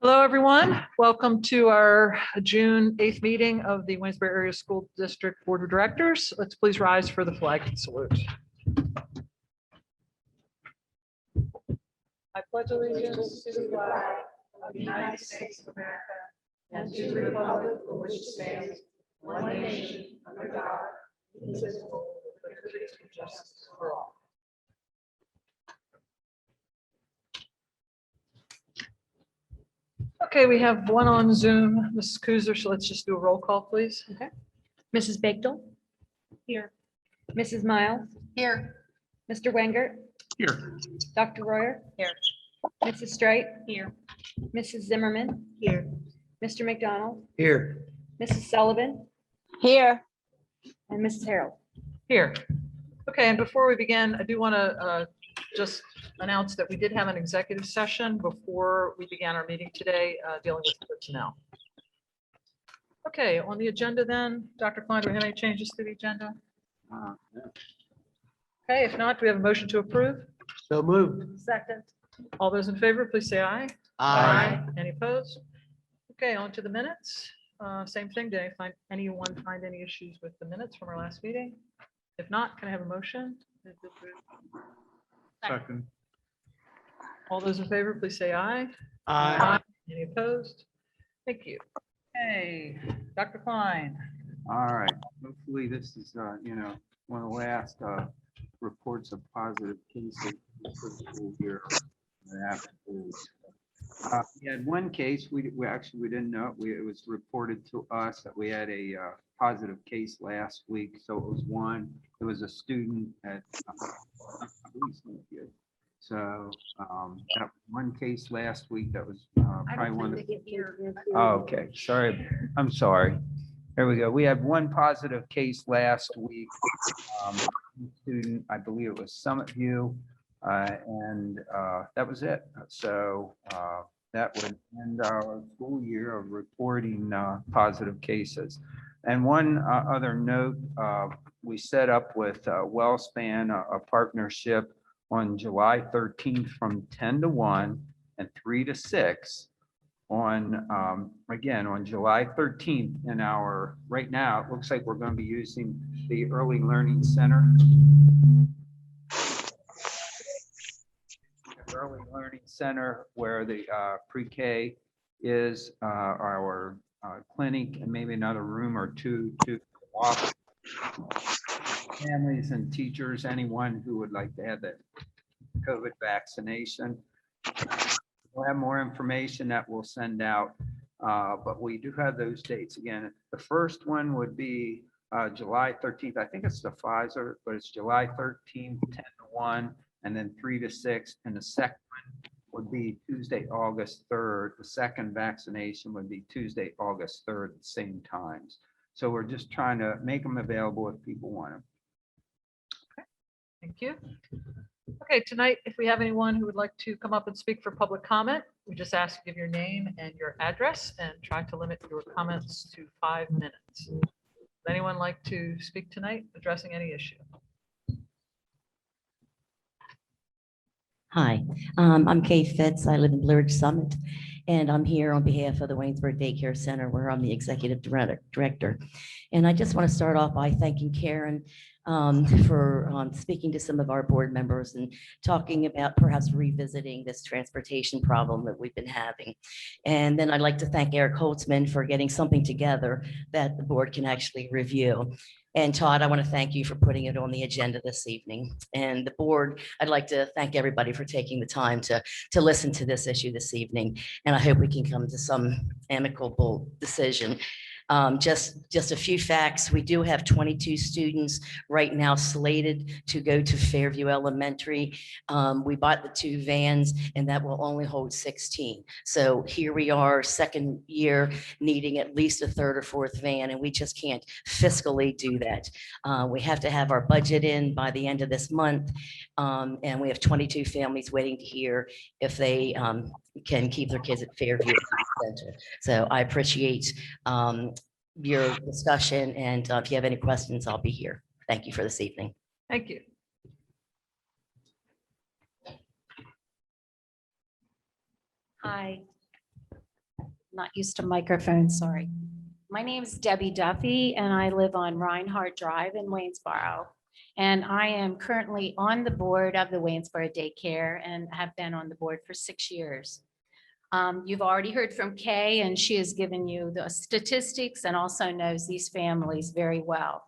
Hello, everyone. Welcome to our June 8th meeting of the Waynesbury Area School District Board of Directors. Let's please rise for the flag salute. I pledge allegiance to the flag of the United States of America and to the republic for which it stands, one nation, under God, indivisible, with liberty and justice for all. Okay, we have one on Zoom, Mrs. Kuzer, so let's just do a roll call, please. Okay. Mrs. Bigdell? Here. Mrs. Miles? Here. Mr. Wengert? Here. Dr. Royer? Here. Mrs. Strite? Here. Mrs. Zimmerman? Here. Mr. McDonald? Here. Mrs. Sullivan? Here. And Mrs. Harold? Here. Okay, and before we begin, I do want to just announce that we did have an executive session before we began our meeting today, dealing with personnel. Okay, on the agenda then, Dr. Klein, do we have any changes to the agenda? Okay, if not, do we have a motion to approve? So moved. Second. All those in favor, please say aye. Aye. Any opposed? Okay, on to the minutes. Same thing. Did anyone find any issues with the minutes from our last meeting? If not, can I have a motion? Second. All those in favor, please say aye. Aye. Any opposed? Thank you. Hey, Dr. Klein. All right, hopefully this is, one of the last reports of positive cases for the school year. We had one case, we didn't know, it was reported to us that we had a positive case last week, so it was one, it was a student at, so that one case last week, that was probably one of the. Oh, okay, sorry, I'm sorry. There we go. We had one positive case last week. Student, I believe it was Summit View, and that was it. So that would end our school year of reporting positive cases. And one other note, we set up with WellSpan a partnership on July 13th from 10 to 1 and 3 to 6 on, again, on July 13th in our, right now, it looks like we're going to be using the Early Learning Center. Early Learning Center where the pre-K is, our clinic, and maybe another room or two to offer families and teachers, anyone who would like to have the COVID vaccination. We'll have more information that we'll send out, but we do have those dates again. The first one would be July 13th. I think it's the Pfizer, but it's July 13th, 10 to 1, and then 3 to 6. And the second one would be Tuesday, August 3rd. The second vaccination would be Tuesday, August 3rd at the same times. So we're just trying to make them available if people want them. Okay, thank you. Okay, tonight, if we have anyone who would like to come up and speak for public comment, we just ask to give your name and your address and try to limit your comments to 5 minutes. Would anyone like to speak tonight addressing any issue? Hi, I'm Kay Fitz. I live in Blue Ridge Summit, and I'm here on behalf of the Waynesburg Daycare Center, where I'm the executive director. And I just want to start off by thanking Karen for speaking to some of our board members and talking about perhaps revisiting this transportation problem that we've been having. And then I'd like to thank Eric Holtzman for getting something together that the board can actually review. And Todd, I want to thank you for putting it on the agenda this evening. And the board, I'd like to thank everybody for taking the time to listen to this issue this evening. And I hope we can come to some amicable decision. Just a few facts. We do have 22 students right now slated to go to Fairview Elementary. We bought the 2 vans and that will only hold 16. So here we are, second year, needing at least a 3rd or 4th van, and we just can't fiscally do that. We have to have our budget in by the end of this month. And we have 22 families waiting to hear if they can keep their kids at Fairview Center. So I appreciate your discussion, and if you have any questions, I'll be here. Thank you for this evening. Thank you. Hi, not used to microphones, sorry. My name is Debbie Duffy, and I live on Reinhardt Drive in Waynesboro. And I am currently on the board of the Waynesboro Daycare and have been on the board for 6 years. You've already heard from Kay, and she has given you the statistics and also knows these families very well.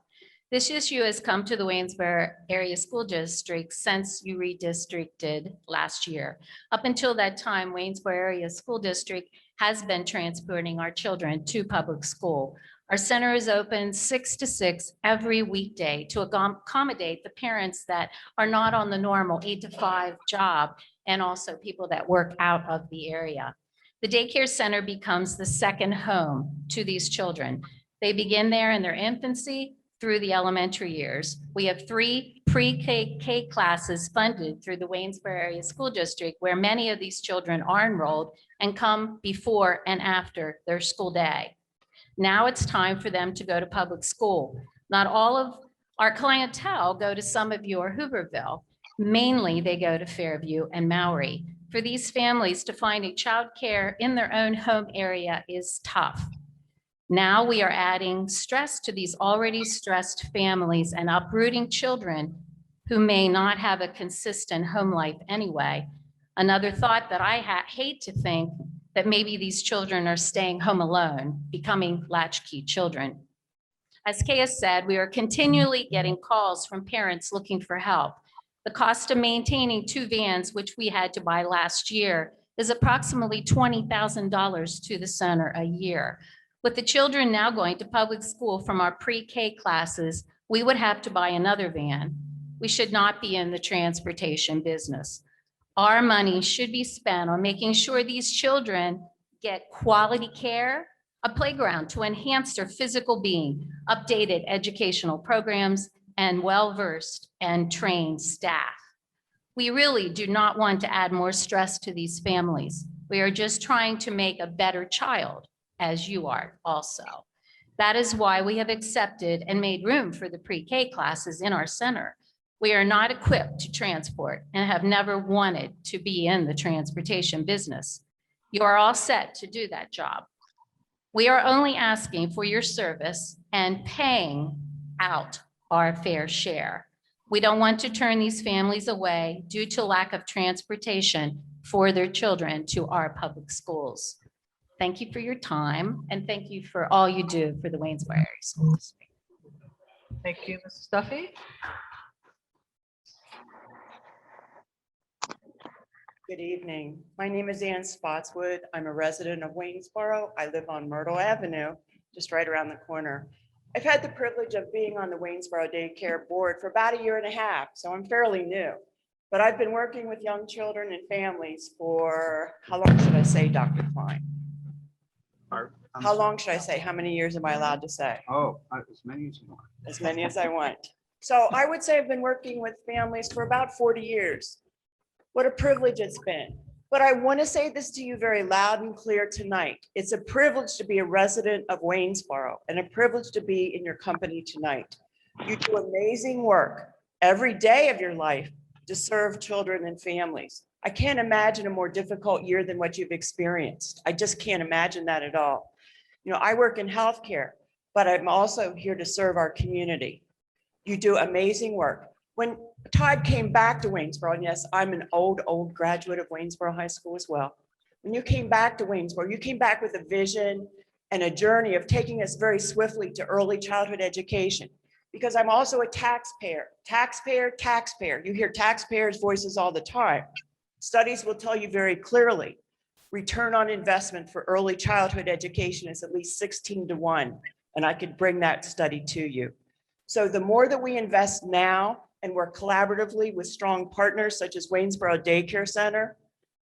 This issue has come to the Waynesboro Area School District since you redistricted last year. Up until that time, Waynesboro Area School District has been transporting our children to public school. Our center is open 6 to 6 every weekday to accommodate the parents that are not on the normal 8 to 5 job and also people that work out of the area. The daycare center becomes the second home to these children. They begin there in their infancy through the elementary years. We have 3 pre-K classes funded through the Waynesboro Area School District where many of these children are enrolled and come before and after their school day. Now it's time for them to go to public school. Not all of our clientele go to some of your Hooverville. Mainly they go to Fairview and Maury. For these families to find a childcare in their own home area is tough. Now we are adding stress to these already stressed families and uprooting children who may not have a consistent home life anyway. Another thought that I hate to think that maybe these children are staying home alone, becoming latchkey children. As Kay has said, we are continually getting calls from parents looking for help. The cost of maintaining 2 vans, which we had to buy last year, is approximately $20,000 to the center a year. With the children now going to public school from our pre-K classes, we would have to buy another van. We should not be in the transportation business. Our money should be spent on making sure these children get quality care, a playground to enhance their physical being, updated educational programs, and well-versed and trained staff. We really do not want to add more stress to these families. We are just trying to make a better child, as you are also. That is why we have accepted and made room for the pre-K classes in our center. We are not equipped to transport and have never wanted to be in the transportation business. You are all set to do that job. We are only asking for your service and paying out our fair share. We don't want to turn these families away due to lack of transportation for their children to our public schools. Thank you for your time and thank you for all you do for the Waynesboro Area School District. Thank you, Mrs. Duffy. Good evening. My name is Ann Spotswood. I'm a resident of Waynesboro. I live on Myrtle Avenue, just right around the corner. I've had the privilege of being on the Waynesboro Daycare Board for about 1.5 years, so I'm fairly new. But I've been working with young children and families for, how long should I say, Dr. Klein? How long should I say? How many years am I allowed to say? Oh, as many as you want. As many as I want. So I would say I've been working with families for about 40 years. What a privilege it's been. But I want to say this to you very loud and clear tonight. It's a privilege to be a resident of Waynesboro and a privilege to be in your company tonight. You do amazing work every day of your life to serve children and families. I can't imagine a more difficult year than what you've experienced. I just can't imagine that at all. You know, I work in healthcare, but I'm also here to serve our community. You do amazing work. When Todd came back to Waynesboro, and yes, I'm an old graduate of Waynesboro High School as well. When you came back to Waynesboro, you came back with a vision and a journey of taking us very swiftly to early childhood education. Because I'm also a taxpayer. You hear taxpayers' voices all the time. Studies will tell you very clearly, return on investment for early childhood education is at least 16 to 1. And I could bring that study to you. So the more that we invest now and work collaboratively with strong partners such as Waynesboro Daycare Center,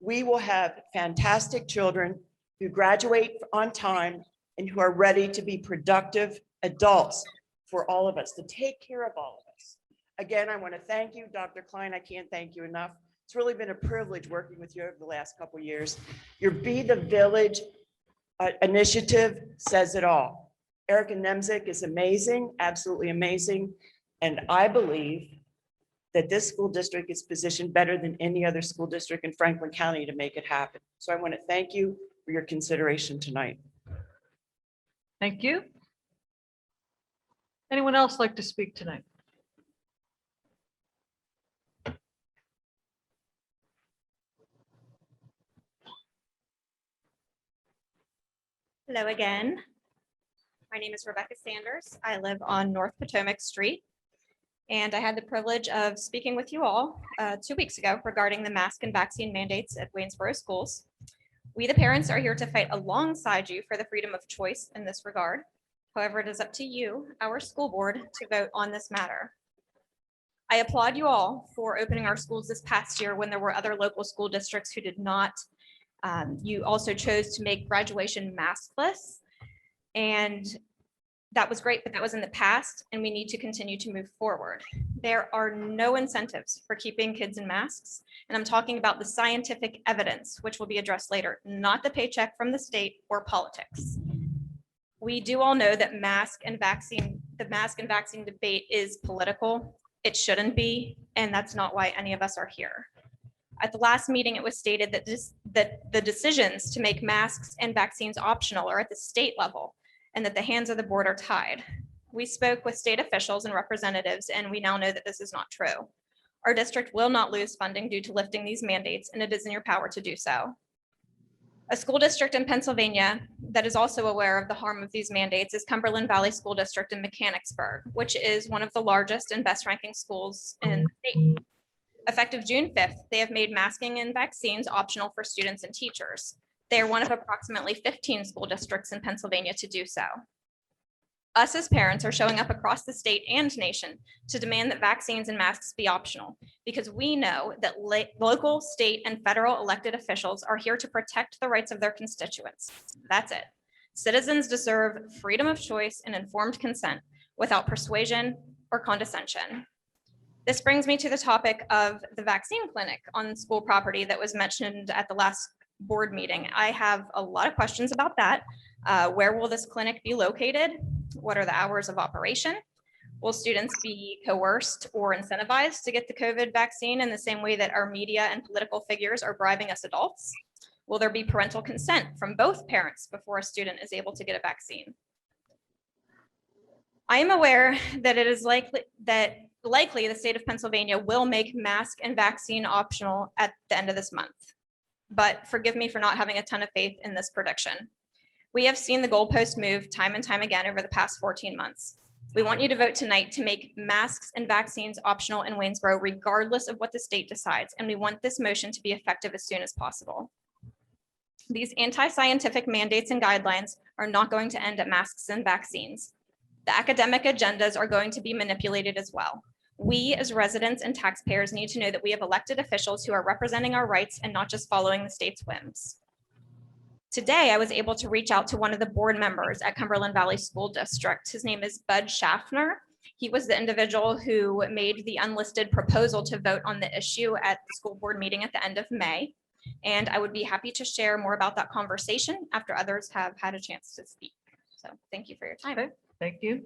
we will have fantastic children who graduate on time and who are ready to be productive adults for all of us, to take care of all of us. Again, I want to thank you, Dr. Klein. I can't thank you enough. It's really been a privilege working with you over the last couple of years. Your Be the Village initiative says it all. Erica Nemzik is amazing, absolutely amazing. And I believe that this school district is positioned better than any other school district in Franklin County to make it happen. So I want to thank you for your consideration tonight. Thank you. Anyone else like to speak tonight? Hello again. My name is Rebecca Sanders. I live on North Potomac Street. And I had the privilege of speaking with you all 2 weeks ago regarding the mask and vaccine mandates at Waynesboro schools. We, the parents, are here to fight alongside you for the freedom of choice in this regard. However, it is up to you, our school board, to vote on this matter. I applaud you all for opening our schools this past year when there were other local school districts who did not. You also chose to make graduation maskless. And that was great, but that was in the past, and we need to continue to move forward. There are no incentives for keeping kids in masks, and I'm talking about the scientific evidence, which will be addressed later, not the paycheck from the state or politics. We do all know that the mask and vaccine debate is political. It shouldn't be, and that's not why any of us are here. At the last meeting, it was stated that the decisions to make masks and vaccines optional are at the state level, and that the hands of the board are tied. We spoke with state officials and representatives, and we now know that this is not true. Our district will not lose funding due to lifting these mandates, and it is in your power to do so. A school district in Pennsylvania that is also aware of the harm of these mandates is Cumberland Valley School District in Mechanicsburg, which is one of the largest and best ranking schools in the state. Effective June 5th, they have made masking and vaccines optional for students and teachers. They are one of approximately 15 school districts in Pennsylvania to do so. Us as parents are showing up across the state and nation to demand that vaccines and masks be optional because we know that local, state, and federal elected officials are here to protect the rights of their constituents. That's it. Citizens deserve freedom of choice and informed consent without persuasion or condescension. This brings me to the topic of the vaccine clinic on school property that was mentioned at the last board meeting. I have a lot of questions about that. Where will this clinic be located? What are the hours of operation? Will students be coerced or incentivized to get the COVID vaccine in the same way that our media and political figures are bribing us adults? Will there be parental consent from both parents before a student is able to get a vaccine? I am aware that it is likely the state of Pennsylvania will make mask and vaccine optional at the end of this month. But forgive me for not having a ton of faith in this prediction. We have seen the goalpost move time and time again over the past 14 months. We want you to vote tonight to make masks and vaccines optional in Waynesboro, regardless of what the state decides, and we want this motion to be effective as soon as possible. These anti-scientific mandates and guidelines are not going to end at masks and vaccines. The academic agendas are going to be manipulated as well. We as residents and taxpayers need to know that we have elected officials who are representing our rights and not just following the state's whims. Today, I was able to reach out to one of the board members at Cumberland Valley School District. His name is Bud Schaffner. He was the individual who made the unlisted proposal to vote on the issue at the school board meeting at the end of May. And I would be happy to share more about that conversation after others have had a chance to speak. So thank you for your time. Okay, thank you.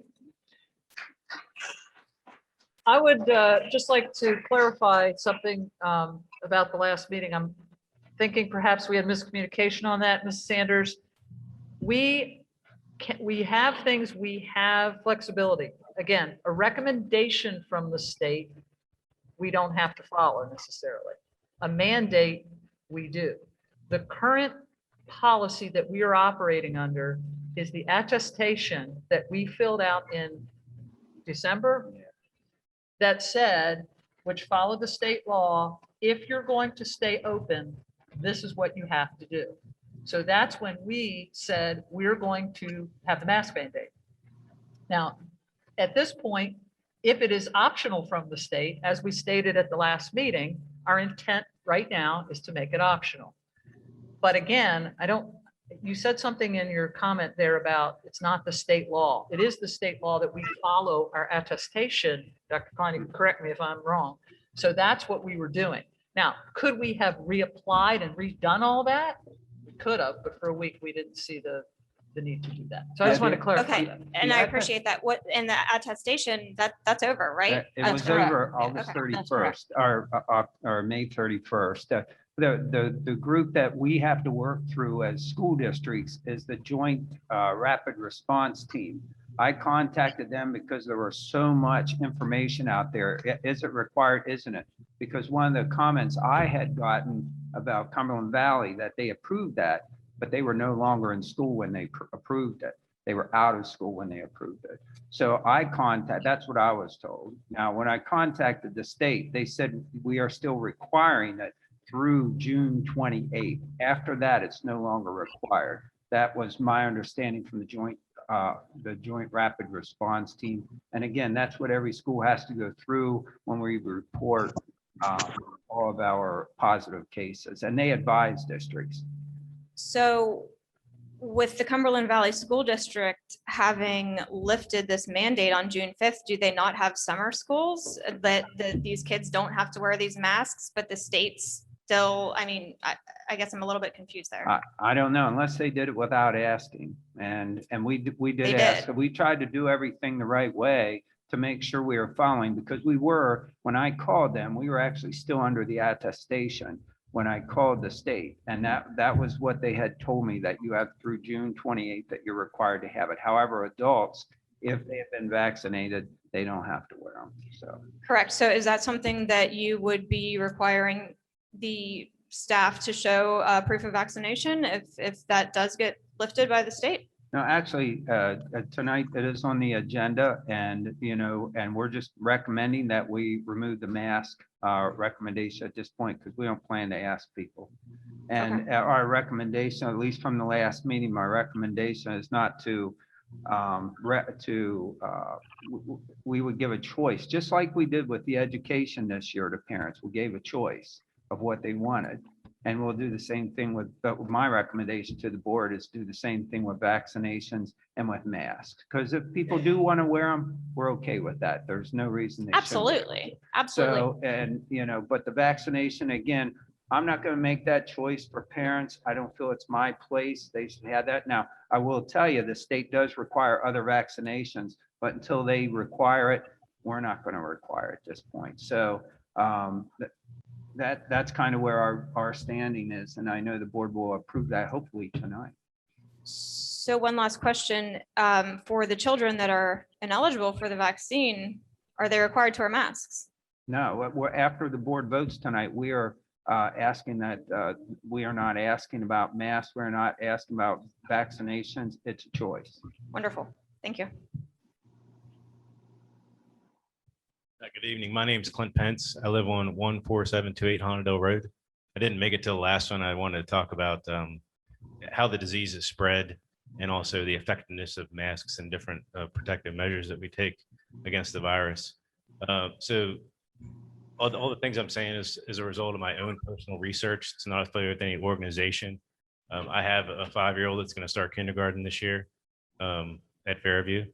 I would just like to clarify something about the last meeting. I'm thinking perhaps we had miscommunication on that, Ms. Sanders. We have things, we have flexibility. Again, a recommendation from the state, we don't have to follow necessarily. A mandate, we do. The current policy that we are operating under is the attestation that we filled out in December that said, which followed the state law, if you're going to stay open, this is what you have to do. So that's when we said, we're going to have the mask mandate. Now, at this point, if it is optional from the state, as we stated at the last meeting, our intent right now is to make it optional. But again, you said something in your comment there about it's not the state law. It is the state law that we follow our attestation. Dr. Klein, you can correct me if I'm wrong. So that's what we were doing. Now, could we have reapplied and redone all that? We could have, but for a week we didn't see the the need to do that. So I just Yeah, want to clarify Okay, that. and The I attest- appreciate that. What, in the attestation, that's over, right? It That's was correct. over Yeah, August okay. 31st or May 31st. The group that we have to work through as school districts is the Joint Rapid Response Team. I contacted them because there was so much information out there. Is it required? Isn't it? Because one of the comments I had gotten about Cumberland Valley, that they approved that, but they were no longer in school when they approved it. They were out of school when they approved it. So that's what I was told. Now, when I contacted the state, they said we are still requiring it through June 28th. After that, it's no longer required. That was my understanding from the Joint Rapid Response Team. And again, that's what every school has to go through when we report all of our positive cases, and they advise districts. So with the Cumberland Valley School District having lifted this mandate on June 5th, do they not have summer schools that these kids don't have to wear these masks, but the state's still, I mean, I guess I'm a little bit confused there. I don't know, unless they did it without asking. And we They did ask. did. We tried to do everything the right way to make sure we were following, because when I called them, we were actually still under the attestation when I called the state. And that was what they had told me, that you have through June 28th that you're required to have it. However, adults, if they have been vaccinated, they don't have to wear them. So. Correct. So is that something that you would be requiring the staff to show proof of vaccination if that does get lifted by the state? No, actually, tonight it is on the agenda, and, and we're just recommending that we remove the mask recommendation at this point, because we don't plan to ask people. And our recommendation, at least from the last meeting, my recommendation is not to, we would give a choice, just like we did with the education this year to parents. We gave a choice of what they wanted. And we'll do the same thing but my recommendation to the board is do the same thing with vaccinations and with masks. Because if people do want to wear them, we're okay with that. There's no reason they shouldn't. Absolutely. Absolutely. So, and, but the vaccination, again, I'm not going to make that choice for parents. I don't feel it's my place. They should have that. Now, I will tell you, the state does require other vaccinations, but until they require it, we're not going to require it at this point. So, that's kind of where our standing is, and I know the board will approve that hopefully tonight. So one last question, for the children that are ineligible for the vaccine, are they required to wear masks? No, after the board votes tonight, we are asking that we are not asking about masks. We're not asking about vaccinations. It's a choice. Wonderful. Thank you. Good evening. My name is Clint Pence. I live on 14728 Honadale Road. I didn't make it till the last one. I wanted to talk about how the disease is spread and also the effectiveness of masks and different protective measures that we take against the virus. So all the things I'm saying is a result of my own personal research. It's not affiliated with any organization. I have a 5-year-old that's going to start kindergarten this year at Fairview.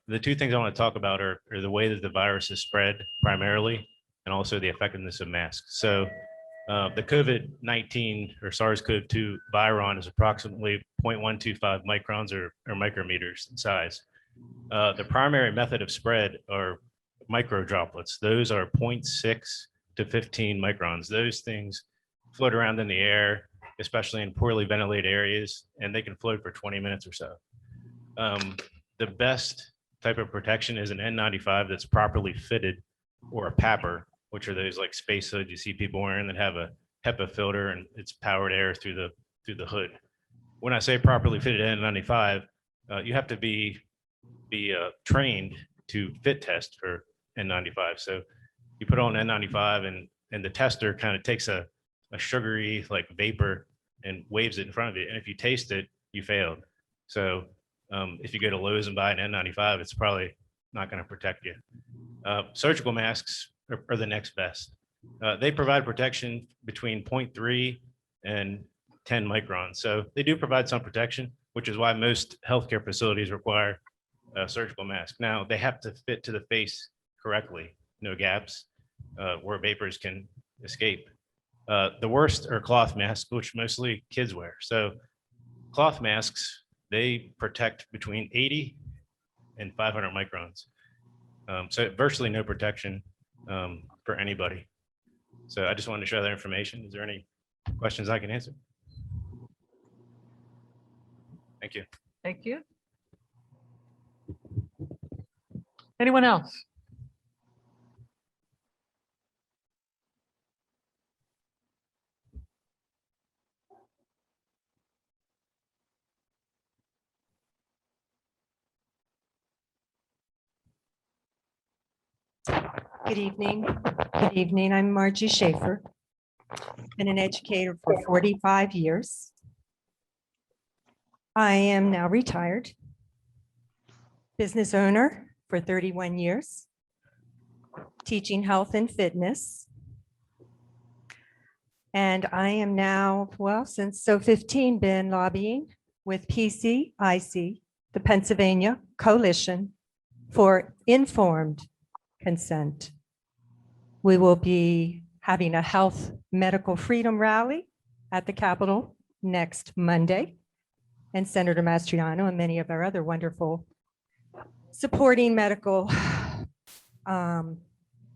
The two things I want to talk about are the way that the virus is spread primarily, and also the effectiveness of masks. So the COVID-19 or SARS-CoV-2 viron is approximately 0.125 microns or micrometers in size. The primary method of spread are micro droplets. Those are 0.6 to 15 microns. Those things float around in the air, especially in poorly ventilated areas, and they can float for 20 minutes or so. The best type of protection is an N95 that's properly fitted, or a PAPR, which are those like space hoods you see people wearing that have a HEPA filter and it's powered air through the hood. When I say properly fitted N95, you have to be trained to fit test for N95. So you put on N95 and the tester kind of takes a sugary like vapor and waves it in front of you. And if you taste it, you failed. So if you go to Lowe's and buy an N95, it's probably not going to protect you. Surgical masks are the next best. They provide protection between 0.3 and 10 microns. So they do provide some protection, which is why most healthcare facilities require a surgical mask. Now, they have to fit to the face correctly, no gaps where vapors can escape. The worst are cloth masks, which mostly kids wear. So cloth masks they protect between 80 and 500 microns. So virtually no protection for anybody. So I just wanted to share that information. Is there any questions I can answer? Thank you. Thank you. Anyone else? Good evening. Good evening. I'm Margie Schaeffer. Been an educator for 45 years. I am now retired. Business owner for 31 years. Teaching health and fitness. And I am now, well, since 15, been lobbying with PCIC, the Pennsylvania Coalition for Informed Consent. We will be having a health medical freedom rally at the Capitol next Monday. And Senator Mastriano and many of our other wonderful supporting medical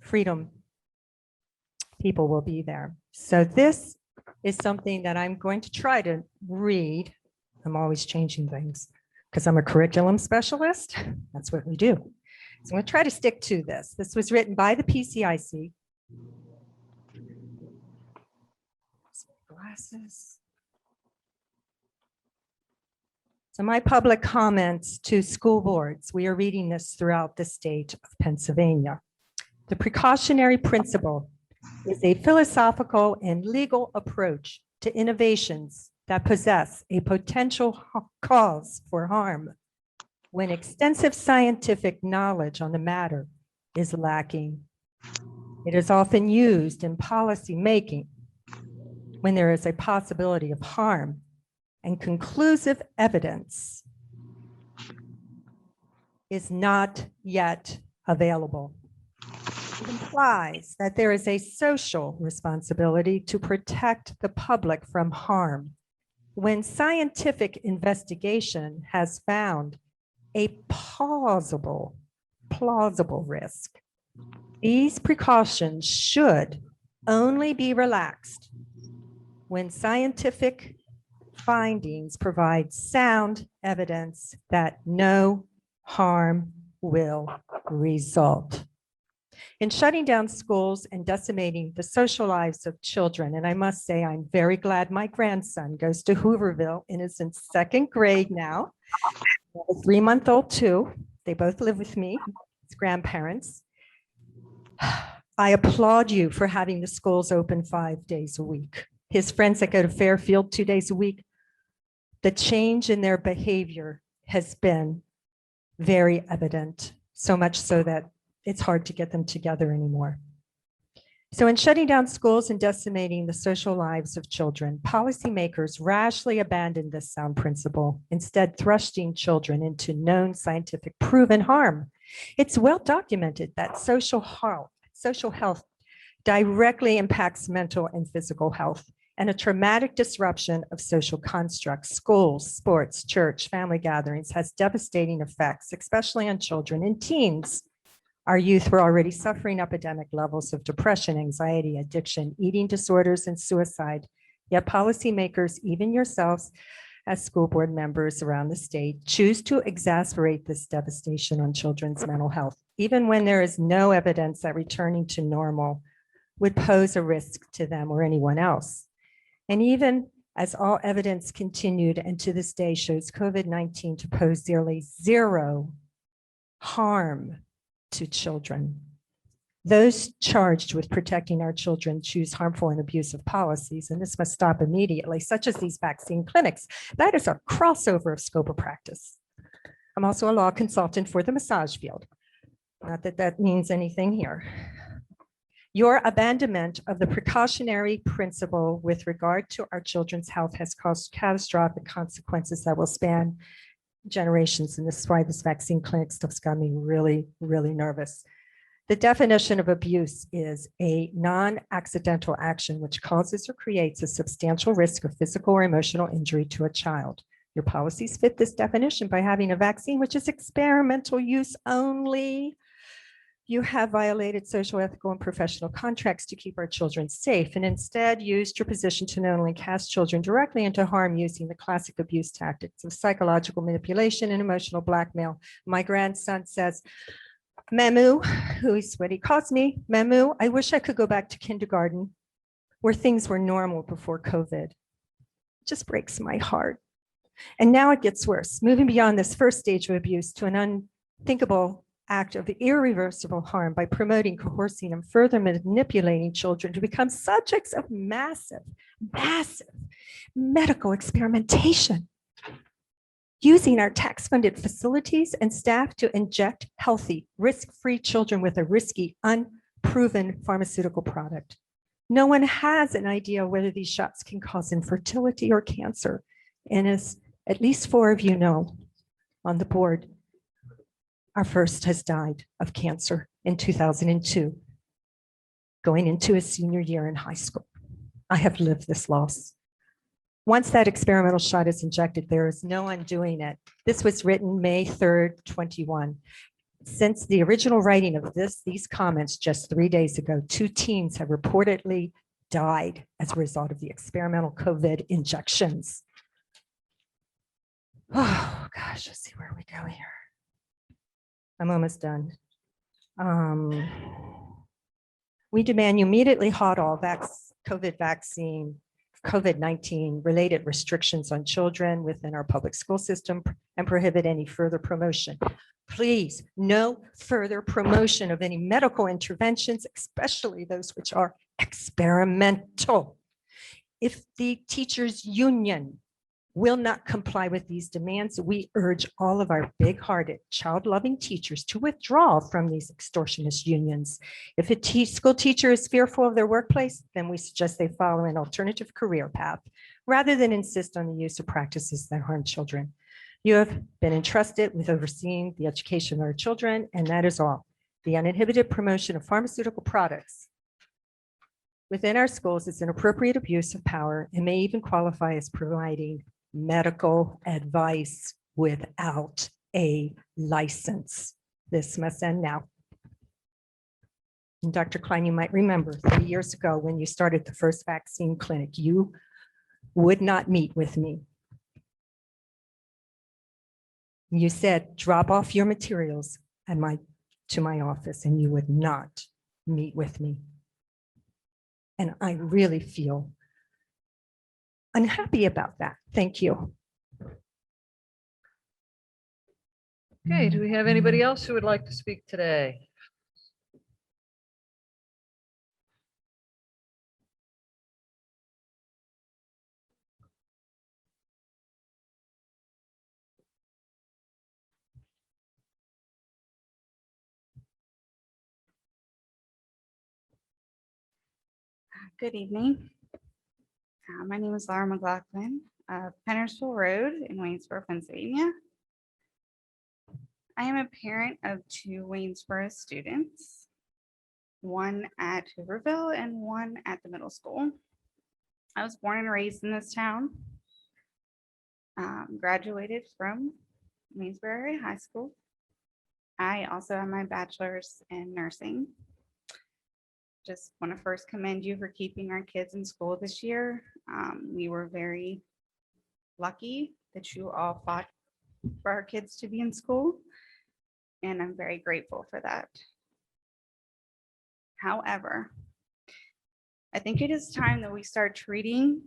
freedom people will be there. So this is something that I'm going to try to read. I'm always changing things because I'm a curriculum specialist. That's what we do. So I'm going to try to stick to this. This was written by the PCIC. Glasses. So my public comments to school boards, we are reading this throughout the state of Pennsylvania. The precautionary principle is a philosophical and legal approach to innovations that possess a potential cause for harm when extensive scientific knowledge on the matter is lacking. It is often used in policy making when there is a possibility of harm and conclusive evidence is not yet available. It implies that there is a social responsibility to protect the public from harm when scientific investigation has found a plausible risk. These precautions should only be relaxed when scientific findings provide sound evidence that no harm will result. In shutting down schools and decimating the social lives of children, and I must say, I'm very glad my grandson goes to Hooverville and is in second grade now. I have a 3-month-old too. They both live with me, his grandparents. I applaud you for having the schools open 5 days a week. His friends that go to Fairfield 2 days a week, the change in their behavior has been very evident, so much so that it's hard to get them together anymore. So in shutting down schools and decimating the social lives of children, policymakers rashly abandoned this sound principle, instead thrusting children into known scientific proven harm. It's well documented that social health directly impacts mental and physical health, and a traumatic disruption of social constructs, schools, sports, church, family gatherings has devastating effects, especially on children and teens. Our youth were already suffering epidemic levels of depression, anxiety, addiction, eating disorders, and suicide. Yet policymakers, even yourselves as school board members around the state, choose to exacerbate this devastation on children's mental health, even when there is no evidence that returning to normal would pose a risk to them or anyone else. And even as all evidence continued and to this day shows COVID-19 to pose nearly zero harm to children, those charged with protecting our children choose harmful and abusive policies, and this must stop immediately, such as these vaccine clinics. That is a crossover of scope of practice. I'm also a law consultant for the massage field. Not that that means anything here. Your abandonment of the precautionary principle with regard to our children's health has caused catastrophic consequences that will span generations. And this is why this vaccine clinic stuff's got me really, really nervous. The definition of abuse is a non-accidental action which causes or creates a substantial risk of physical or emotional injury to a child. Your policies fit this definition by having a vaccine, which is experimental use only. You have violated social, ethical, and professional contracts to keep our children safe, and instead used your position to not only cast children directly into harm using the classic abuse tactics of psychological manipulation and emotional blackmail. My grandson says, Memu, who is what he calls me, Memu, I wish I could go back to kindergarten where things were normal before COVID. It just breaks my heart. And now it gets worse, moving beyond this first stage of abuse to an unthinkable act of irreversible harm by promoting, coercing, and further manipulating children to become subjects of massive medical experimentation, using our tax-funded facilities and staff to inject healthy, risk-free children with a risky, unproven pharmaceutical product. No one has an idea whether these shots can cause infertility or cancer. And as at least 4 of you know on the board, our first has died of cancer in 2002, going into his senior year in high school. I have lived this loss. Once that experimental shot is injected, there is no undoing it. This was written May 3rd, 21. Since the original writing of these comments just 3 days ago, 2 teens have reportedly died as a result of the experimental COVID injections. Oh gosh, let's see where we go here. I'm almost done. We demand you immediately halt all COVID vaccine, COVID-19 related restrictions on children within our public school system and prohibit any further promotion. Please, no further promotion of any medical interventions, especially those which are experimental. If the teachers' union will not comply with these demands, we urge all of our big-hearted, child-loving teachers to withdraw from these extortionist unions. If a school teacher is fearful of their workplace, then we suggest they follow an alternative career path rather than insist on the use of practices that harm children. You have been entrusted with overseeing the education of our children, and that is all. The uninhibited promotion of pharmaceutical products within our schools is an appropriate abuse of power and may even qualify as providing medical advice without a license. This must end now. And Dr. Klein, you might remember 3 years ago when you started the first vaccine clinic, you would not meet with me. You said, drop off your materials to my office, and you would not meet with me. And I really feel unhappy about that. Thank you. Okay, do we have anybody else who would like to speak today? Good evening. My name is Laura McLaughlin of Pennersville Road in Waynesboro, Pennsylvania. I am a parent of 2 Waynesboro students, one at Hooverville and one at the middle school. I was born and raised in this town. Graduated from Waynesboro Area High School. I also have my bachelor's in nursing. Just want to first commend you for keeping our kids in school this year. We were very lucky that you all fought for our kids to be in school, and I'm very grateful for that. However, I think it is time that we start treating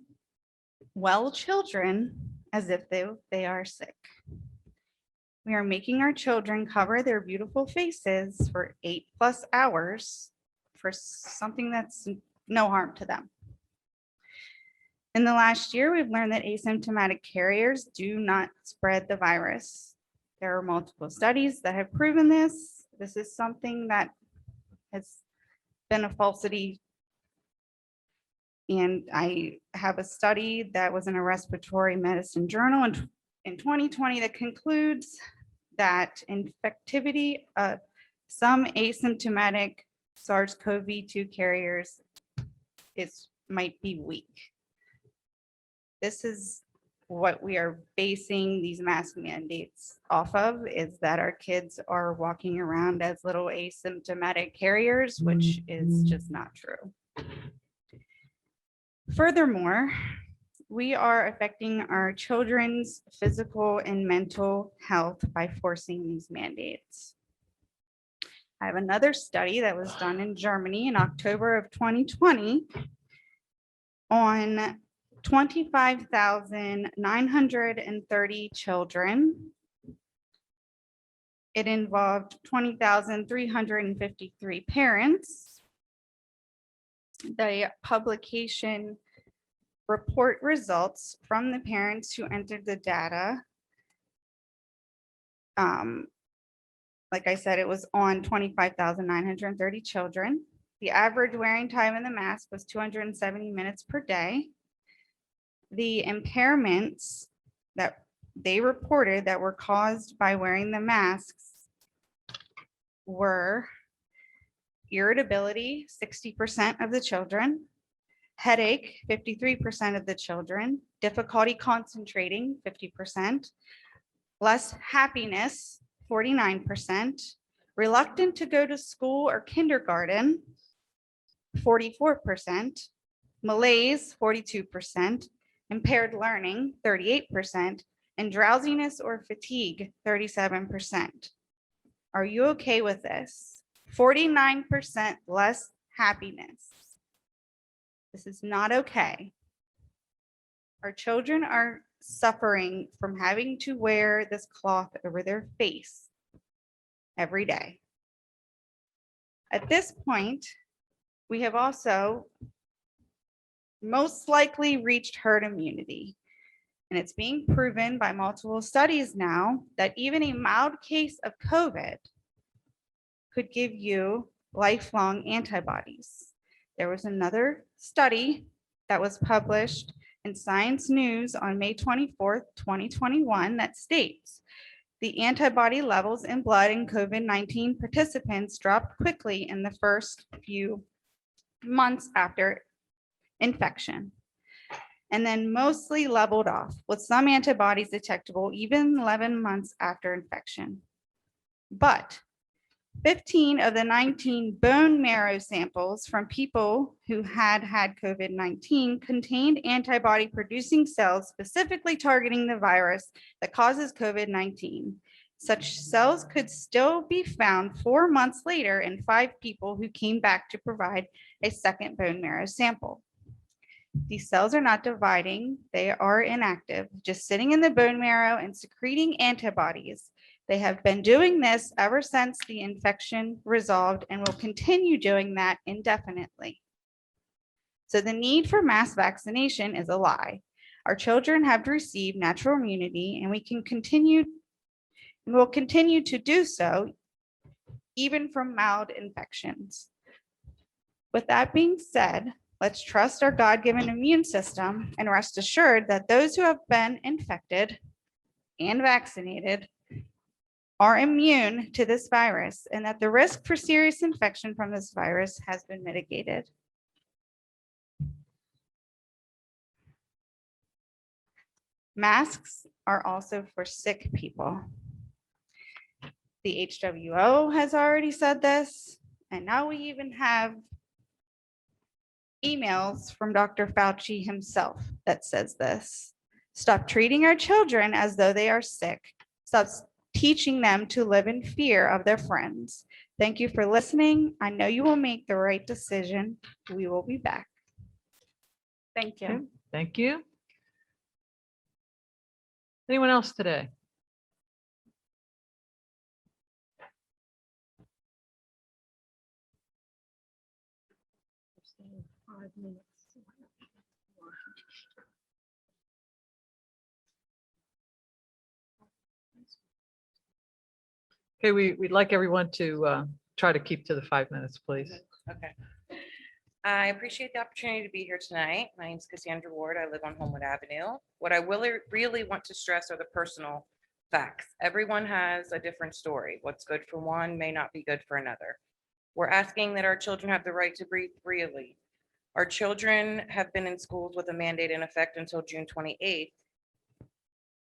well children as if they are sick. We are making our children cover their beautiful faces for 8+ hours for something that's no harm to them. In the last year, we've learned that asymptomatic carriers do not spread the virus. There are multiple studies that have proven this. This is something that has been a falsity. And I have a study that was in a respiratory medicine journal in 2020 that concludes that infectivity of some asymptomatic SARS-CoV-2 carriers might be weak. This is what we are basing these mask mandates off of is that our kids are walking around as little asymptomatic carriers, which is just not true. Furthermore, we are affecting our children's physical and mental health by forcing these mandates. I have another study that was done in Germany in October of 2020 on 25,930 children. It involved 20,353 parents. The publication report results from the parents who entered the data. Like I said, it was on 25,930 children. The average wearing time in the mask was 270 minutes per day. The impairments that they reported that were caused by wearing the masks were irritability, 60% of the children, headache, 53% of the children, difficulty concentrating, 50%, less happiness, 49%, reluctant to go to school or kindergarten, 44%, malaise, 42%, impaired learning, 38%, and drowsiness or fatigue, 37%. Are you okay with this? 49% less happiness. This is not okay. Our children are suffering from having to wear this cloth over their face every day. At this point, we have also most likely reached herd immunity. And it's being proven by multiple studies now that even a mild case of COVID could give you lifelong antibodies. There was another study that was published in Science News on May 24th, 2021 that states the antibody levels in blood in COVID-19 participants dropped quickly in the first few months after infection, and then mostly leveled off with some antibodies detectable even 11 months after infection. But 15 of the 19 bone marrow samples from people who had COVID-19 contained antibody producing cells specifically targeting the virus that causes COVID-19. Such cells could still be found 4 months later in 5 people who came back to provide a second bone marrow sample. These cells are not dividing, they are inactive, just sitting in the bone marrow and secreting antibodies. They have been doing this ever since the infection resolved and will continue doing that indefinitely. So the need for mass vaccination is a lie. Our children have received natural immunity and will continue to do so even from mild infections. With that being said, let's trust our God-given immune system and rest assured that those who have been infected and vaccinated are immune to this virus and that the risk for serious infection from this virus has been mitigated. Masks are also for sick people. The HWO has already said this, and now we even have emails from Dr. Fauci himself that says this. Stop treating our children as though they are sick. Stop teaching them to live in fear of their friends. Thank you for listening. I know you will make the right decision. We will be back. Thank you. Okay, thank you. Anyone else today? Okay, we'd like everyone to try to keep to the 5 minutes, please. Okay. I appreciate the opportunity to be here tonight. My name is Cassandra Ward. I live on Homewood Avenue. What I really want to stress are the personal facts. Everyone has a different story. What's good for one may not be good for another. We're asking that our children have the right to breathe freely. Our children have been in schools with a mandate in effect until June 28th.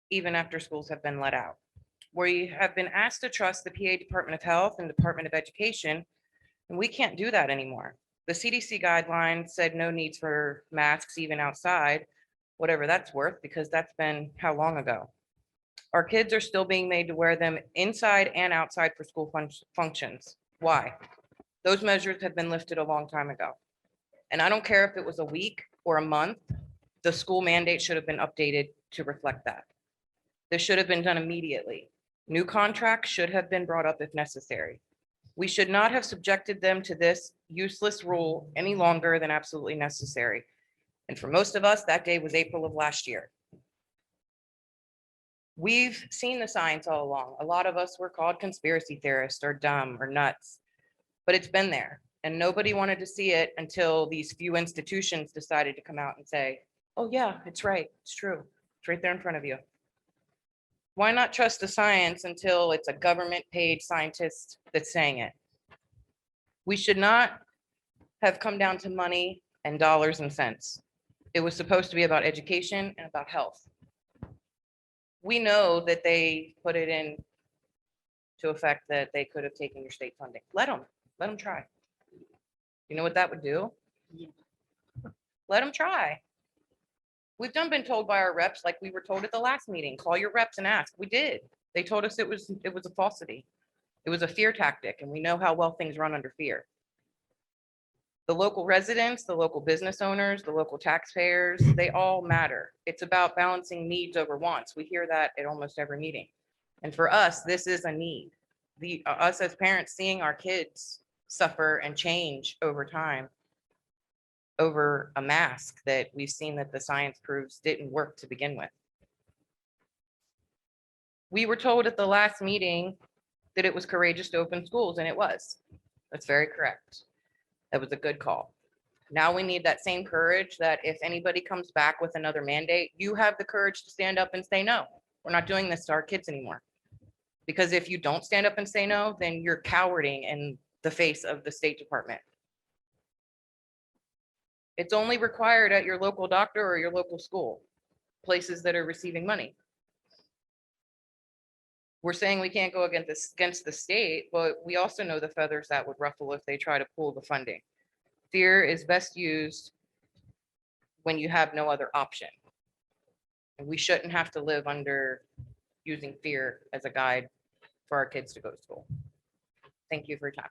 even after schools have been let out. We have been asked to trust the PA Department of Health and Department of Education, and we can't do that anymore. The CDC guidelines said no needs for masks even outside, whatever that's worth, because that's been how long ago? Our kids are still being made to wear them inside and outside for school functions. Why? Those measures have been lifted a long time ago. And I don't care if it was a week or a month, the school mandate should have been updated to reflect that. This should have been done immediately. New contracts should have been brought up if necessary. We should not have subjected them to this useless rule any longer than absolutely necessary. And for most of us, that day was April of last year. We've seen the science all along. A lot of us were called conspiracy theorists or dumb or nuts, but it's been there. And nobody wanted to see it until these few institutions decided to come out and say, oh yeah, it's right, it's true. It's right there in front of you. Why not trust the science until it's a government paid scientist that's saying it? We should not have come down to money and dollars and cents. It was supposed to be about education and about health. We know that they put it in to effect that they could have taken your state funding. Let them try. You know what that would do? Let them try. We've been told by our reps, like we were told at the last meeting, call your reps and ask. We did. They told us it was a falsity. It was a fear tactic, and we know how well things run under fear. The local residents, the local business owners, the local taxpayers, they all matter. It's about balancing needs over wants. We hear that at almost every meeting. And for us, this is a need. Us as parents seeing our kids suffer and change over time over a mask that we've seen that the science proves didn't work to begin with. We were told at the last meeting that it was courageous to open schools, and it was. That's very correct. That was a good call. Now we need that same courage that if anybody comes back with another mandate, you have the courage to stand up and say, no, we're not doing this to our kids anymore. Because if you don't stand up and say no, then you're cowarding in the face of the State Department. It's only required at your local doctor or your local school, places that are receiving money. We're saying we can't go against the state, but we also know the feathers that would ruffle if they try to pull the funding. Fear is best used when you have no other option. And we shouldn't have to live under using fear as a guide for our kids to go to school. Thank you for your time.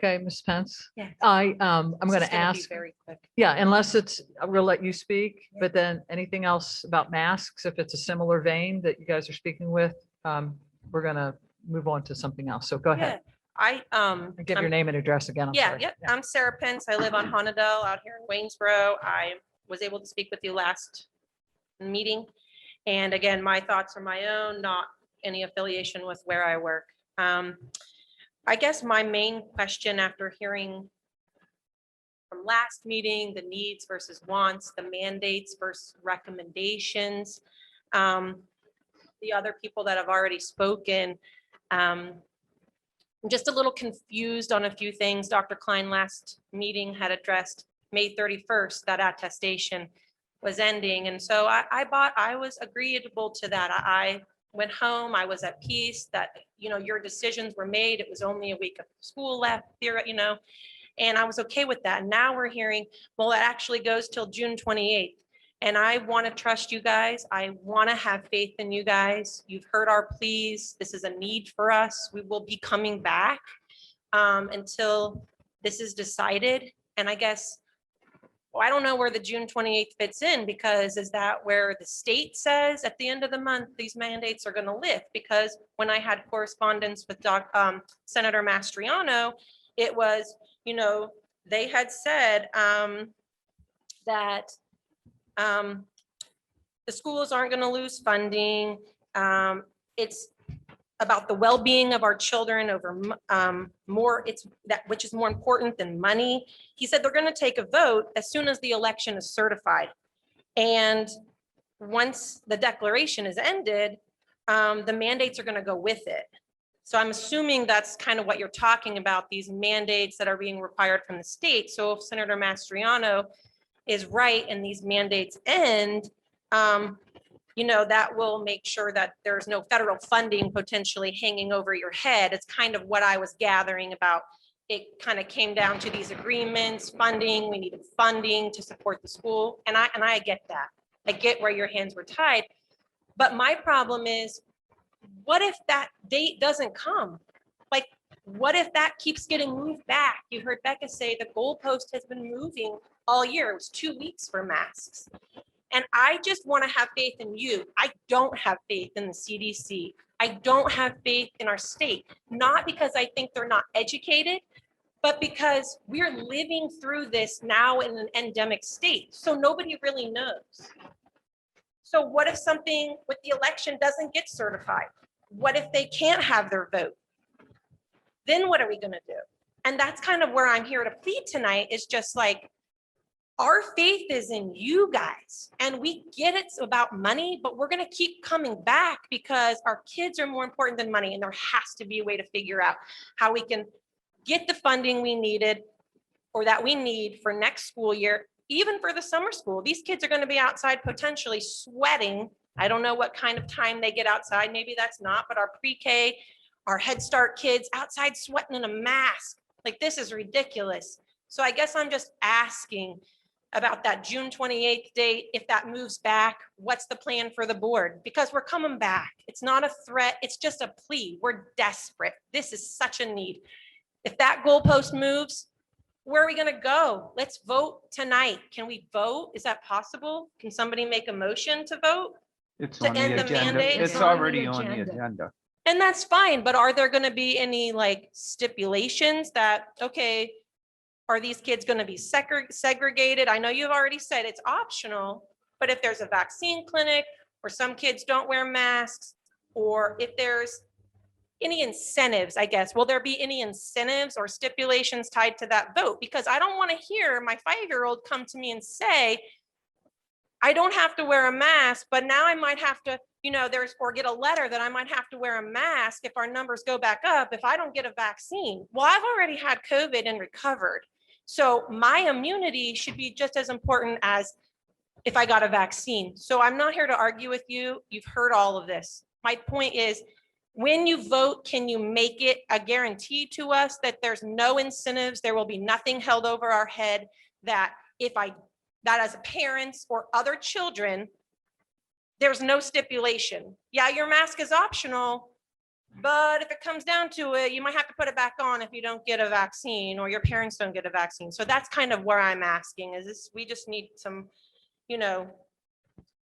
Okay, Ms. Pence. Yes. I'm This going is to gonna be ask, Very quick. yeah, unless it's, we'll let you speak, but then anything else about masks, if it's a similar vein that you guys are speaking with, we're going to move on to something else. So go ahead. And give your name and address again. I'm sorry. I'm Sarahpence. I live on Honadell out here in Waynesboro. I was able to speak with you last meeting. And again, my thoughts are my own, not any affiliation with where I work. I guess my main question after hearing from last meeting, the needs versus wants, the mandates versus recommendations, the other people that have already spoken, I'm just a little confused on a few things. Dr. Klein last meeting had addressed May 31st, that attestation was ending. And so I was agreeable to that. I went home, I was at peace that, your decisions were made. It was only a week of school left here, and I was okay with that. Now we're hearing, well, it actually goes till June 28th. And I want to trust you guys. I want to have faith in you guys. You've heard our pleas. This is a need for us. We will be coming back until this is decided. And I guess, well, I don't know where the June 28th fits in, because is that where the state says at the end of the month, these mandates are going to lift? Because when I had correspondence with Senator Mastriano, it was, they had said that the schools aren't going to lose funding. It's about the well-being of our children over more, it's that which is more important than money. He said they're going to take a vote as soon as the election is certified. And once the declaration is ended, the mandates are going to go with it. So I'm assuming that's kind of what you're talking about, these mandates that are being required from the state. So if Senator Mastriano is right and these mandates end, you know, that will make sure that there's no federal funding potentially hanging over your head. It's kind of what I was gathering about. It kind of came down to these agreements, funding, we needed funding to support the school. And I get that. I get where your hands were tied. But my problem is, what if that date doesn't come? Like, what if that keeps getting moved back? You heard Becca say the goalpost has been moving all year. It was 2 weeks for masks. And I just want to have faith in you. I don't have faith in the CDC. I don't have faith in our state, not because I think they're not educated, but because we're living through this now in an endemic state. So nobody really knows. So what if something with the election doesn't get certified? What if they can't have their vote? Then what are we going to do? And that's kind of where I'm here to plead tonight, is just like, our faith is in you guys, and we get it's about money, but we're going to keep coming back because our kids are more important than money. And there has to be a way to figure out how we can get the funding we needed or that we need for next school year, even for the summer school. These kids are going to be outside potentially sweating. I don't know what kind of time they get outside. Maybe that's not, but our pre-K, our Head Start kids outside sweating in a mask. Like, this is ridiculous. So I guess I'm just asking about that June 28th date. If that moves back, what's the plan for the board? Because we're coming back. It's not a threat. It's just a plea. We're desperate. This is such a need. If that goalpost moves, where are we going to go? Let's vote tonight. Can we vote? Is that possible? Can somebody make a motion to vote? It's To on end the the agenda. mandate? It's already on the agenda. And that's fine, but are there going to be any like stipulations that, okay, are these kids going to be segregated? I know you've already said it's optional, but if there's a vaccine clinic or some kids don't wear masks, or if there's any incentives, I guess, will there be any incentives or stipulations tied to that vote? Because I don't want to hear my 5-year-old come to me and say, I don't have to wear a mask, but now I might have to, you know, or get a letter that I might have to wear a mask if our numbers go back up if I don't get a vaccine. Well, I've already had COVID and recovered. So my immunity should be just as important as if I got a vaccine. So I'm not here to argue with you. You've heard all of this. My point is, when you vote, can you make it a guarantee to us that there's no incentives, there will be nothing held over our head, that as parents or other children, there's no stipulation. Yeah, your mask is optional, but if it comes down to it, you might have to put it back on if you don't get a vaccine or your parents don't get a vaccine. So that's kind of where I'm asking, is this, we just need some, you know,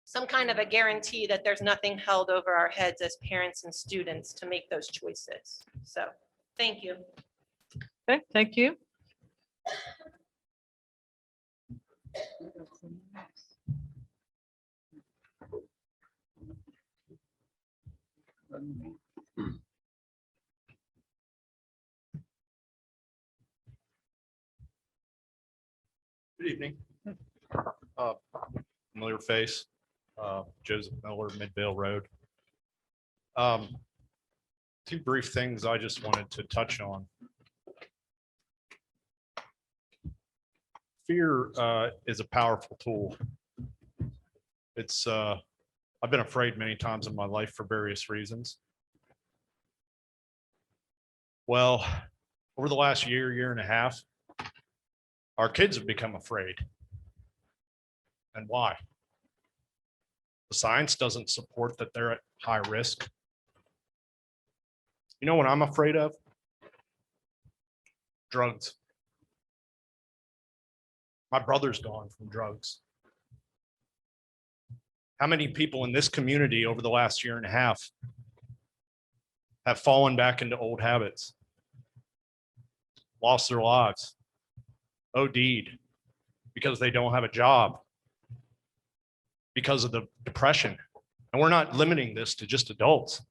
some kind of a guarantee that there's nothing held over our heads as parents and students to make those choices. So, thank you. Okay, thank you. Good evening. Familiar face, Joseph Miller, Midvale Road. Two brief things I just wanted to touch on. Fear is a powerful tool. It's I've been afraid many times in my life for various reasons. Well, over the last year and a half, our kids have become afraid. And why? The science doesn't support that they're at high risk. You know what I'm afraid of? Drugs. My brother's gone from drugs. How many people in this community over the last year and a half have fallen back into old habits, lost their lives, OD'd because they don't have a job, because of the depression? And we're not limiting this to just adults.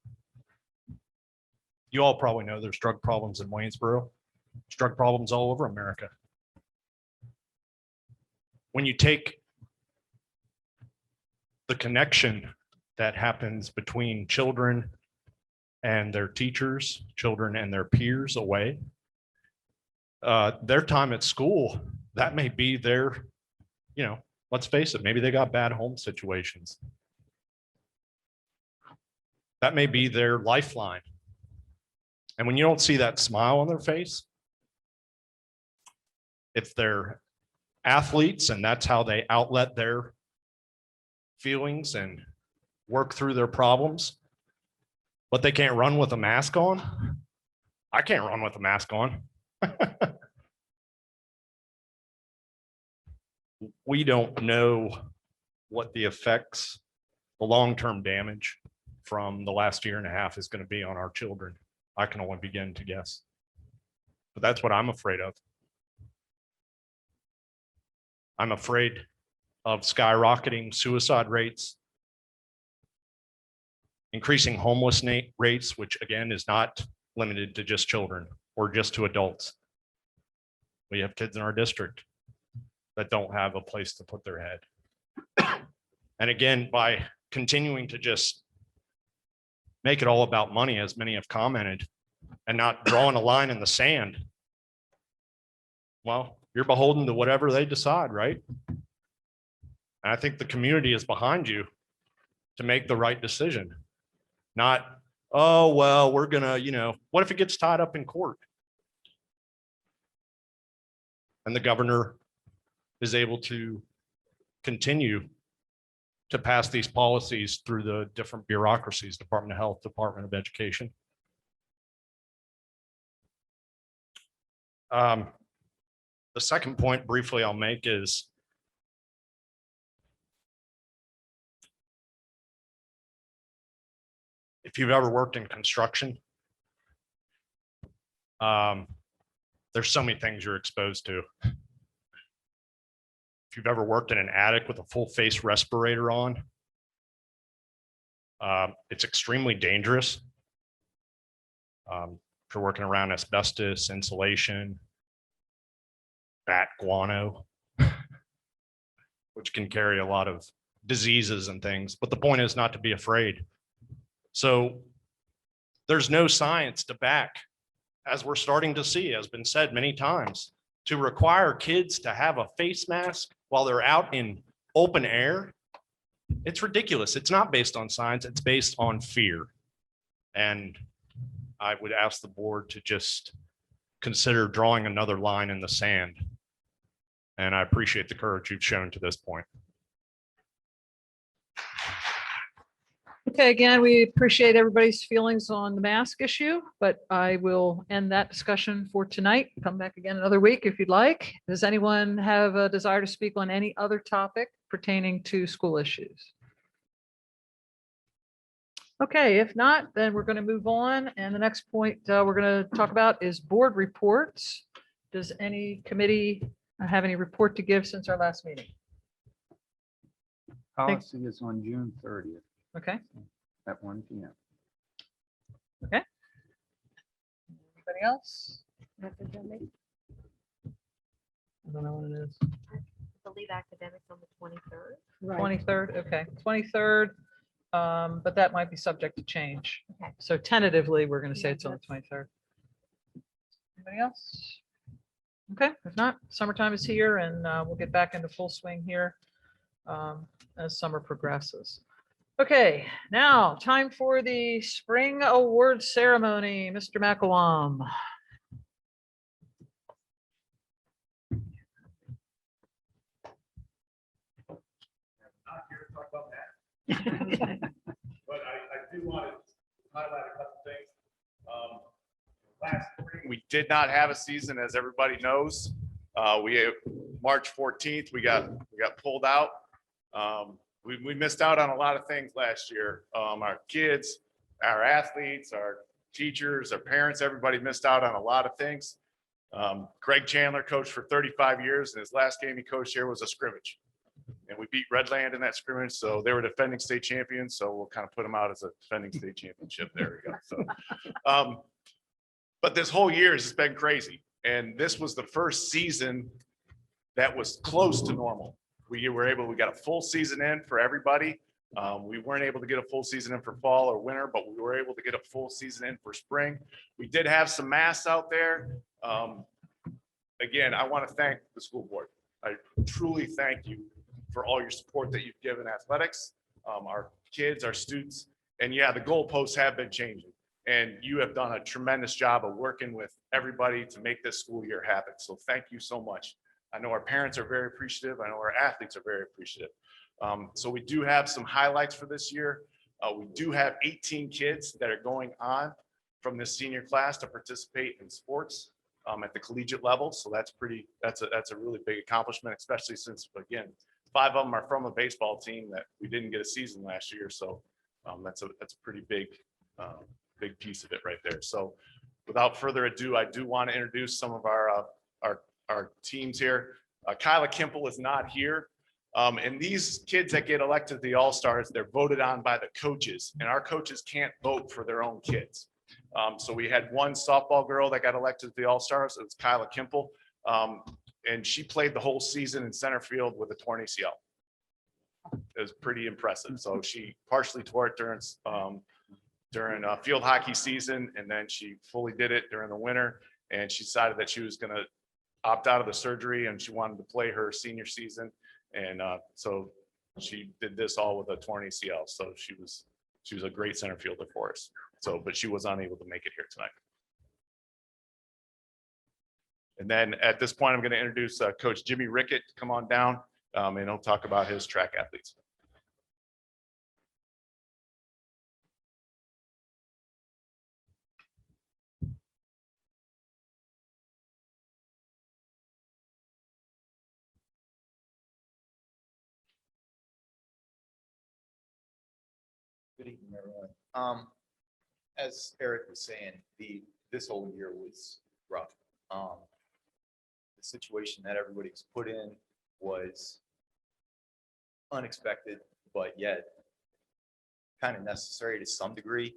You all probably know there's drug problems in Waynesboro. There's drug problems all over America. When you take the connection that happens between children and their teachers, children and their peers away. Their time at school, that may be their, let's face it, maybe they got bad home situations. That may be their lifeline. And when you don't see that smile on their face, if they're athletes and that's how they outlet their feelings and work through their problems, but they can't run with a mask on. I can't run with a mask on. We don't know what the effects, the long-term damage from the last year and a half is going to be on our children. I can only begin to guess. But that's what I'm afraid of. I'm afraid of skyrocketing suicide rates, increasing homeless rates, which again is not limited to just children or just to adults. We have kids in our district that don't have a place to put their head. And again, by continuing to just make it all about money, as many have commented, and not drawing a line in the sand, well, you're beholden to whatever they decide, right? And I think the community is behind you to make the right decision. Not, oh, well, we're gonna, what if it gets tied up in court? And the governor is able to continue to pass these policies through the different bureaucracies, Department of Health, Department of Education. The second point briefly I'll make is if you've ever worked in construction, there's so many things you're exposed to. If you've ever worked in an attic with a full face respirator on, it's extremely dangerous. If you're working around asbestos, insulation, bat guano, which can carry a lot of diseases and things. But the point is not to be afraid. So there's no science to back, as we're starting to see, has been said many times, to require kids to have a face mask while they're out in open air. It's ridiculous. It's not based on science. It's based on fear. And I would ask the board to just consider drawing another line in the sand. And I appreciate the courage you've shown to this point. Okay, again, we appreciate everybody's feelings on the mask issue, but I will end that discussion for tonight. Come back again another week if you'd like. Does anyone have a desire to speak on any other topic pertaining to school issues? Okay, if not, then we're going to move on. And the next point we're going to talk about is board reports. Does any committee have any report to give since our last meeting? Policy is on June 30th. Okay. At 1 p.m. Okay. Anybody else? Dr. Dudley? I don't know what it is. I believe academics on the 23rd. 23rd, okay, 23rd. But that might be subject to change. Okay. So tentatively, we're going to say it's on the 23rd. Anybody else? Okay, if not, summertime is here and we'll get back into full swing here as summer progresses. Okay, now time for the spring award ceremony. Mr. McLaughlin. Not here to talk about that. But I do want to highlight a couple things. Last spring, we did not have a season, as everybody knows. March 14th, we got pulled out. We missed out on a lot of things last year. Our kids, our athletes, our teachers, our parents, everybody missed out on a lot of things. Greg Chandler coached for 35 years, and his last game he coached here was a scrimmage. And we beat Redland in that scrimmage, so they were defending state champions. So we'll kind of put them out as a defending state championship. There we go. So, but this whole year has been crazy, and this was the first season that was close to normal. We got a full season in for everybody. We weren't able to get a full season in for fall or winter, but we were able to get a full season in for spring. We did have some masks out there. Again, I want to thank the school board. I truly thank you for all your support that you've given athletics, our kids, our students. And yeah, the goalposts have been changing. And you have done a tremendous job of working with everybody to make this school year happen. So thank you so much. I know our parents are very appreciative. I know our athletes are very appreciative. So we do have some highlights for this year. We do have 18 kids that are going on from this senior class to participate in sports at the collegiate level. So that's a really big accomplishment, especially since, again, 5 of them are from a baseball team that we didn't get a season last year. So that's a pretty big piece of it right there. So without further ado, I do want to introduce some of our teams here. Kyla Kimple is not here. And these kids that get elected to the All-Stars, they're voted on by the coaches, and our coaches can't vote for their own kids. So we had one softball girl that got elected to the All-Stars. It was Kyla Kimple. And she played the whole season in center field with a torn ACL. It was pretty impressive. So she partially tore it during field hockey season, and then she fully did it during the winter. And she decided that she was going to opt out of the surgery, and she wanted to play her senior season. And so she did this all with a torn ACL. So she was a great center fielder for us. So, but she was unable to make it here tonight. And then at this point, I'm going to introduce Coach Jimmy Rickett to come on down, and he'll talk about his track athletes. Good evening, everyone. As Eric was saying, this whole year was rough. The situation that everybody was put in was unexpected, but yet kind of necessary to some degree.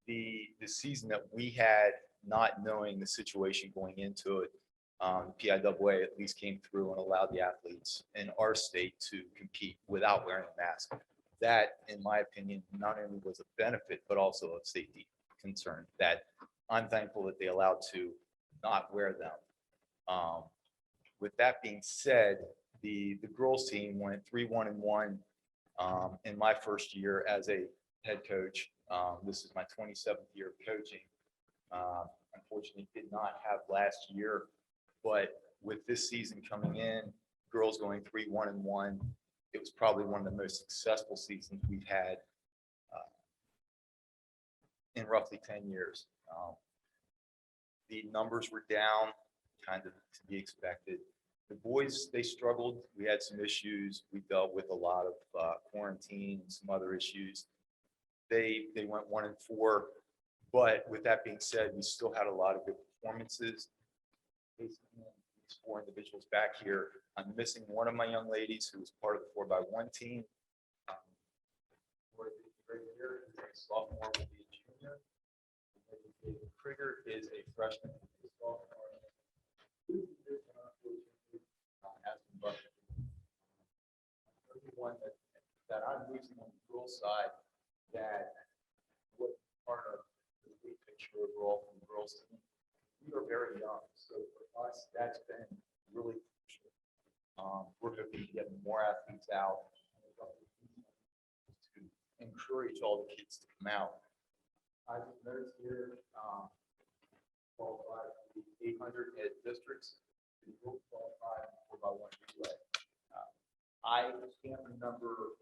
The season that we had, not knowing the situation going into it, PIAA at least came through and allowed the athletes in our state to compete without wearing a mask. That, in my opinion, not only was a benefit, but also a safety concern that I'm thankful that they allowed to not wear them. With that being said, the girls team went 3-1-1 in my first year as a head coach. This is my 27th year of coaching. Unfortunately, did not have last year, but with this season coming in, girls going 3-1-1, it was probably one of the most successful seasons we've had in roughly 10 years. The numbers were down, kind of to be expected. The boys, they struggled. We had some issues. We dealt with a lot of quarantine and some other issues. They went 1-4, but with that being said, we still had a lot of good performances. Basically, these 4 individuals back here. I'm missing one of my young ladies who was part of the 4x1 team. Right here is a sophomore, will be a junior. Krieger is a freshman. Everyone that I'm losing on the girls' side, that was part of the big picture overall from the girls' team. We are very young, so for us, that's been really crucial. We're hoping to get more athletes out to encourage all the kids to come out. I just noticed here, qualified for the 800 head districts. We will qualify for about 1 relay. I can't remember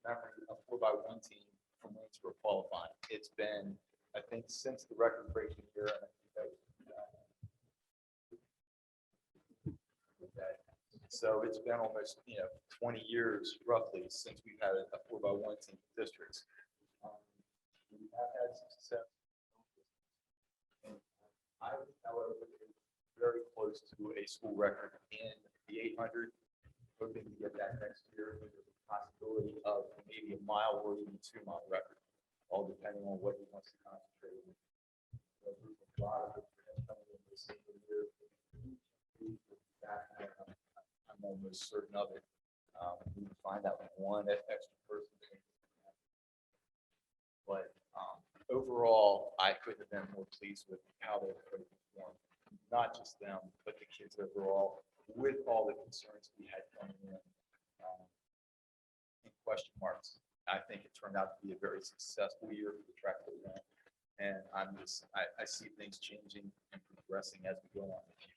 a 4x1 team from Waynesboro qualifying. It's been, I think, since the record-breaking year. So it's been almost 20 years roughly since we've had a 4x1 team in districts. We have had some success. And I was, however, very close to a school record in the 800. Hoping to get that next year. There's a possibility of maybe a mile or even 2-mile record, all depending on what he wants to concentrate on. There's a lot of it coming in this single year. I'm almost certain of it. We would find that one extra person. But overall, I couldn't have been more pleased with how they performed. Not just them, but the kids overall, with all the concerns we had coming in question marks. I think it turned out to be a very successful year for the track program. And I see things changing and progressing as we go on in the future.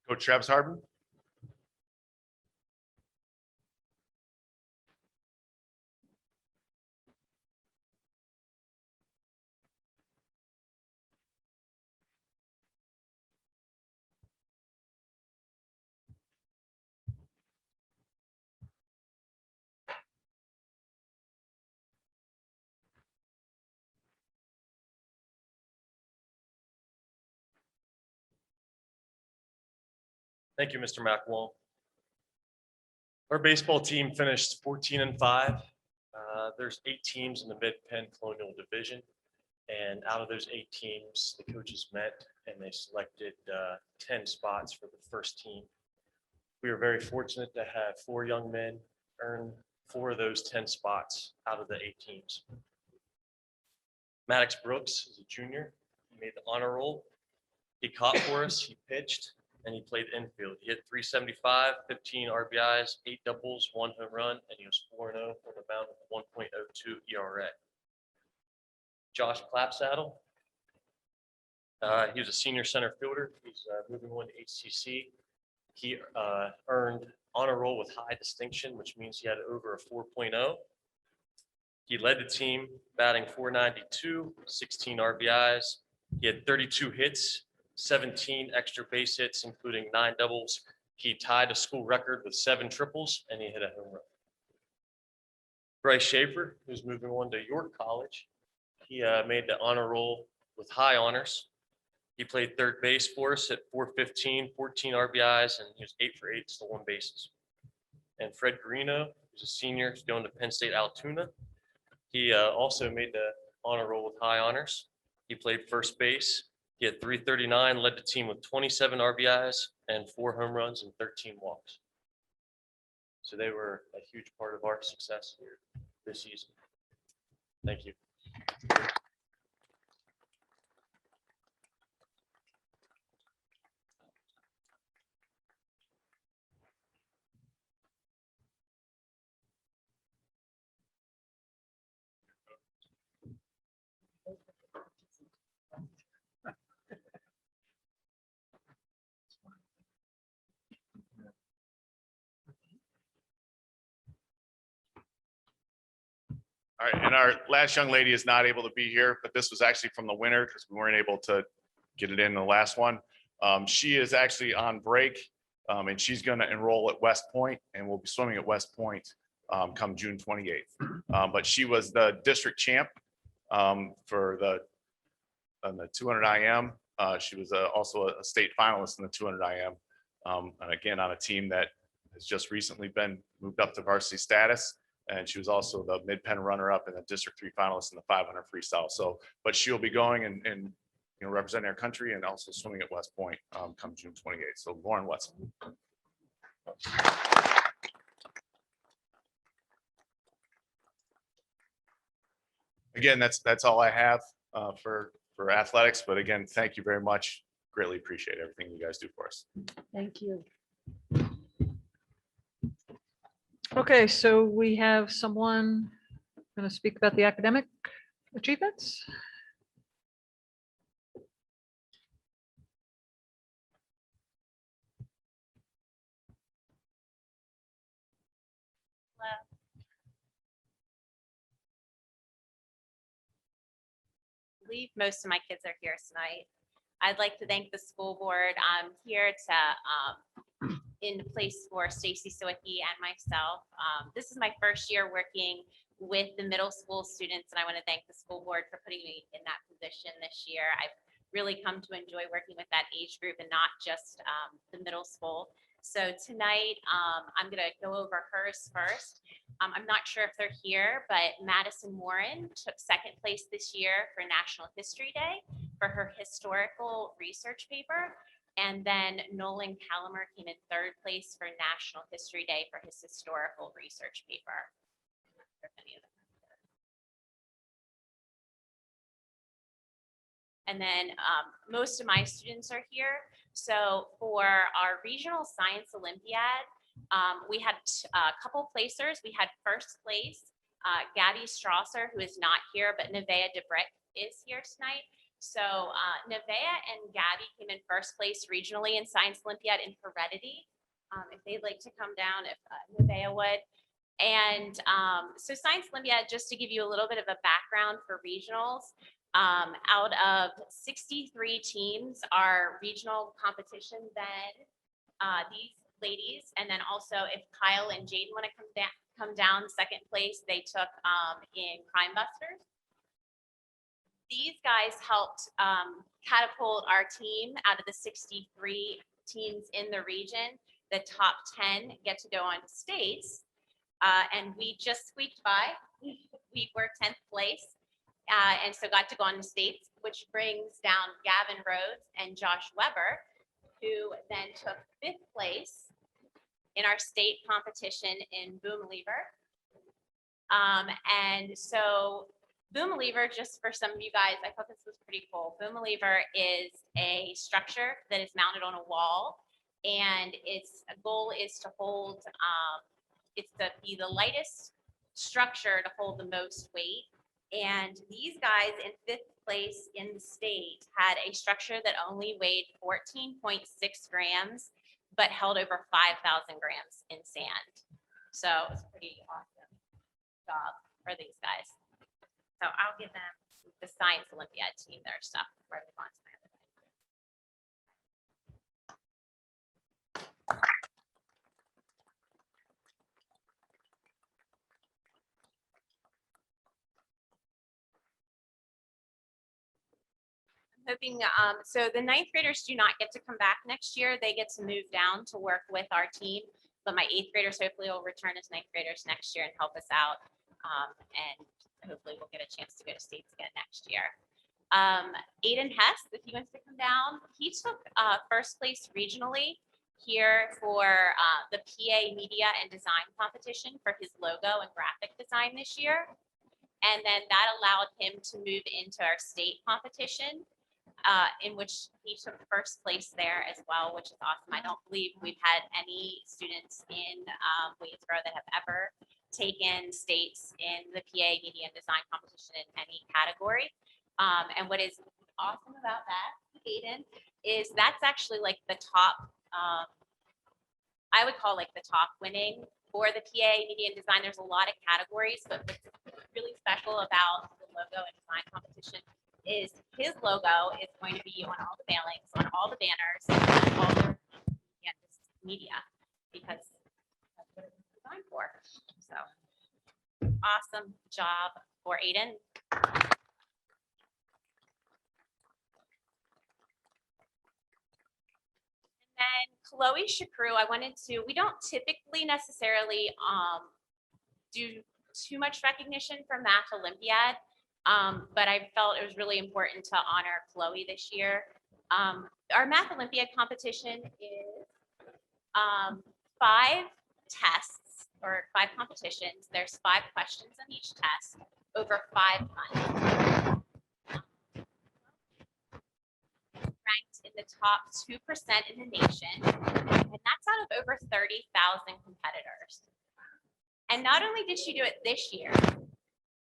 Coach Travis Hardin. Thank you, Mr. McLaughlin. Our baseball team finished 14-5. There's 8 teams in the Mid-Penn Colonial Division. And out of those 8 teams, the coaches met and they selected 10 spots for the first team. We were very fortunate to have 4 young men earn 4 of those 10 spots out of the 8 teams. Maddox Brooks is a junior. He made the honor roll. He caught for us, he pitched, and he played infield. He hit 375, 15 RBIs, 8 doubles, 1 home run, and he was 4-0 on the mound with 1.02 ERA. Josh Clapsaddle, he was a senior center fielder. He's moving on to HCC. He earned honor roll with high distinction, which means he had over a 4.0. He led the team batting 492, 16 RBIs. He had 32 hits, 17 extra base hits, including 9 doubles. He tied a school record with 7 triples, and he hit a home run. Margie Schaeffer, who's moving on to York College, he made the honor roll with high honors. He played third base for us at 415, 14 RBIs, and he was 8 for 8 stolen bases. And Fred Garino, who's a senior, he's going to Penn State Altoona. He also made the honor roll with high honors. He played first base. He had 339, led the team with 27 RBIs and 4 home runs and 13 walks. So they were a huge part of our success here this season. Thank you. All right, and our last young lady is not able to be here, but this was actually from the winter because we weren't able to get it in the last one. She is actually on break, and she's going to enroll at West Point, and we'll be swimming at West Point come June 28th. But she was the district champ for the 200 IM. She was also a state finalist in the 200 IM, and again on a team that has just recently been moved up to varsity status. And she was also the Mid-Penn runner-up and the District 3 finalist in the 500 freestyle. So, but she'll be going and representing our country and also swimming at West Point come June 28th. So Lauren Wetzel. Again, that's all I have for athletics. But again, thank you very much. Greatly appreciate everything you guys do for us. Thank you. Okay, so we have someone going to speak about the academic achievements. I believe most of my kids are here tonight. I'd like to thank the school board. I'm here to in place for Stacy Sawicki and myself. This is my first year working with the middle school students, and I want to thank the school board for putting me in that position this year. I've really come to enjoy working with that age group and not just the middle school. So tonight, I'm going to go over hers first. I'm not sure if they're here, but Madison Warren took second place this year for National History Day for her historical research paper. And then Nolan Calamer came in third place for National History Day for his historical research paper. And then most of my students are here. So for our regional science Olympiad, we had a couple placers. We had first place, Gabby Strasser, who is not here, but Nevaeh DeBrick is here tonight. So Nevaeh and Gabby came in first place regionally in Science Olympiad in heredity. If they'd like to come down, if Nevaeh would. And so Science Olympiad, just to give you a little bit of a background for regionals, out of 63 teams, our regional competition then, these ladies, and then also if Kyle and Jaden want to come down second place, they took in Crime Busters. These guys helped catapult our team out of the 63 teams in the region. The top 10 get to go on to states, and we just squeaked by. We were 10th place. And so got to go on the states, which brings down Gavin Rhodes and Josh Weber, who then took 5th place in our state competition in Boom Lever. And so Boom Lever, just for some of you guys, I thought this was pretty cool. Boom Lever is a structure that is mounted on a wall, and its goal is to hold, it's to be the lightest structure to hold the most weight. And these guys in 5th place in the state had a structure that only weighed 14.6 grams, but held over 5,000 grams in sand. So it was a pretty awesome job for these guys. So I'll give them the Science Olympiad team their stuff before I move on to my other. Hoping, so the 9th graders do not get to come back next year. They get to move down to work with our team, but my 8th graders hopefully will return as 9th graders next year and help us out. And hopefully we'll get a chance to go to states again next year. Aiden Hess, if he wants to come down, he took first place regionally here for the PA Media and Design competition for his logo and graphic design this year. And then that allowed him to move into our state competition, in which he took first place there as well, which is awesome. I don't believe we've had any students in Waynesboro that have ever taken states in the PA Media and Design competition in any category. And what is awesome about that, Aiden, is that's actually like the top, I would call like the top winning for the PA Media and Design. There's a lot of categories, but what's really special about the logo and design competition is his logo is going to be on all the mailings, on all the banners, on all the media, because that's what it's designed for. So awesome job for Aiden. And then Chloe Shakru, we don't typically necessarily do too much recognition for Math Olympiad. But I felt it was really important to honor Chloe this year. Our Math Olympiad competition is 5 tests or 5 competitions. There's 5 questions on each test over 5 months. Ranked in the top 2% in the nation, and that's out of over 30,000 competitors. And not only did she do it this year,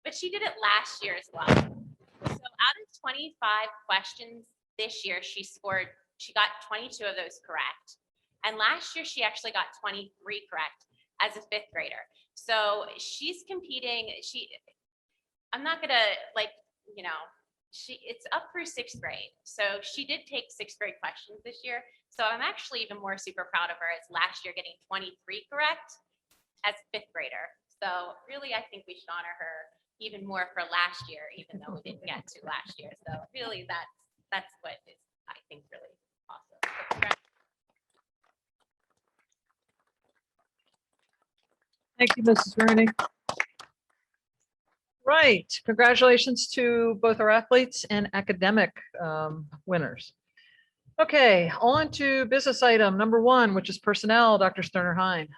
but she did it last year as well. So out of 25 questions this year, she got 22 of those correct. And last year, she actually got 23 correct as a 5th grader. So she's competing. I'm not gonna it's up through 6th grade. So she did take 6th grade questions this year. So I'm actually even more super proud of her as last year getting 23 correct as a 5th grader. So really, I think we should honor her even more for last year, even though we didn't get to last year. So really that's what is, I think, really awesome. So Thank you, Mrs. Rooney. Right, congratulations to both our athletes and academic winners. Okay, on to business item number 1, which is personnel. Dr. Sterner-Hein.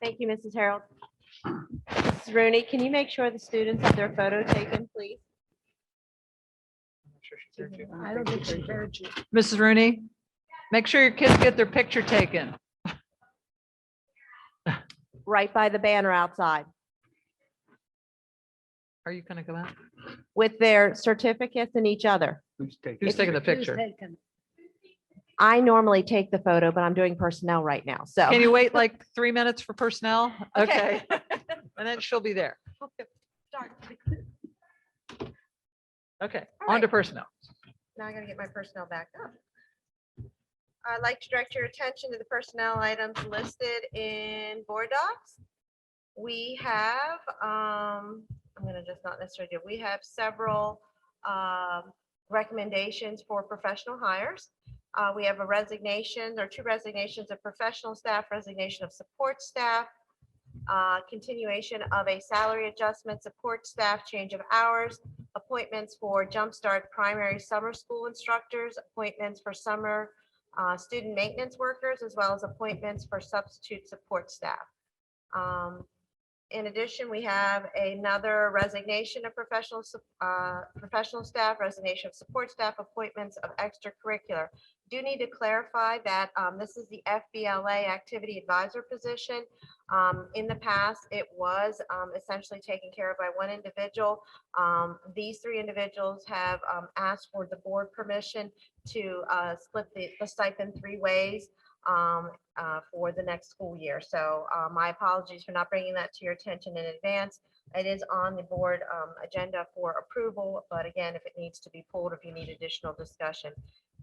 Thank you, Mrs. Harold. Mrs. Rooney, can you make sure the students have their photo taken, please? I don't think she heard you. Mrs. Rooney, make sure your kids get their picture taken. Right by the banner outside Are you gonna go out? with their certificates and each other. Who's Who's taking the picture? I normally take the photo, but I'm doing personnel right now, so. Can you wait like 3 minutes for personnel? Okay. And then she'll be there. Okay, on to personnel. Now I gotta get my personnel back up. I'd like to direct your attention to the personnel items listed in board docs. We have, I'm gonna just not necessarily do, we have several recommendations for professional hires. We have a resignation, or 2 resignations of professional staff, resignation of support staff, continuation of a salary adjustment, support staff, change of hours, appointments for Jumpstart primary summer school instructors, appointments for summer student maintenance workers, as well as appointments for substitute support staff. In addition, we have another resignation of professional staff, resignation of support staff, appointments of extracurricular. Do need to clarify that this is the FBLA activity advisor position. In the past, it was essentially taken care of by one individual. These 3 individuals have asked for the board permission to split the stipend 3 ways for the next school year. So my apologies for not bringing that to your attention in advance. It is on the board agenda for approval, but again, if it needs to be pulled, if you need additional discussion.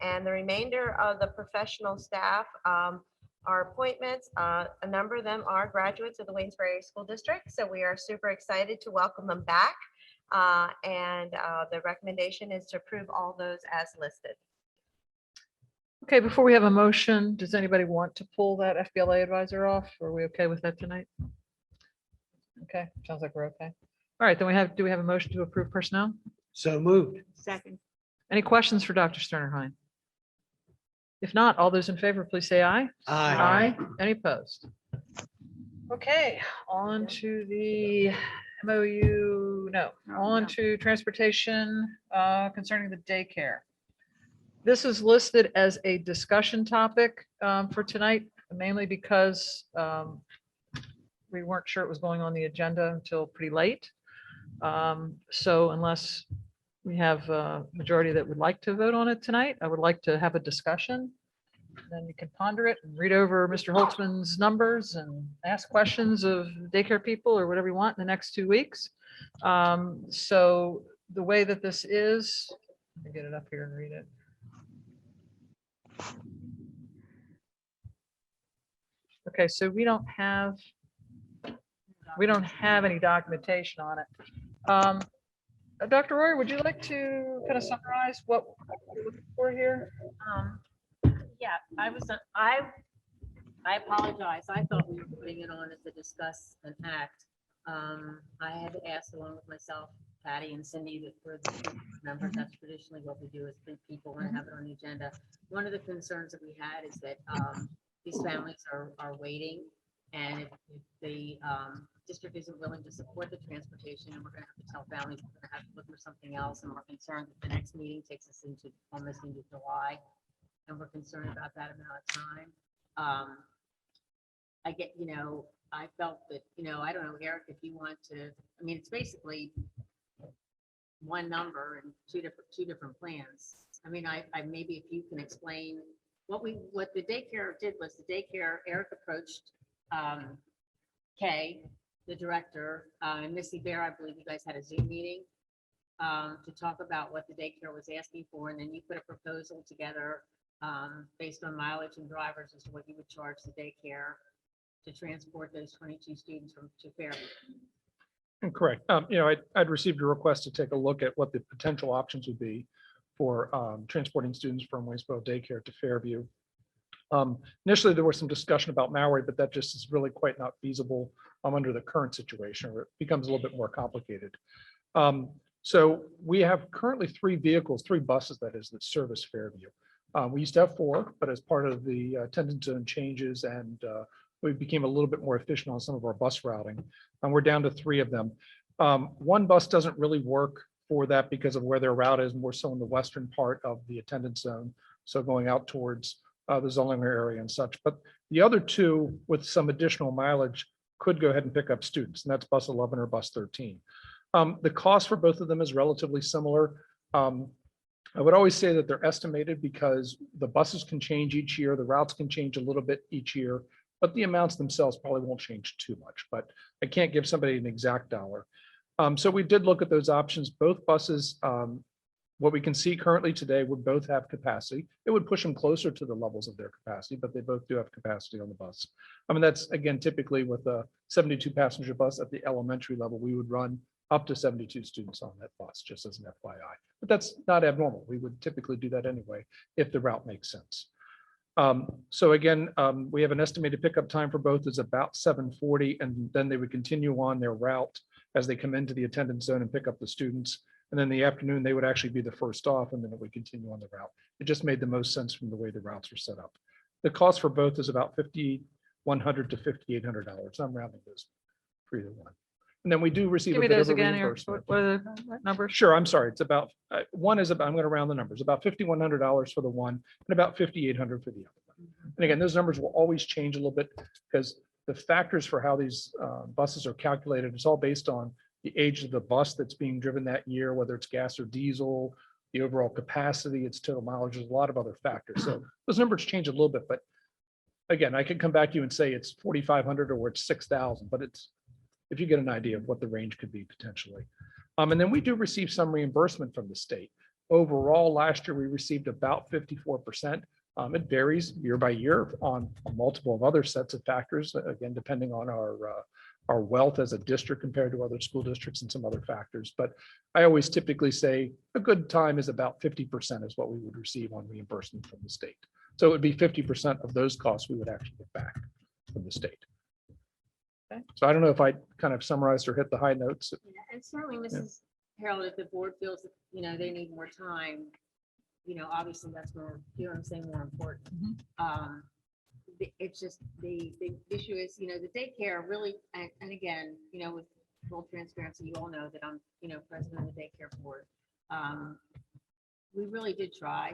And the remainder of the professional staff are appointments. A number of them are graduates of the Waynesbury School District, so we are super excited to welcome them back. And the recommendation is to approve all those as listed. Okay, before we have a motion, does anybody want to pull that FBLA advisor off? Are we okay with that tonight? Okay, sounds like we're okay. All right, then do we have a motion to approve personnel? So moved. Second. Any questions for Dr. Sterner-Hein? If not, all those in favor, please say aye. Aye. Any opposed? Okay, on to the MOU, on to transportation concerning the daycare. This is listed as a discussion topic for tonight, mainly because we weren't sure it was going on the agenda until pretty late. So unless we have a majority that would like to vote on it tonight, I would like to have a discussion. Then you can ponder it and read over Mr. Holtzman's numbers and ask questions of daycare people or whatever you want in the next 2 weeks. So the way that this is, let me get it up here and read it. Okay, so we don't have any documentation on it. Dr. Roy, would you like to kind of summarize what we're looking for here? Yeah, I apologize. I thought we were putting it on as a discuss and act. I had asked along with myself, Patty and Cindy, that for the members, that's traditionally what we do is bring people and have it on the agenda. One of the concerns that we had is that these families are waiting, and if the district isn't willing to support the transportation, and we're gonna have to tell families we're gonna have to look for something else, and we're concerned that the next meeting takes us into almost into July, and we're concerned about that amount of time. I get, I felt that, I don't know, Eric, if you want to, I mean, it's basically one number and two different plans. I mean, I maybe if you can explain what the daycare did was the daycare, Eric approached Kay, the director, and Missy Bear, I believe you guys had a Zoom meeting to talk about what the daycare was asking for, and then you put a proposal together based on mileage and drivers as to what you would charge the daycare to transport those 22 students to Fairview. Correct. I'd received a request to take a look at what the potential options would be for transporting students from Waynesboro Daycare to Fairview. Initially, there was some discussion about Maui, but that just is really quite not feasible under the current situation, or it becomes a little bit more complicated. So we have currently 3 vehicles, 3 buses, that is, that service Fairview. We used to have 4, but as part of the attendance zone changes and we became a little bit more efficient on some of our bus routing, and we're down to 3 of them. 1 bus doesn't really work for that because of where their route is, more so in the western part of the attendance zone. So going out towards the Zollinger area and such. But the other 2 with some additional mileage could go ahead and pick up students, and that's bus 11 or bus 13. The cost for both of them is relatively similar. I would always say that they're estimated because the buses can change each year, the routes can change a little bit each year, but the amounts themselves probably won't change too much, but I can't give somebody an exact dollar. So we did look at those options. Both buses, what we can see currently today, would both have capacity. It would push them closer to the levels of their capacity, but they both do have capacity on the bus. I mean, that's again, typically with a 72 passenger bus at the elementary level, we would run up to 72 students on that bus, just as an FYI. But that's not abnormal. We would typically do that anyway, if the route makes sense. So again, we have an estimated pickup time for both is about 7:40, and then they would continue on their route as they come into the attendance zone and pick up the students. And then in the afternoon, they would actually be the first off, and then it would continue on the route. It just made the most sense from the way the routes were set up. The cost for both is about $5,100 to $5,800. I'm rounding those for either one. And then we do receive Give a me bit those of a again here. reimbursement. What are the numbers? Sure, I'm sorry. It's about, one is about, I'm going to round the numbers, about $5,100 for the one and about $5,800 for the other one. And again, those numbers will always change a little bit because the factors for how these buses are calculated, it's all based on the age of the bus that's being driven that year, whether it's gas or diesel, the overall capacity, its total mileage, there's a lot of other factors. So those numbers change a little bit, but again, I could come back to you and say it's 4,500 or it's 6,000, but it's, if you get an idea of what the range could be potentially. And then we do receive some reimbursement from the state. Overall, last year, we received about 54%. It varies year by year on multiple of other sets of factors, again, depending on our wealth as a district compared to other school districts and some other factors. But I always typically say a good time is about 50% is what we would receive on reimbursement from the state. So it would be 50% of those costs we would actually get back from the state. Okay. So I don't know if I kind of summarized or hit the high notes. And certainly, Mrs. Harold, if the board feels that, they need more time, obviously that's more, what I'm saying, more important. It's just the issue is, the daycare really, and again, with full transparency, you all know that I'm, president of the daycare board. We really did try,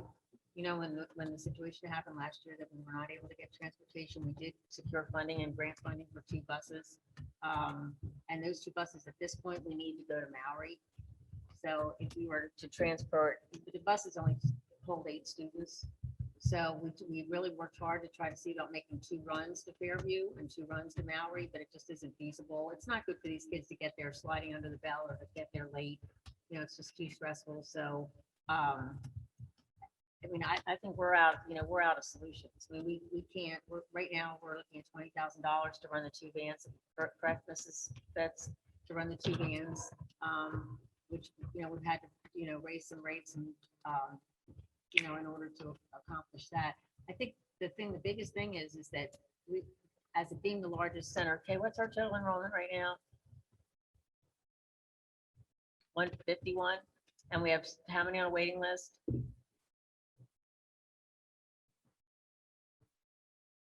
when the situation happened last year that we were not able to get transportation, we did secure funding and grant funding for 2 buses. And those 2 buses, at this point, we need to go to Maui. So if we were to transport, the buses only hold 8 students. So we really worked hard to try to see about making 2 runs to Fairview and 2 runs to Maui, but it just isn't feasible. It's not good for these kids to get there sliding under the bell or to get there late. It's just too stressful. So, I think we're out of solutions. We can't, right now, we're looking at $20,000 to run the 2 vans. Correct, Mrs. Betts, to run the 2 vans, which, we've had to, raise some rates and, in order to accomplish that. I think the biggest thing is that we, as it being the largest center, okay, what's our total enrollment right now? 151, and we have how many on a waiting list?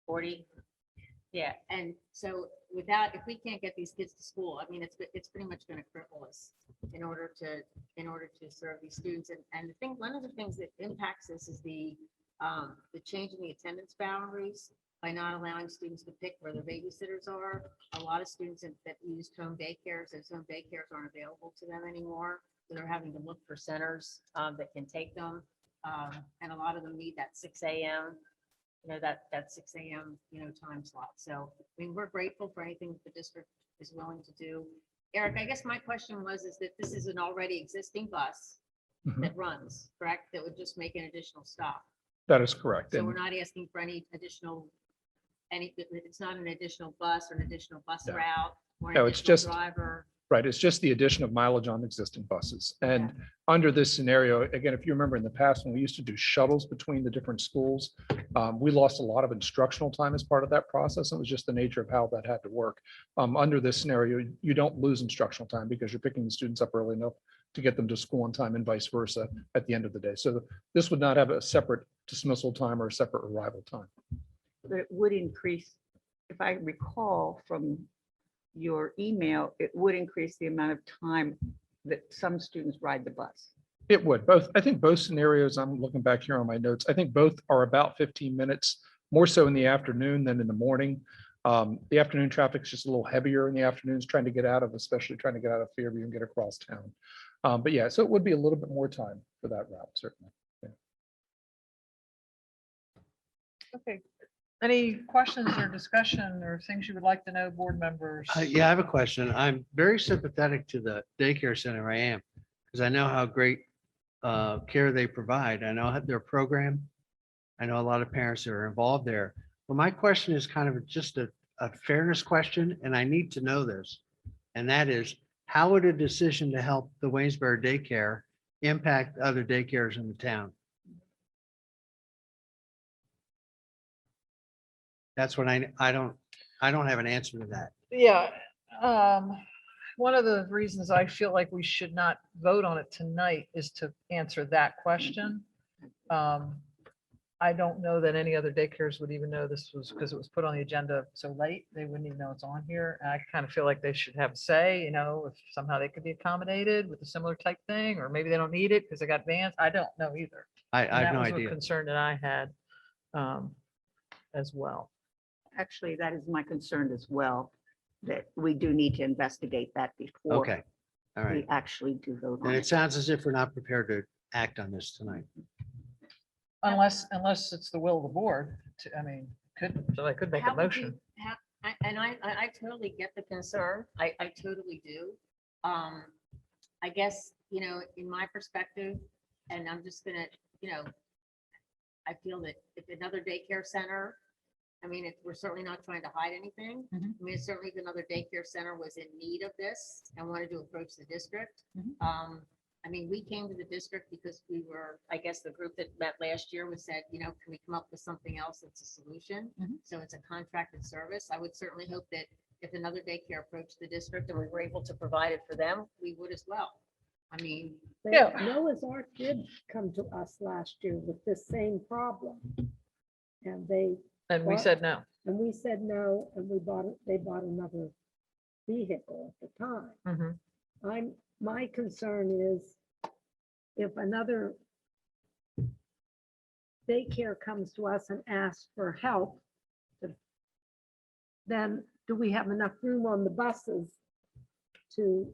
40. Yeah, and so if we can't get these kids to school, it's pretty much going to cripple us in order to serve these students. And the thing, one of the things that impacts this is the change in the attendance boundaries by not allowing students to pick where their babysitters are. A lot of students that use home daycares, those home daycares aren't available to them anymore. So they're having to look for centers that can take them. And a lot of them need that 6 a.m. That 6 a.m. time slot. So we're grateful for anything that the district is willing to do. Eric, I guess my question is that this is an already existing bus that runs, correct? That would just make an additional stop. That is correct. So we're not asking for any additional, it's not an additional bus or an additional bus route or an No, it's additional just driver. Right, it's just the addition of mileage on existing buses. And under this scenario, again, if you remember in the past, when we used to do shuttles between the different schools, we lost a lot of instructional time as part of that process. It was just the nature of how that had to work. Under this scenario, you don't lose instructional time because you're picking the students up early enough to get them to school on time and vice versa at the end of the day. So this would not have a separate dismissal time or a separate arrival time. But it would increase, if I recall from your email, it would increase the amount of time that some students ride the bus. It would both. I think both scenarios, I'm looking back here on my notes, I think both are about 15 minutes, more so in the afternoon than in the morning. The afternoon traffic is just a little heavier in the afternoons trying to get out of, especially trying to get out of Fairview and get across town. But yeah, so it would be a little bit more time for that route, certainly. Yeah. Okay. Any questions or discussion or things you would like to know, board members? Yeah, I have a question. I'm very sympathetic to the daycare center. I am, because I know how great care they provide. I know their program. I know a lot of parents that are involved there. But my question is kind of just a fairness question, and I need to know this. And that is, how would a decision to help the Waynesboro daycare impact other daycares in the town? That's what I don't have an answer to that. Yeah. One of the reasons I feel like we should not vote on it tonight is to answer that question. I don't know that any other daycares would even know this was, because it was put on the agenda so late, they wouldn't even know it's on here. And I kind of feel like they should have a say, you know, if somehow they could be accommodated with a similar type thing, or maybe they don't need it because they got vans. I don't know either. I And have that no was a idea. concern that I had as well. Actually, that is my concern as well, that we do need to investigate that before Okay, all we right. actually do vote on And it it. sounds as if we're not prepared to act on this tonight. Unless it's the will of the board to, I mean, somebody could make a How would motion. you have- And I totally get the concern. I totally do. I guess, you know, in my perspective, and I'm just gonna, you know, I feel that if another daycare center, I mean, we're certainly not trying to hide anything. I mean, certainly if another daycare center was in need of this and wanted to approach the district. I mean, we came to the district because we were, I guess, the group that met last year was said, you know, can we come up with something else that's a solution? So it's a contracted service. I would certainly hope that if another daycare approached the district and we were able to provide it for them, we would as well. I mean, Noah's Ark did come to us last year with this same problem. And they. And we said no. And we said no, and they bought another vehicle at the time. My concern is if another daycare comes to us and asks for help, then do we have enough room on the buses to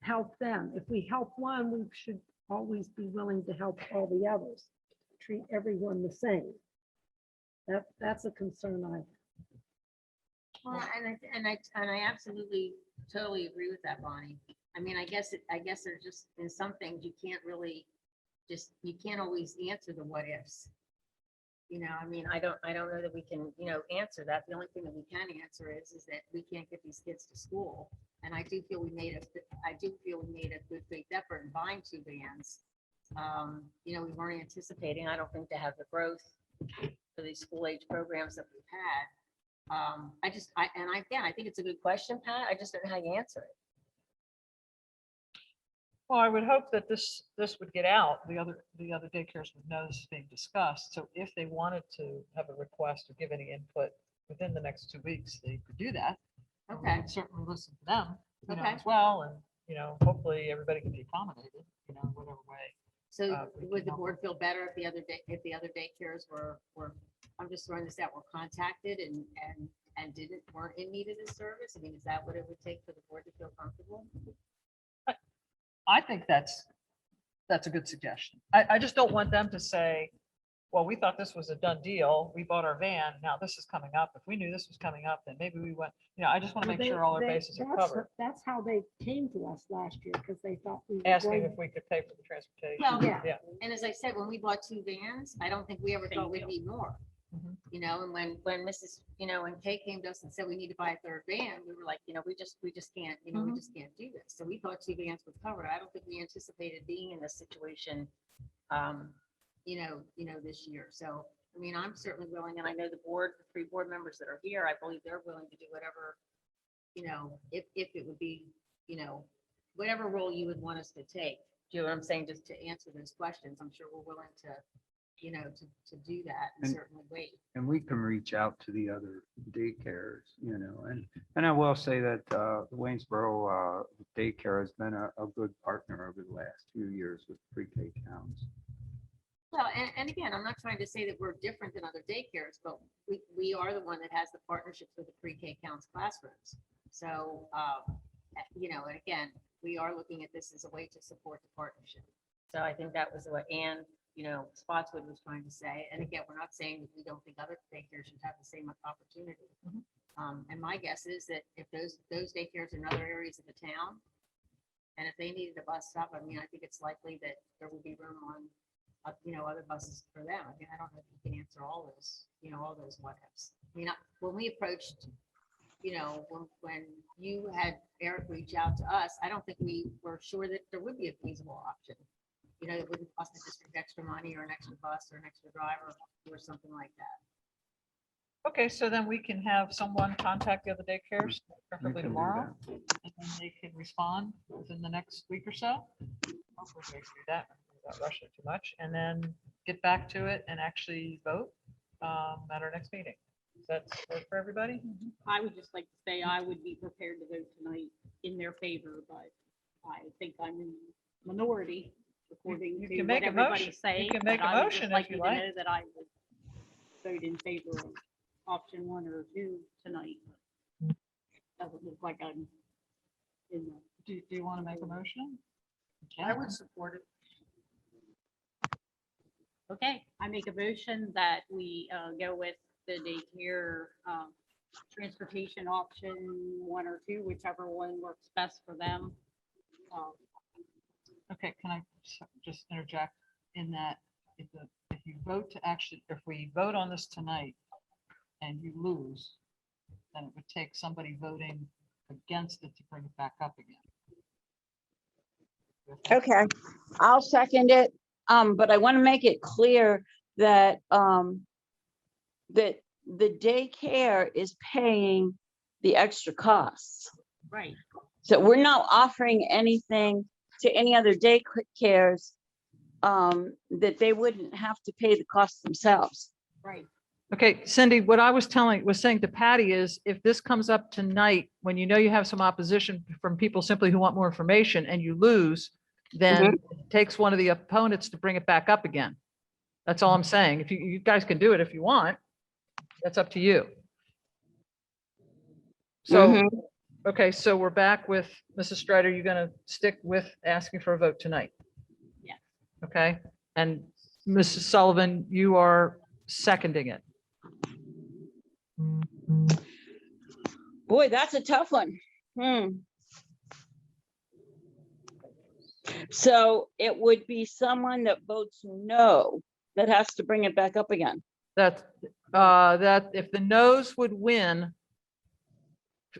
help them? If we help one, we should always be willing to help all the others, treat everyone the same. That's a concern I have. well, and I absolutely totally agree with that, Bonnie. I mean, I guess there's just, in some things, you can't really you can't always answer the what ifs. You know, I mean, I don't know that we can, you know, answer that. The only thing that we can answer is that we can't get these kids to school. And I do feel we made a good faith effort in buying 2 vans. You know, we weren't anticipating, I don't think, to have the growth for these school age programs that we've had. I think it's a good question, Pat. I just don't know how you answer it. Well, I would hope that this would get out. The other daycares would know this is being discussed. So if they wanted to have a request or give any input within the next 2 weeks, they could do that. Okay. We'd certainly listen to them, you know, Okay. as well. And, you know, hopefully everybody can be accommodated, you know, whatever way. So we would can the help. board feel better if the other daycares were, I'm just throwing this out, were contacted and weren't in need of this service? I mean, is that what it would take for the board to feel comfortable? I think that's a good suggestion. I just don't want them to say, well, we thought this was a done deal. We bought our van. Now this is coming up. If we knew this was coming up, then maybe we went, you know, I just want to make sure all our bases are covered. That's how they came to us last year, because they thought we were Asking going. if we could pay for the transportation. Well, Yeah. and as I said, when we bought 2 vans, I don't think we ever thought we'd need more. Mhm. You know, and when Mrs., when Kay came to us and said we need to buy a third van, we were like, we just can't, we just can't do this. So we thought 2 vans would cover it. I don't think we anticipated being in this situation, this year. So, I mean, I'm certainly willing, and I know the board, the 3 board members that are here, I believe they're willing to do whatever, if it would be, whatever role you would want us to take. Do you know what I'm saying? Just to answer those questions. I'm sure we're willing to, to do that and And- certainly wait. And we can reach out to the other daycares, and I will say that the Waynesboro daycare has been a good partner over the last few years with pre-K towns. Well, and again, I'm not trying to say that we're different than other daycares, but we are the one that has the partnerships with the pre-K counts classrooms. So, and again, we are looking at this as a way to support the partnership. So I think that was what Ann, Spotswood was trying to say. And again, we're not saying that we don't think other daycares should have the same opportunity. And my guess is that if those daycares in other areas of the town, and if they needed a bus stop, I mean, I think it's likely that there will be room on other buses for them. I mean, I don't know if you can answer all those, all those what ifs. I mean, when we approached, when you had Eric reach out to us, I don't think we were sure that there would be a feasible option. It wouldn't cost the district extra money or an extra bus or an extra driver or something like that. Okay, so then we can have someone contact the other daycares, preferably can do tomorrow, and then they can respond within the next week or so. Hopefully we can do that without rushing it too much, and then get back to it and actually vote at our next meeting. Does that work for everybody? I would just like to say I would be prepared to vote tonight in their favor, but I think I'm in minority according You to can what make a everybody's motion. saying. You can make but a I would just motion if like you to like. know that I would vote in favor of option 1 or 2 tonight. Doesn't look like I'm in the. Do you want to make a motion? I would support it. Okay, I make a motion that we go with the daycare transportation option 1 or 2, whichever one works best for them. Okay, can I just interject in that if you vote to actually, if we vote on this tonight and you lose, then it would take somebody voting against it to bring it back up again. Okay, I'll second it. But I want to make it clear that that the daycare is paying the extra costs. Right. So we're not offering anything to any other daycares that they wouldn't have to pay the cost themselves. Right. Okay, Cindy, what I was saying to Patty is if this comes up tonight, when you have some opposition from people simply who want more information and you lose, then it takes one of the opponents to bring it back up again. That's all I'm saying. If you guys can do it if you want, that's up to you. So, okay, so we're back with Mrs. Strider. You're going to stick with asking for a vote tonight? Yeah. Okay, and Mrs. Sullivan, you are seconding it. Boy, that's a tough one. So it would be someone that votes no that has to bring it back up again. That if the noes would win,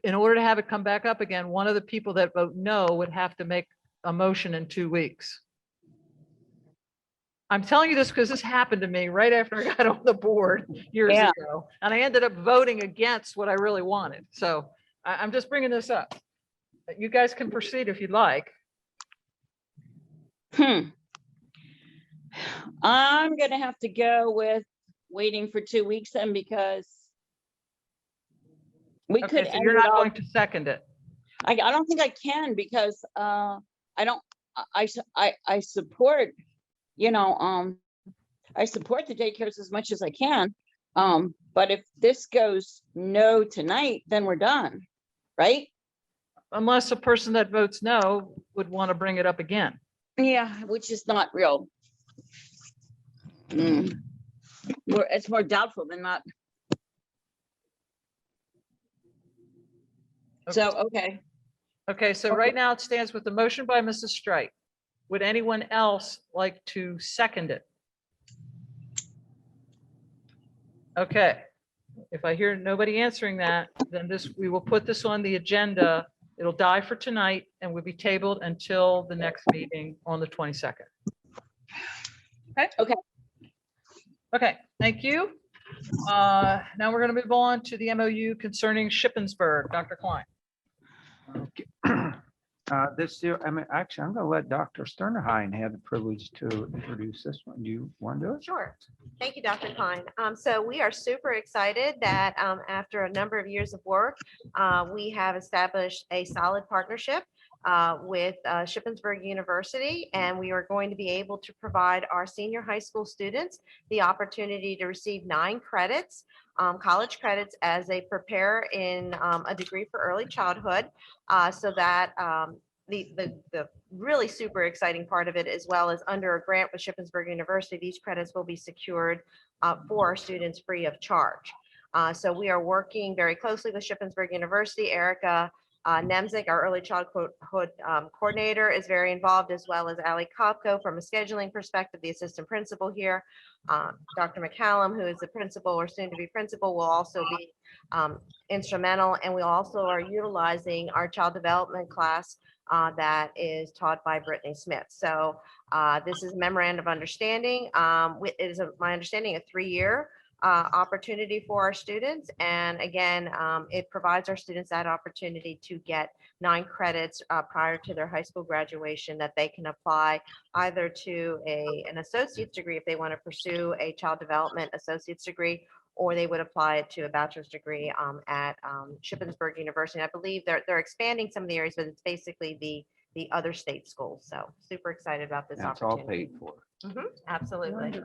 in order to have it come back up again, one of the people that vote no would have to make a motion in 2 weeks. I'm telling you this because this happened to me right after I got on the board years ago, and I ended up voting against what I really wanted. So I'm just bringing this up. You guys can proceed if you'd like. I'm gonna have to go with waiting for 2 weeks then, because we could. Okay, so you're not going to second it. I don't think I can, because I support, I support the daycares as much as I can. But if this goes no tonight, then we're done, right? Unless a person that votes no would want to bring it up again. Yeah, which is not real. It's more doubtful than not. So, okay. Okay, so right now it stands with the motion by Mrs. Strite. Would anyone else like to second it? Okay. If I hear nobody answering that, then we will put this on the agenda. It'll die for tonight and will be tabled until the next meeting on the 22nd. Okay? Okay. Okay, thank you. Now we're going to move on to the MOU concerning Shippensburg. Dr. Klein. This year, I mean, actually, I'm going to let Dr. Sternerheim have the privilege to introduce this one. Do you want to do it? Sure. Thank you, Dr. Klein. So we are super excited that after a number of years of work, we have established a solid partnership with Shippensburg University, and we are going to be able to provide our senior high school students the opportunity to receive 9 credits, college credits, as they prepare in a degree for early childhood, so that the really super exciting part of it, as well as under a grant with Shippensburg University, these credits will be secured for our students free of charge. So we are working very closely with Shippensburg University. Erica Nemzik, our early childhood coordinator, is very involved, as well as Ali Kopko from a scheduling perspective, the assistant principal here. Dr. McCallum, who is the principal or soon to be principal, will also be instrumental. And we also are utilizing our child development class that is taught by Brittany Smith. So this is a memorandum of understanding. It is my understanding a 3-year opportunity for our students. And again, it provides our students that opportunity to get 9 credits prior to their high school graduation that they can apply either to an associate's degree if they want to pursue a child development associate's degree, or they would apply it to a bachelor's degree at Shippensburg University. I believe they're expanding some of the areas, but it's basically the other state schools. So super excited about this That's all opportunity. paid for. Absolutely.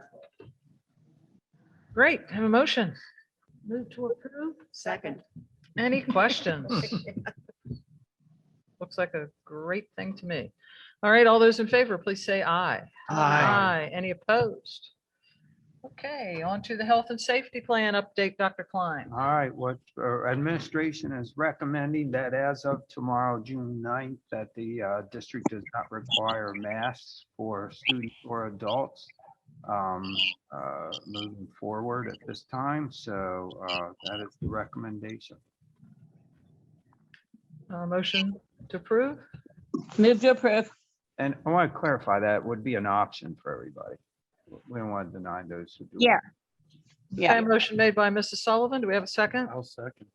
Great, have a motion. Move to approve. Second. Any questions? Looks like a great thing to me. All right, all those in favor, please say aye. Aye. Any opposed? Okay, on to the health and safety plan update, Dr. Klein. All right, what administration is recommending that as of tomorrow, June 9th, that the district does not require masks for students or adults moving forward at this time. So that is the recommendation. Motion to approve. Move to approve. And I want to clarify that would be an option for everybody. We don't want to deny those who do. Yeah. Okay, motion made by Mrs. Sullivan. Do we have a second? I'll second.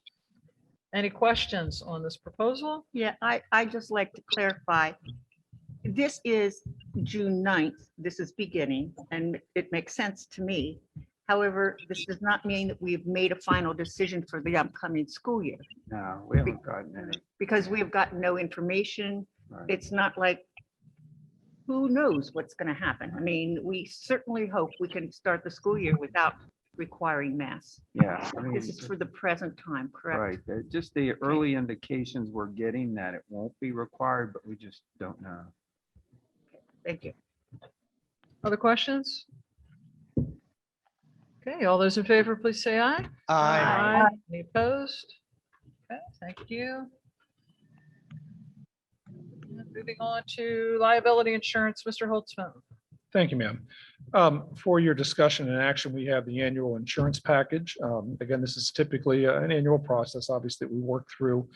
Any questions on this proposal? Yeah, I just like to clarify. This is June 9th. This is beginning, and it makes sense to me. However, this does not mean that we've made a final decision for the upcoming school year, No, we haven't gotten any. because we have gotten no information. Right. It's not like, who knows what's going to happen? I mean, we certainly hope we can start the school year without requiring masks. Yeah, I mean, This is for the present time, correct? right. Just the early indications we're getting that it won't be required, but we just don't know. Thank you. Other questions? Okay, all those in favor, please say aye. Aye. Any opposed? Okay, thank you. Moving on to liability insurance, Mr. Holtzman. Thank you, ma'am. For your discussion and action, we have the annual insurance package. Again, this is typically an annual process, obviously, that we work through.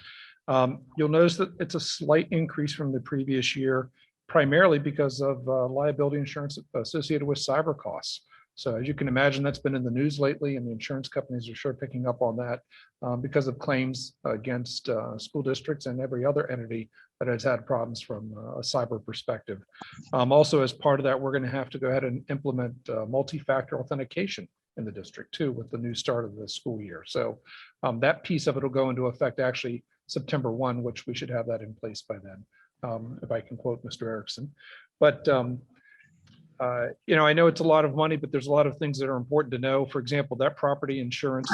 You'll notice that it's a slight increase from the previous year, primarily because of liability insurance associated with cyber costs. So as you can imagine, that's been in the news lately, and the insurance companies are sure picking up on that because of claims against school districts and every other entity that has had problems from a cyber perspective. Also, as part of that, we're going to have to go ahead and implement multi-factor authentication in the district too, with the new start of the school year. So that piece of it will go into effect actually September 1, which we should have that in place by then, if I can quote Mr. Erickson. But I know it's a lot of money, but there's a lot of things that are important to know. For example, that property insurance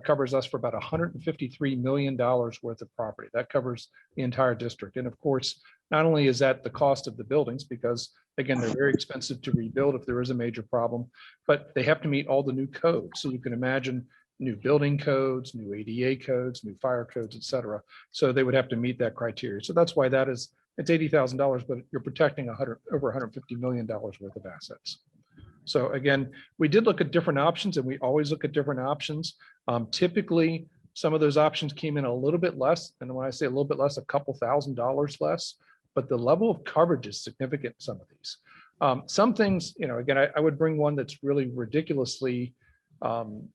covers us for about $153 million worth of property. That covers the entire district. And of course, not only is that the cost of the buildings, because again, they're very expensive to rebuild if there is a major problem, but they have to meet all the new codes. So you can imagine new building codes, new ADA codes, new fire codes, et cetera. So they would have to meet that criteria. So that's why it's $80,000, but you're protecting over $150 million worth of assets. So again, we did look at different options and we always look at different options. Typically, some of those options came in a little bit less. And when I say a little bit less, a couple $1,000s less, but the level of coverage is significant in some of these. Some things, again, I would bring one that's really ridiculously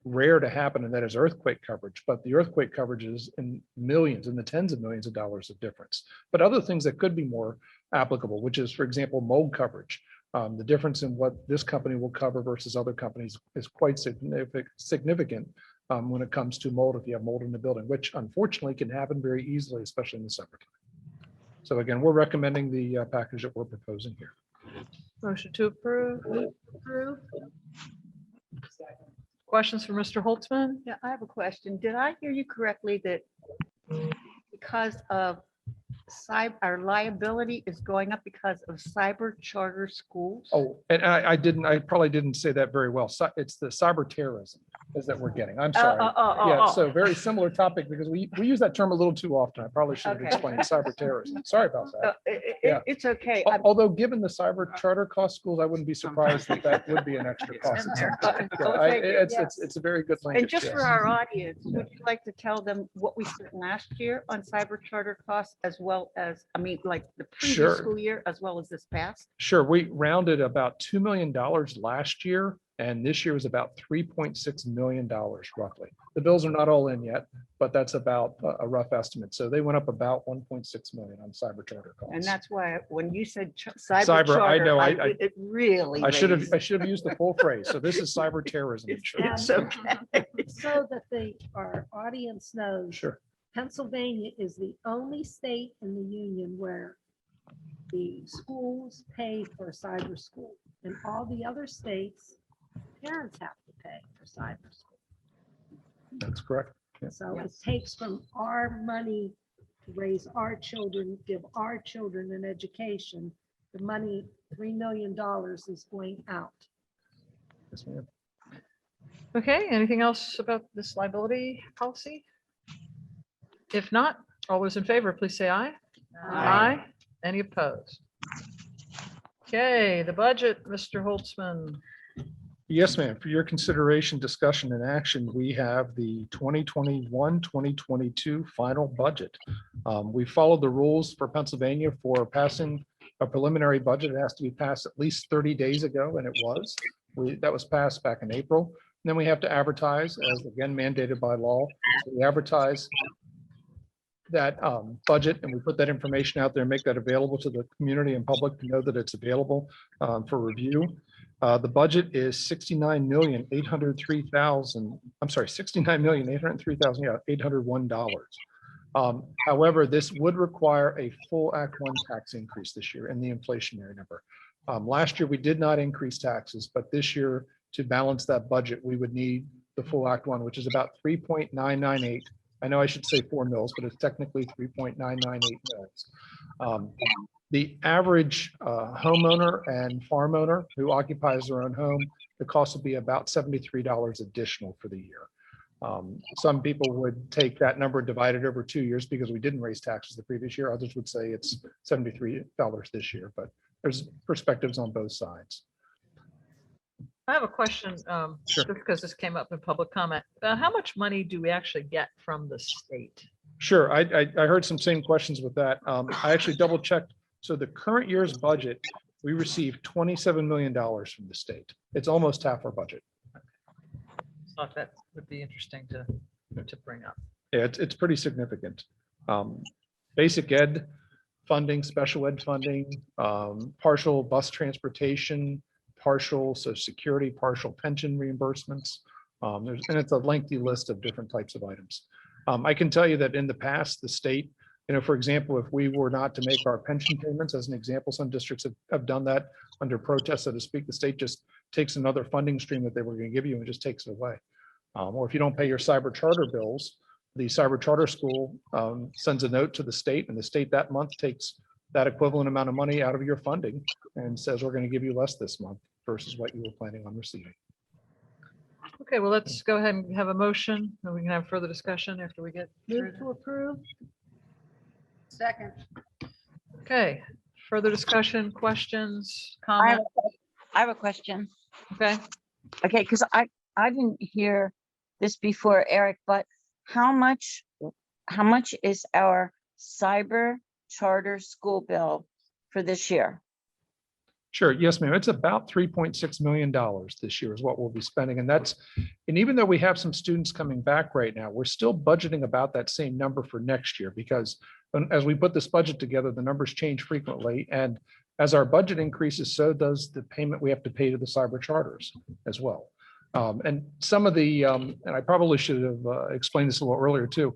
rare to happen, and that is earthquake coverage. But the earthquake coverage is in millions, in the tens of millions of dollars of difference. But other things that could be more applicable, which is, for example, mold coverage. The difference in what this company will cover versus other companies is quite significant when it comes to mold, if you have mold in the building, which unfortunately can happen very easily, especially in the summertime. So again, we're recommending the package that we're proposing here. Motion to approve. Questions for Mr. Holtzman? Yeah, I have a question. Did I hear you correctly that because of our liability is going up because of cyber charter schools? Oh, and I probably didn't say that very well. It's the cyber terrorism is that we're getting. I'm sorry. Yeah, so very similar topic because we use that term a little too often. I probably should have explained cyber terrorism. Sorry about that. Yeah. It's okay. Although given the cyber charter cost schools, I wouldn't be surprised that that would be an extra cost. It's a very good linkage. And just for our audience, would you like to tell them what we spent last year on cyber charter costs as well as, like the previous school year as well as this past? Sure. We rounded about $2 million last year, and this year was about $3.6 million roughly. The bills are not all in yet, but that's about a rough estimate. So they went up about 1.6 million on cyber charter costs. And that's why when you said cyber charter, I know, it really I should have used the full phrase. So this is cyber terrorism insurance. So that our audience knows. Sure. Pennsylvania is the only state in the union where the schools pay for cyber school. In all the other states, parents have to pay for cyber school. That's correct. Yeah. So it takes from our money to raise our children, give our children an education. The money, $3 million is going out. Yes, ma'am. Okay, anything else about this liability policy? If not, all those in favor, please say aye. Aye. Any opposed? Okay, the budget, Mr. Holtzman. Yes, ma'am. For your consideration, discussion, and action, we have the 2021-2022 final budget. We followed the rules for Pennsylvania for passing a preliminary budget. It has to be passed at least 30 days ago, and it was. That was passed back in April. And then we have to advertise, as again mandated by law. So we advertise that budget, and we put that information out there and make that available to the community and public to know that it's available for review. The budget is $69,803,801. However, this would require a full Act 1 tax increase this year in the inflationary number. Last year, we did not increase taxes, but this year, to balance that budget, we would need the full Act 1, which is about 3.998. I know I should say 4 mils, but it's technically 3.998 mils. The average homeowner and farm owner who occupies their own home, the cost would be about $73 additional for the year. Some people would take that number divided over 2 years because we didn't raise taxes the previous year. Others would say it's $73 this year, but there's perspectives on both sides. I have a question, just because this came up in public comment. How much money do we actually get from the state? Sure, I heard some same questions with that. I actually double checked. So the current year's budget, we received $27 million from the state. It's almost half our budget. Thought that would be interesting to bring up. Yeah, it's pretty significant. Basic ed funding, special ed funding, partial bus transportation, partial Social Security, partial pension reimbursements. And it's a lengthy list of different types of items. I can tell you that in the past, the state, for example, if we were not to make our pension payments, as an example, some districts have done that under protest, so to speak. The state just takes another funding stream that they were going to give you and just takes it away. Or if you don't pay your cyber charter bills, the cyber charter school sends a note to the state, and the state that month takes that equivalent amount of money out of your funding and says, we're going to give you less this month versus what you were planning on receiving. Okay, well, let's go ahead and have a motion, and we can have further discussion after we get through. Move to approve. Second. Okay, further discussion, questions, I comments? have a question. Okay, Okay, because I didn't hear this before, Eric, but how much is our cyber charter school bill for this year? Sure. Yes, ma'am. It's about $3.6 million this year is what we'll be spending. And even though we have some students coming back right now, we're still budgeting about that same number for next year because as we put this budget together, the numbers change frequently. And as our budget increases, so does the payment we have to pay to the cyber charters as well. And some of the, and I probably should have explained this a little earlier too.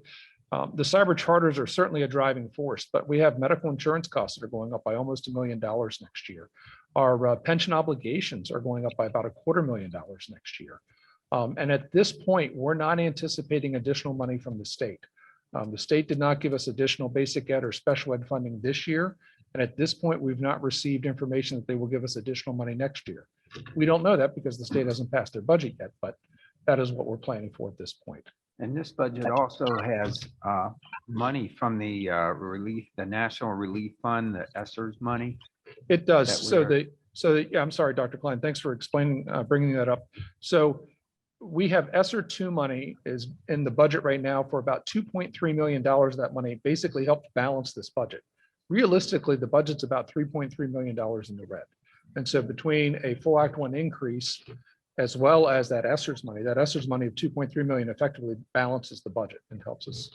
The cyber charters are certainly a driving force, but we have medical insurance costs that are going up by almost $1 million next year. Our pension obligations are going up by about $250,000 next year. And at this point, we're not anticipating additional money from the state. The state did not give us additional basic ed or special ed funding this year. And at this point, we've not received information that they will give us additional money next year. We don't know that because the state hasn't passed their budget yet, but that is what we're planning for at this point. And this budget also has money from the relief, the National Relief Fund, the ESSER's money. It does. that Yeah, I'm sorry, Dr. Klein. Thanks for explaining, bringing that up. So we have ESSER 2 money is in the budget right now for about $2.3 million. That money basically helped balance this budget. Realistically, the budget's about $3.3 million in the red. And so between a full Act 1 increase, as well as that ESSER's money of $2.3 million effectively balances the budget and helps us.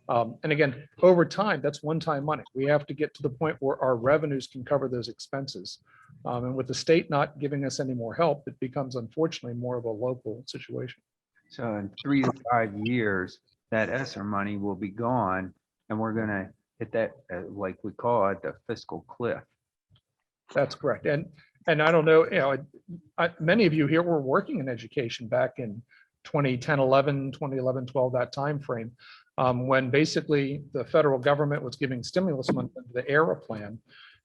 And again, over time, that's one-time money. We have to get to the point where our revenues can cover those expenses. And with the state not giving us any more help, it becomes unfortunately more of a local situation. So in 3 to 5 years, that ESSER money will be gone and we're gonna hit that, like we call it, the fiscal cliff. That's correct. And I don't know, many of you here were working in education back in 2010, 11, 2011, 12, that timeframe, when basically the federal government was giving stimulus money under the ERA plan.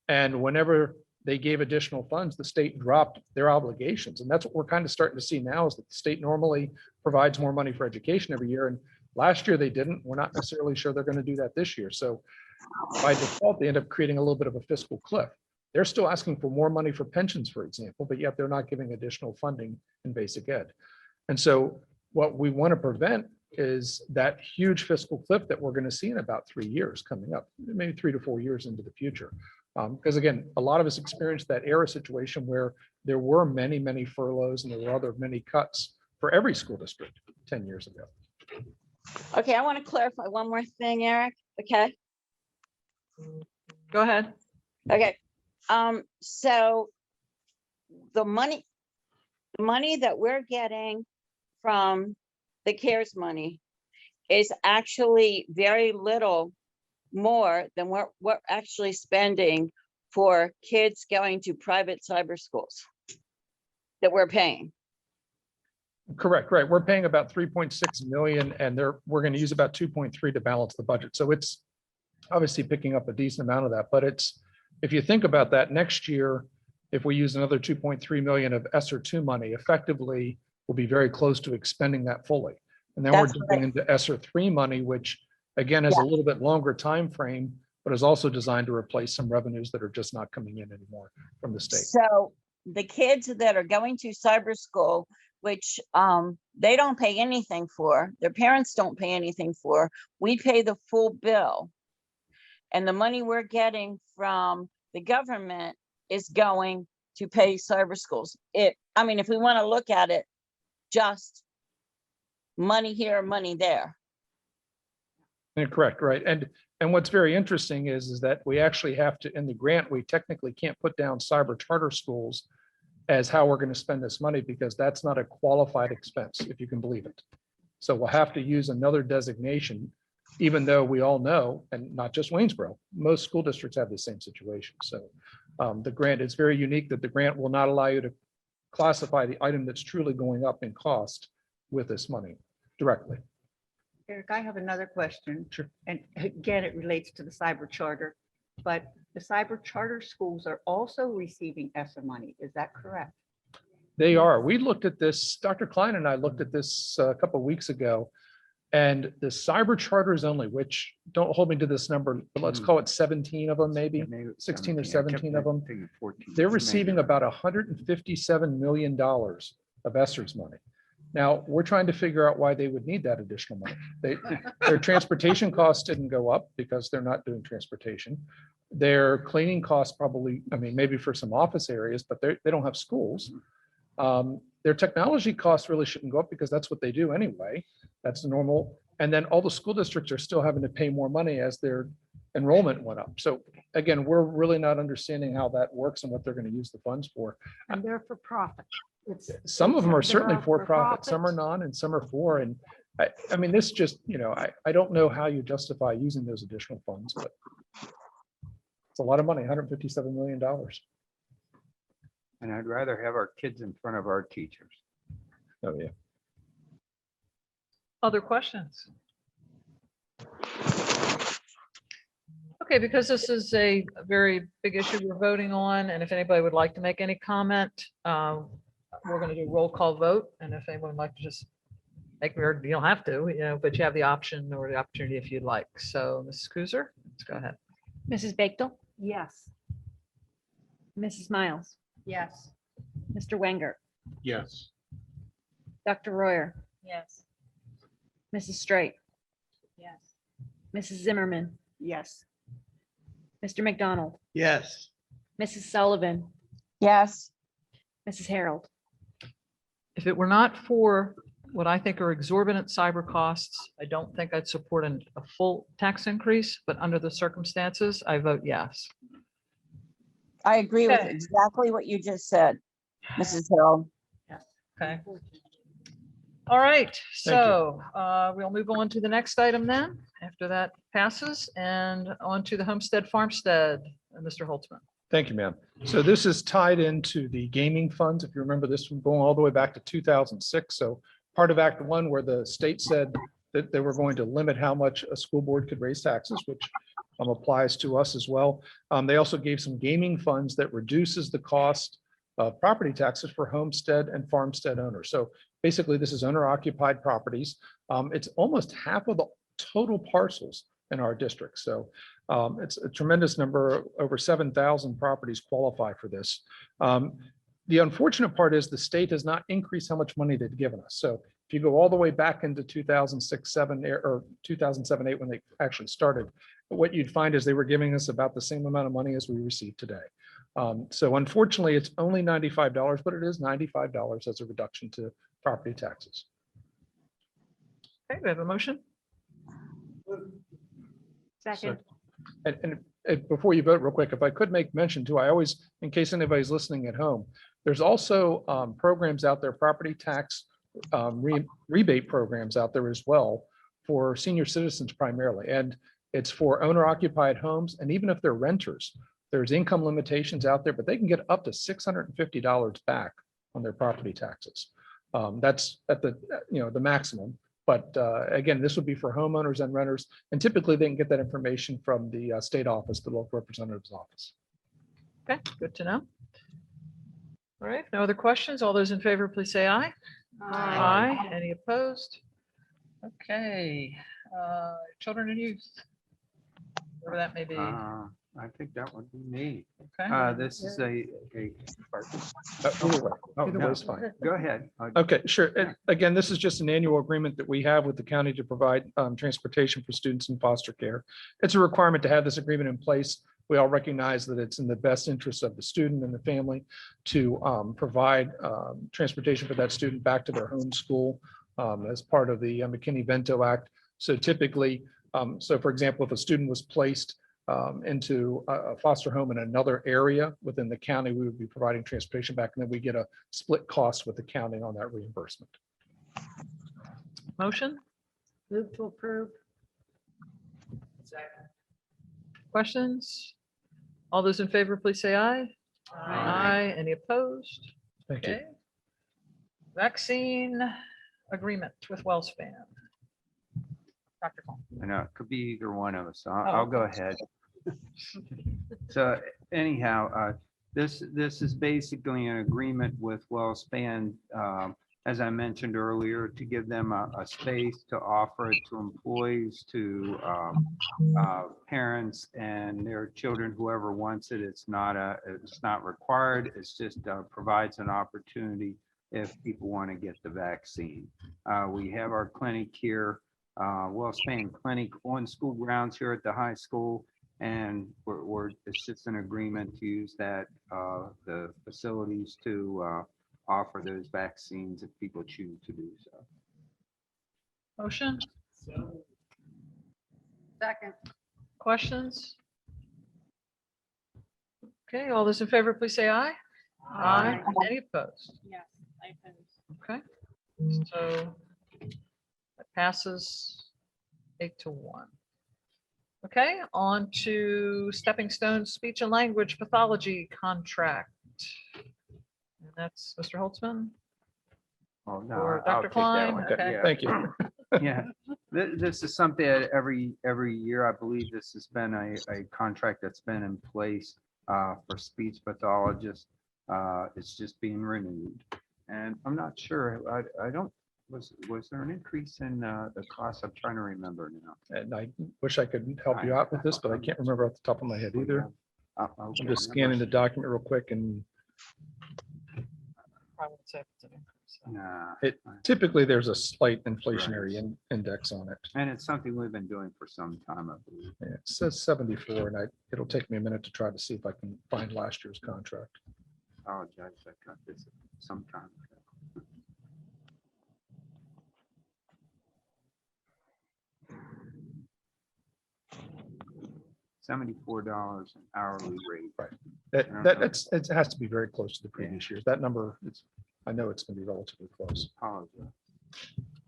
And whenever they gave additional funds, the state dropped their obligations. And that's what we're kind of starting to see now is that the state normally provides more money for education every year. And last year they didn't. We're not necessarily sure they're going to do that this year. So by default, they end up creating a little bit of a fiscal cliff. They're still asking for more money for pensions, for example, but yet they're not giving additional funding in basic ed. And so what we want to prevent is that huge fiscal cliff that we're going to see in about 3 years coming up, maybe 3 to 4 years into the future. Because again, a lot of us experienced that era situation where there were many, many furloughs and there were many cuts for every school district 10 years ago. Okay, I want to clarify one more thing, Eric. Okay. go ahead. Okay. So the money that we're getting from the CARES money is actually very little more than what we're actually spending for kids going to private cyber schools that we're paying. Correct, right. We're paying about 3.6 million and we're going to use about 2.3 to balance the budget. So it's obviously picking up a decent amount of that, but if you think about that next year, if we use another 2.3 million of ESSER 2 money, effectively we'll be very close to expending that fully. And then we're jumping into ESSER 3 money, which again has a little bit longer time frame, but is also designed to replace some revenues that are just not coming in anymore from the state. So the kids that are going to cyber school, which they don't pay anything for, their parents don't pay anything for, we pay the full bill. And the money we're getting from the government is going to pay cyber schools. If we want to look at it, just money here, money there. Correct, right. And what's very interesting is that we actually have to, in the grant, we technically can't put down cyber charter schools as how we're going to spend this money because that's not a qualified expense, if you can believe it. So we'll have to use another designation, even though we all know, and not just Waynesboro, most school districts have the same situation. So the grant is very unique that the grant will not allow you to classify the item that's truly going up in cost with this money directly. Eric, I have another question. Sure. And again, it relates to the cyber charter, but the cyber charter schools are also receiving ESSER money. Is that correct? They are. We looked at this, Dr. Klein and I looked at this a couple of weeks ago. And the cyber charters only, which don't hold me to this number, but let's call it 17 of them, maybe 16 or 17 of them. They're receiving about $157 million of ESSER's money. Now, we're trying to figure out why they would need that additional money. Their transportation costs didn't go up because they're not doing transportation. Their cleaning costs probably, I mean, maybe for some office areas, but they don't have schools. Their technology costs really shouldn't go up because that's what they do anyway. That's normal. And then all the school districts are still having to pay more money as their enrollment went up. So again, we're really not understanding how that works and what they're going to use the funds for. And they're for profit. Some of them are certainly they're for profit, some are non, and some are for. And I mean, this just, you know, I don't know how you justify using those additional funds, but it's a lot of money, $157 million. And I'd rather have our kids in front of our teachers. Oh, yeah. Other questions? Okay, because this is a very big issue we're voting on, and if anybody would like to make any comment, we're going to do a roll call vote. And if anyone would like to just make, you don't have to, you know, but you have the option or the opportunity if you'd like. So Mrs. Kuzer, let's go ahead. Mrs. Bechtel, Yes. Mrs. Miles, Yes. Mr. Wenger, Yes. Dr. Royer, Yes. Mrs. Straight, Yes. Mrs. Zimmerman, Yes. Mr. McDonald, Yes. Mrs. Sullivan, Yes. Mrs. Harold. If it were not for what I think are exorbitant cyber costs, I don't think I'd support a full tax increase, but under the circumstances, I vote yes. I agree with Okay. exactly what you just said, Mrs. Hill. Okay. All right, so we'll move on to the next item then, after that passes, and on to the homestead farmstead, Mr. Holtzman. Thank you, ma'am. So this is tied into the gaming funds. If you remember this from going all the way back to 2006. So part of Act 1 where the state said that they were going to limit how much a school board could raise taxes, which applies to us as well. They also gave some gaming funds that reduces the cost of property taxes for homestead and farmstead owners. So basically this is owner occupied properties. It's almost half of the total parcels in our district. So it's a tremendous number. Over 7,000 properties qualify for this. The unfortunate part is the state has not increased how much money they've given us. So if you go all the way back into 2006-7 or 2007-8 when they actually started, what you'd find is they were giving us about the same amount of money as we receive today. So unfortunately, it's only $95, but it is $95 as a reduction to property taxes. Okay, we have a motion. Second. And before you vote real quick, if I could make mention too, I always, in case anybody's listening at home, there's also programs out there, property tax rebate programs out there as well for senior citizens primarily. And it's for owner occupied homes. And even if they're renters, there's income limitations out there, but they can get up to $650 back on their property taxes. That's at the, the maximum. But again, this would be for homeowners and renters. And typically they can get that information from the state office, the local representative's office. Okay, good to know. All right, no other questions? All those in favor, please say aye. Aye. Any opposed? Okay, children and youth. Whatever that may be. I think that would be me. Okay. This is a. Either way is fine. Go ahead. Okay, sure. And again, this is just an annual agreement that we have with the county to provide transportation for students in foster care. It's a requirement to have this agreement in place. We all recognize that it's in the best interest of the student and the family to provide transportation for that student back to their home school as part of the McKinney-Vento Act. So typically, so for example, if a student was placed into a foster home in another area within the county, we would be providing transportation back, and then we get a split cost with the county on that reimbursement. Motion? Move to approve. Questions? All those in favor, please say aye. Aye. Any opposed? Thank you. Okay. Vaccine agreement with WellSpan. Dr. Cole. I know, it could be either one of us. I'll go ahead. So anyhow, this is basically an agreement with WellSpan as I mentioned earlier, to give them a space to offer it to employees, to parents and their children, whoever wants it. It's not required. It's just provides an opportunity if people want to get the vaccine. We have our clinic here, WellSpan Clinic on school grounds here at the high school. And it's just an agreement to use the facilities to offer those vaccines if people choose to do so. Motion, Second. questions? Okay, all those in favor, please say aye. Aye. Any opposed? Yes, I oppose. Okay, so that passes 8-1. Okay, on to Stepping Stone Speech and Language Pathology Contract. And that's Mr. Holtzman Oh, no, or I'll Dr. take that Klein. one. Okay. Yeah. Thank you. Yeah, this is something that every year, I believe this has been a contract that's been in place for speech pathologists. It's just being renewed. And I'm not sure, I don't, was there an increase in the cost? I'm trying to remember now. And I wish I could help you out with this, but I can't remember off the top of my head either. I'm just scanning the document real quick, and I would say it's an increase. it typically there's a slight inflationary index on it. And it's something we've been doing for some time, I believe. Yeah, it says 74, and it'll take me a minute to try to see if I can find last year's contract. Apologize, I got this sometime ago. $74 an hourly rate. Right. It has to be very close to the previous years. That number, I know it's going to be relatively close. Apologize.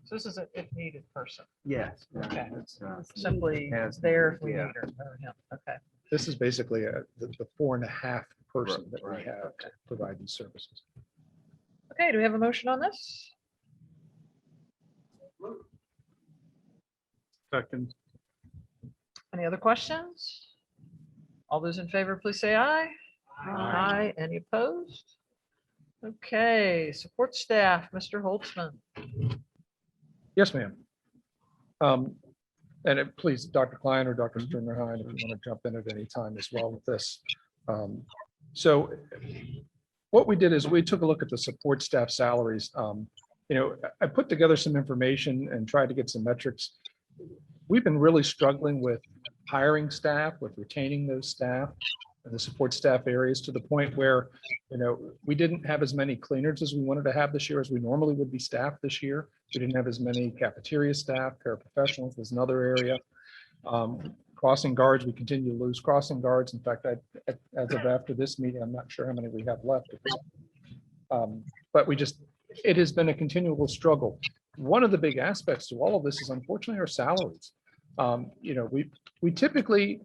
So this is an if needed person. Yes. Okay. It's, Simply As there if we need yeah. her. Yeah, okay. This is basically the 4.5 person that we Right. have to provide these services. Okay, do we have a motion on this? Second. Any other questions? All those in favor, please say aye. Aye. Any opposed? Okay, support staff, Mr. Holtzman. Yes, ma'am. Please, Dr. Klein or Dr. Stringerheim, if you want to jump in at any time as well with this. So what we did is we took a look at the support staff salaries. I put together some information and tried to get some metrics. We've been really struggling with hiring staff, with retaining those staff and the support staff areas to the point where, we didn't have as many cleaners as we wanted to have this year as we normally would be staffed this year. We didn't have as many cafeteria staff, paraprofessionals was another area. Crossing guards, we continue to lose crossing guards. In fact, as of after this meeting, I'm not sure how many we have left. But it has been a continual struggle. One of the big aspects to all of this is unfortunately our salaries. We typically,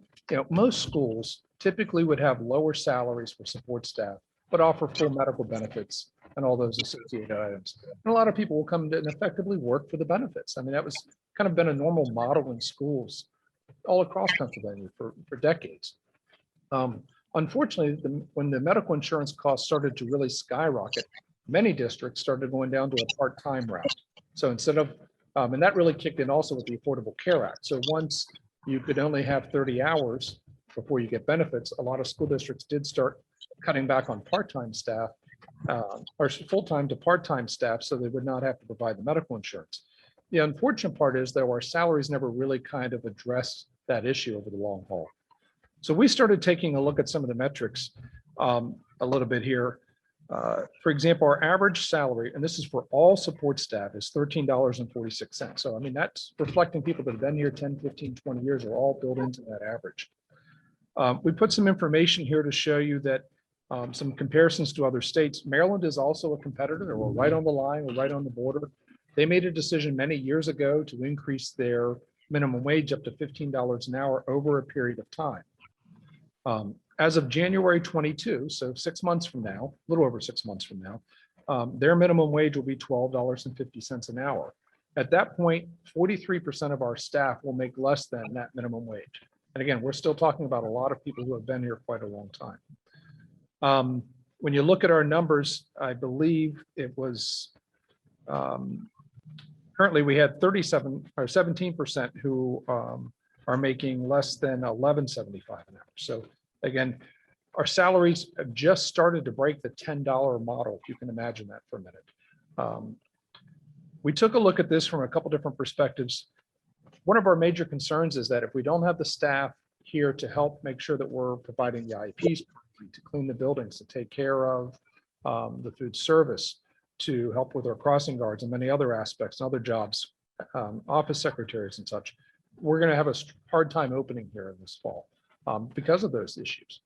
most schools typically would have lower salaries for support staff, but offer full medical benefits and all those associated items. And a lot of people will come and effectively work for the benefits. I mean, that was kind of been a normal model in schools all across Pennsylvania for decades. Unfortunately, when the medical insurance costs started to really skyrocket, many districts started going down to a part-time route. So instead of, and that really kicked in also with the Affordable Care Act. So once you could only have 30 hours before you get benefits, a lot of school districts did start cutting back on part-time staff or full-time to part-time staff so they would not have to provide the medical insurance. The unfortunate part is that our salaries never really kind of addressed that issue over the long haul. So we started taking a look at some of the metrics a little bit here. For example, our average salary, and this is for all support staff, is $13.46. So, I mean, that's reflecting people that have been here 10, 15, 20 years are all built into that average. We put some information here to show you that some comparisons to other states. Maryland is also a competitor. We're right on the line, we're right on the border. They made a decision many years ago to increase their minimum wage up to $15 an hour over a period of time. As of January 22, so 6 months from now, a little over 6 months from now, their minimum wage will be $12.50 an hour. At that point, 43% of our staff will make less than that minimum wage. And again, we're still talking about a lot of people who have been here quite a long time. When you look at our numbers, I believe it was Currently, we had 37 or 17% who are making less than 11.75 an hour. So again, our salaries have just started to break the $10 model, if you can imagine that for a minute. We took a look at this from a couple different perspectives. One of our major concerns is that if we don't have the staff here to help make sure that we're providing the IEPs, to clean the buildings, to take care of the food service, to help with our crossing guards and many other aspects and other jobs, office secretaries and such, we're going to have a hard time opening here in this fall because of those issues.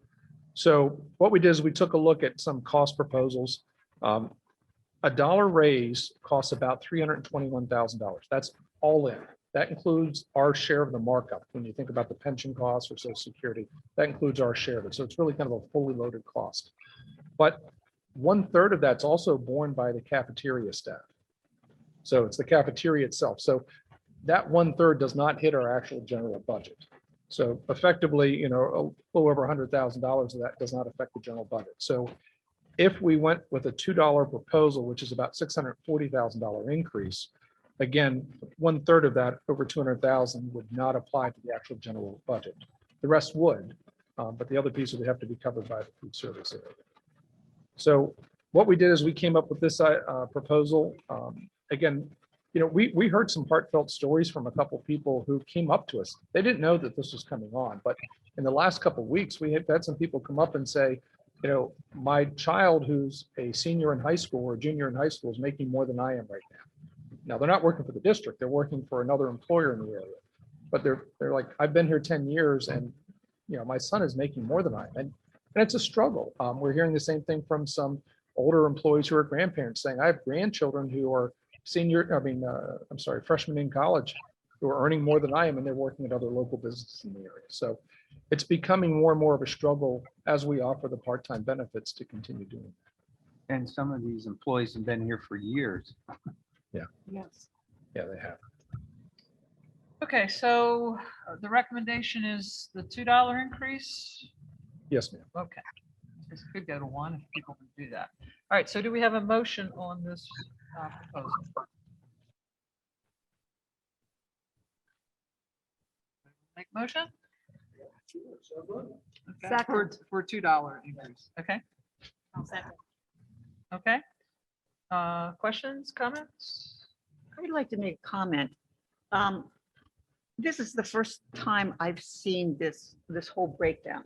So what we did is we took a look at some cost proposals. A dollar raise costs about $321,000. That's all in. That includes our share of the markup. When you think about the pension costs or Social Security, that includes our share of it. So it's really kind of a fully loaded cost. But 1/3 of that's also borne by the cafeteria staff. So it's the cafeteria itself. So that 1/3 does not hit our actual general budget. So effectively, you know, a little over $100,000 of that does not affect the general budget. So if we went with a $2 proposal, which is about $640,000 increase, again, 1/3 of that, over 200,000, would not apply to the actual general budget. The rest would, but the other piece would have to be covered by the food service area. So what we did is we came up with this proposal. Again, you know, we heard some heartfelt stories from a couple of people who came up to us. They didn't know that this was coming on, but in the last couple of weeks, we had some people come up and say, you know, my child who's a senior in high school or junior in high school is making more than I am right now. Now, they're not working for the district, they're working for another employer in the area. But they're like, I've been here 10 years and, you know, my son is making more than I am. And it's a struggle. We're hearing the same thing from some older employees who are grandparents saying, I have grandchildren who are freshmen in college who are earning more than I am, and they're working at other local businesses in the area. So it's becoming more and more of a struggle as we offer the part-time benefits to continue doing that. And some of these employees have been here for years. Yeah. Yes. Yeah, they have. Okay, so the recommendation is the $2 increase. Yes, ma'am. Okay. This could go to 1 if people can do that. All right, so do we have a motion on this proposal? Make motion? Okay. For $2 increase. Okay. I'll second. Okay. Questions, comments? I would like to make a comment. This is the first time I've seen this whole breakdown.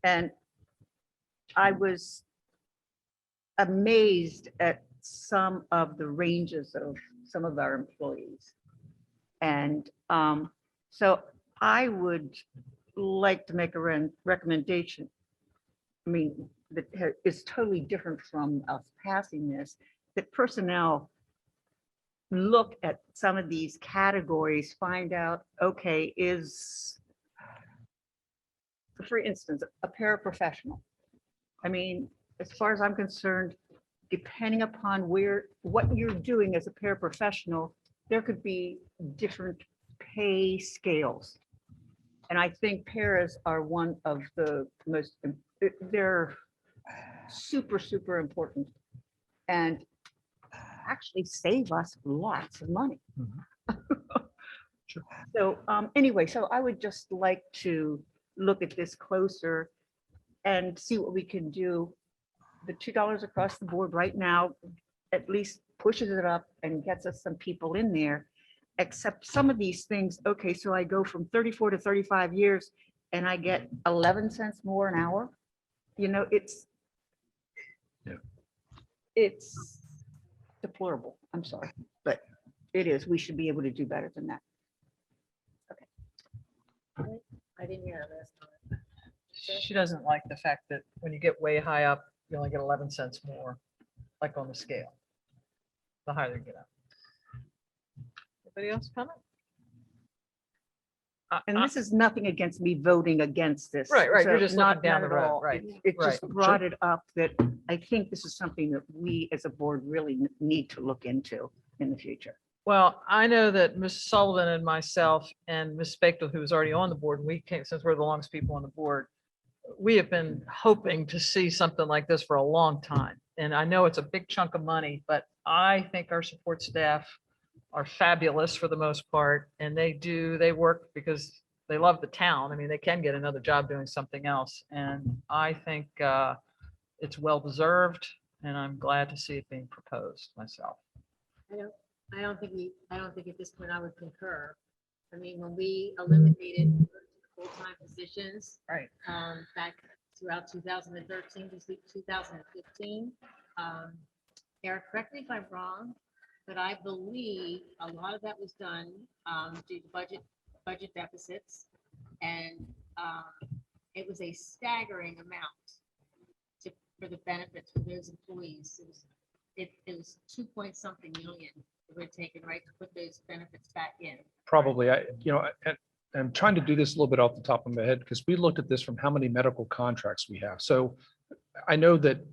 And I was amazed at some of the ranges of some of our employees. And so I would like to make a recommendation. I mean, that is totally different from us passing this, that personnel look at some of these categories, find out, okay, is, for instance, a paraprofessional. I mean, as far as I'm concerned, depending upon what you're doing as a paraprofessional, there could be different pay scales. And I think paras are one of the most, they're super, super important and actually save us lots of money. Sure. So anyway, so I would just like to look at this closer and see what we can do. The $2 across the board right now at least pushes it up and gets us some people in there, except some of these things. Okay, so I go from 34 to 35 years and I get 11 cents more an hour. You know, it's deplorable. I'm sorry, but it is. We should be able to do better than that. I didn't hear this. She doesn't like the fact that when you get way high up, you only get 11 cents more, like on the scale. The higher you get up. Anybody else comment? And this is nothing against me voting against this. Right, right. You're So just looking down not the at road, all. right, It just right. brought it up that I think this is something that we as a board really need to look into in the future. Well, I know that Ms. Sullivan and myself and Ms. Spakel, who was already on the board, we came, since we're the longest people on the board, we have been hoping to see something like this for a long time. and I know it's a big chunk of money, but I think our support staff are fabulous for the most part, and they work because they love the town. I mean, they can get another job doing something else, and I think it's well-deserved, and I'm glad to see it being proposed myself. I don't think at this point I would concur. I mean, when we eliminated full-time positions. Right. Back throughout 2013 to 2015. Eric, correct me if I'm wrong, but I believe a lot of that was done due to budget deficits. And it was a staggering amount for the benefits for those employees. It was 2 point something million that we're taking, right, to put those benefits back in. Probably, I'm trying to do this a little bit off the top of my head because we looked at this from how many medical contracts we have. So I know that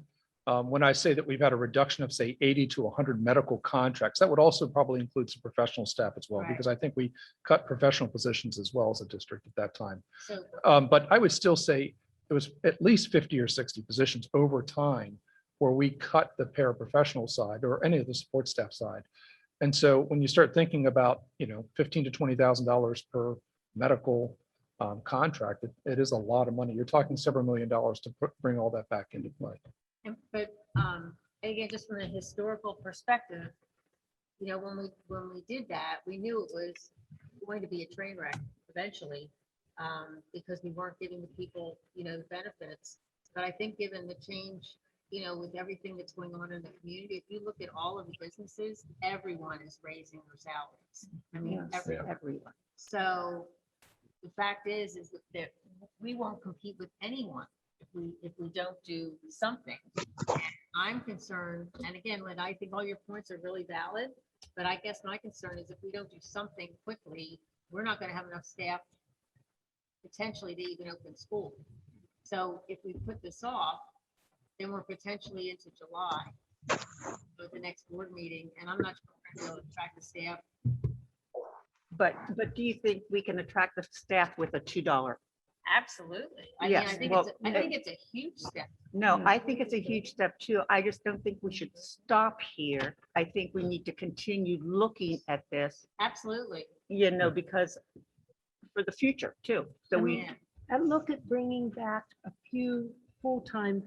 when I say that we've had a reduction of say 80 to 100 medical contracts, that would also probably include some professional staff as well, Right. because I think we cut professional positions as well as a district at that time. So But I would still say it was at least 50 or 60 positions over time where we cut the paraprofessional side or any of the support staff side. And so when you start thinking about, $15,000 to $20,000 per medical contract, it is a lot of money. You're talking several $1 million to bring all that back into play. But again, just from a historical perspective, when we did that, we knew it was going to be a train wreck eventually, because we weren't giving the people, the benefits. But I think given the change, with everything that's going on in the community, if you look at all of the businesses, everyone is raising their salaries. I mean, Yes, everyone. So the fact is that we won't compete with anyone if we don't do something. I'm concerned, and again, Lynn, I think all your points are really valid, but I guess my concern is if we don't do something quickly, we're not going to have enough staff potentially to even open school. So if we put this off, then we're potentially into July for the next board meeting, and I'm not sure we're going to be able to attract the staff. But do you think we can attract the staff with a $2? Absolutely. I mean, Yes, I think well, it's a huge step. No, I think it's a huge step too. I just don't think we should stop here. I think we need to continue looking at this, Absolutely. because for the future too. So we, And look at bringing back a few full-time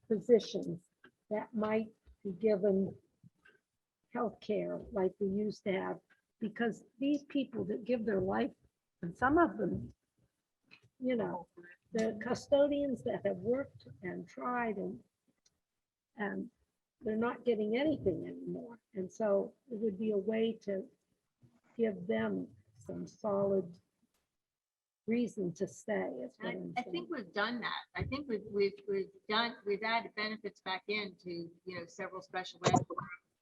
positions that might be given healthcare like we used to have, because these people that give their life, and some of them, the custodians that have worked and tried and they're not getting anything anymore. And so it would be a way to give them some solid reason to stay. Is what I'm I saying. think we've done that. I think we've added benefits back into, several special ed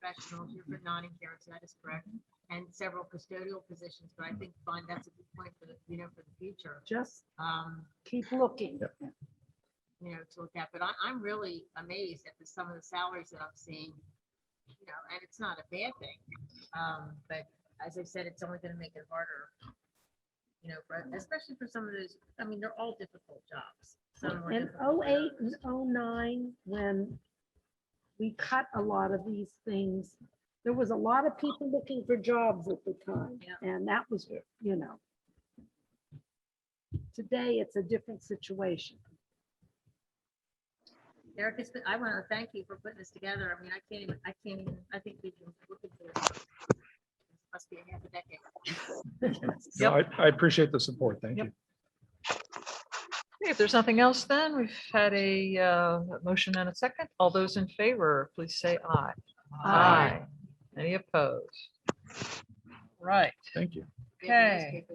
professionals, you're nodding, Karen, so that is correct, and several custodial positions, but I think that's a good point for the, for the future. Just keep looking. To look at, but I'm really amazed at some of the salaries that I'm seeing, and it's not a bad thing. But as I said, it's only gonna make it harder, especially for some of those, I mean, they're all difficult jobs. Some are In difficult than 08 others. and 09, when we cut a lot of these things, there was a lot of people looking for jobs at the time. And that was, today it's a different situation. Eric, I want to thank you for putting this together. I mean, I can't even, I think we've been looking for this. Must be a half a decade. No, I appreciate the support. Thank you. Okay, if there's nothing else, then we've had a motion and a second. All those in favor, please say aye. Aye. Any opposed? Right. Thank you. Okay.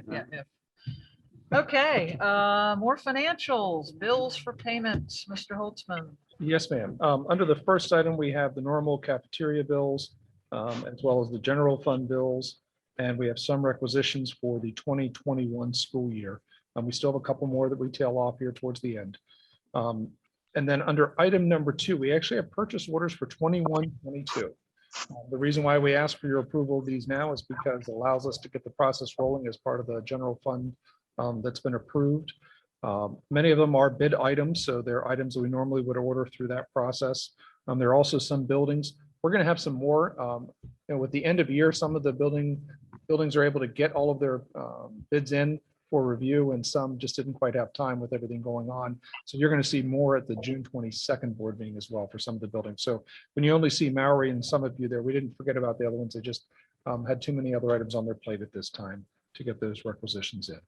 Yeah, yeah. Okay, more financials, bills for payments, Mr. Holtzman. Yes, ma'am. Under the first item, we have the normal cafeteria bills, as well as the general fund bills. And we have some requisitions for the 2021 school year. We still have a couple more that we tail off here towards the end. And then under item number 2, we actually have purchase orders for 21-22. The reason why we ask for your approval of these now is because it allows us to get the process rolling as part of the general fund that's been approved. Many of them are bid items, so they're items that we normally would order through that process. There are also some buildings. We're going to have some more, with the end of year, some of the buildings are able to get all of their bids in for review, and some just didn't quite have time with everything going on. So you're going to see more at the June 22nd board meeting as well for some of the buildings. So when you only see Maori and some of you there, we didn't forget about the other ones. They just had too many other items on their plate at this time to get those requisitions in.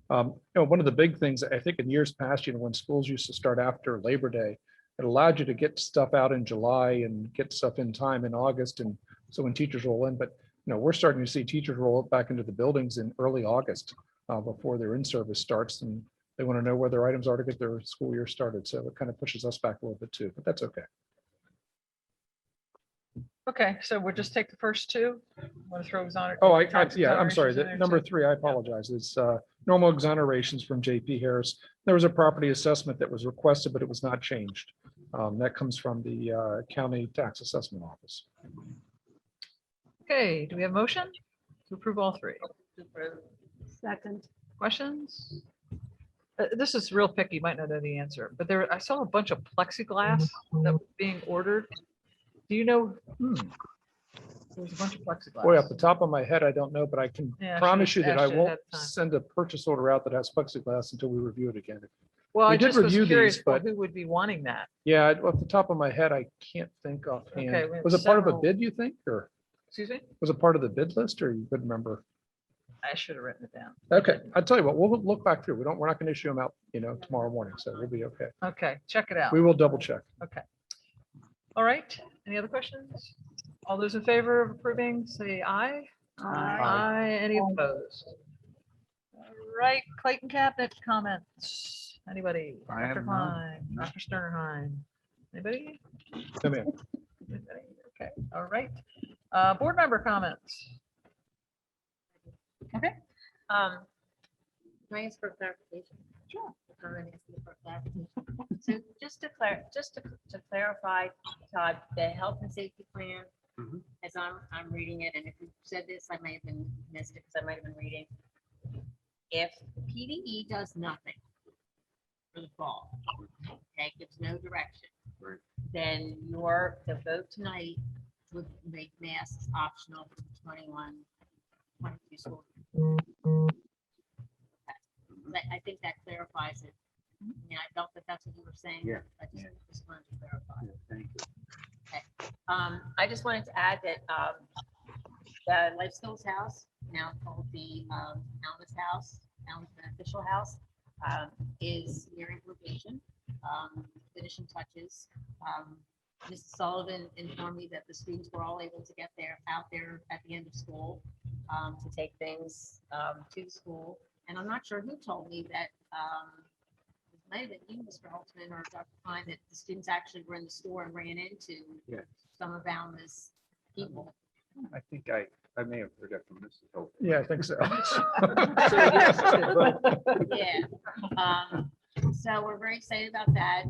One of the big things I think in years past, when schools used to start after Labor Day, it allowed you to get stuff out in July and get stuff in time in August. And so when teachers roll in, but we're starting to see teachers roll up back into the buildings in early August before their in-service starts, and they want to know where their items are to get their school year started. So it kind of pushes us back a little bit too, but that's okay. Okay, so we'll just take the first two. Want to throw exoner? Oh, tax yeah, I'm sorry. exonerations in The there number too? 3, I apologize. It's normal exonerations from JP Harris. There was a property assessment that was requested, but it was not changed. That comes from the county tax assessment office. Okay, do we have a motion to approve all three? Second. Questions? This is real picky, might not know the answer, but I saw a bunch of plexiglass that was being ordered. Do you know? There's a bunch of plexiglass. Boy, off the top of my head, I don't know, but I can Yeah, I promise you should've that I asked you won't ahead of time. send a purchase order out that has plexiglass until we review it again. Well, We I did just was review curious these, for but who would be wanting that. yeah, off the top of my head, I can't think offhand. Okay, we have Was it part of a several- bid, you think, or Excuse me? was it part of the bid list, or you couldn't remember? I should have written it down. Okay, I'll tell you what, we'll look back through. We're not going to issue them out, tomorrow morning, so we'll be okay. Okay, check it out. We will double check. Okay. All right, any other questions? All those in favor of approving, say aye. Aye. Any opposed? All right, Clayton Cabinet comments. Anybody? I have Dr. none. Klein, Dr. Sternheim. Anybody? No, ma'am. Anybody? Okay, all right. Board member comments. Okay. Can I ask for clarification? Sure. So just to clarify, Todd, the health and safety plan, as I'm reading it, and if you said this, I may have been missed it because I might have been reading. If PDE does nothing for the fall, okay, gives no direction, then the vote tonight would make masks optional for the 21-22 school. I think that clarifies it. Yeah, I felt that that's what you were saying. Yeah. I just wanted to clarify. Thank you. Okay. I just wanted to add that the Life Skills House, now called the Alma's House, Alma's Beneficial House, is nearing completion, finishing touches. Mrs. Sullivan informed me that the students were all able to get out there at the end of school to take things to school. And I'm not sure who told me that, it might have been you, Mr. Holtzman, or Dr. Klein, that the students actually were in the store and ran into some of Alma's people. I think I may have heard that from Mrs. Hope. Yeah, I think so. Yeah. So we're very excited about that.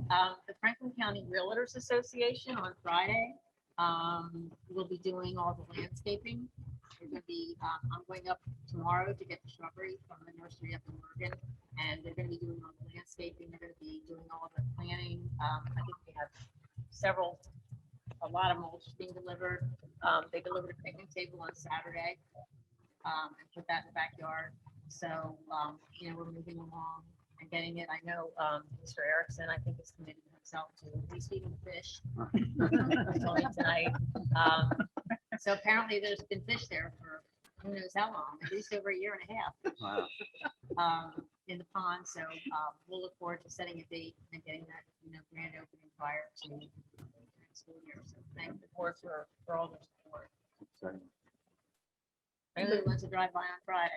The Franklin County Realtors Association on Friday will be doing all the landscaping. We're going to be, I'm going up tomorrow to get the shrubbery from the nursery up in Oregon, and they're going to be doing all the landscaping. They're going to be doing all the planting. I think we have a lot of mulch being delivered. They delivered a picnic table on Saturday and put that in the backyard. So, we're moving along and getting it. I know Mr. Erickson, I think, is committed himself to at least feeding fish. He told me tonight. So apparently there's been fish there for who knows how long, at least over a year and a half. Wow. In the pond. So we'll look forward to setting a date and getting that, grand opening prior to the school year. So thank the board for all their support. I really want to drive by on Friday.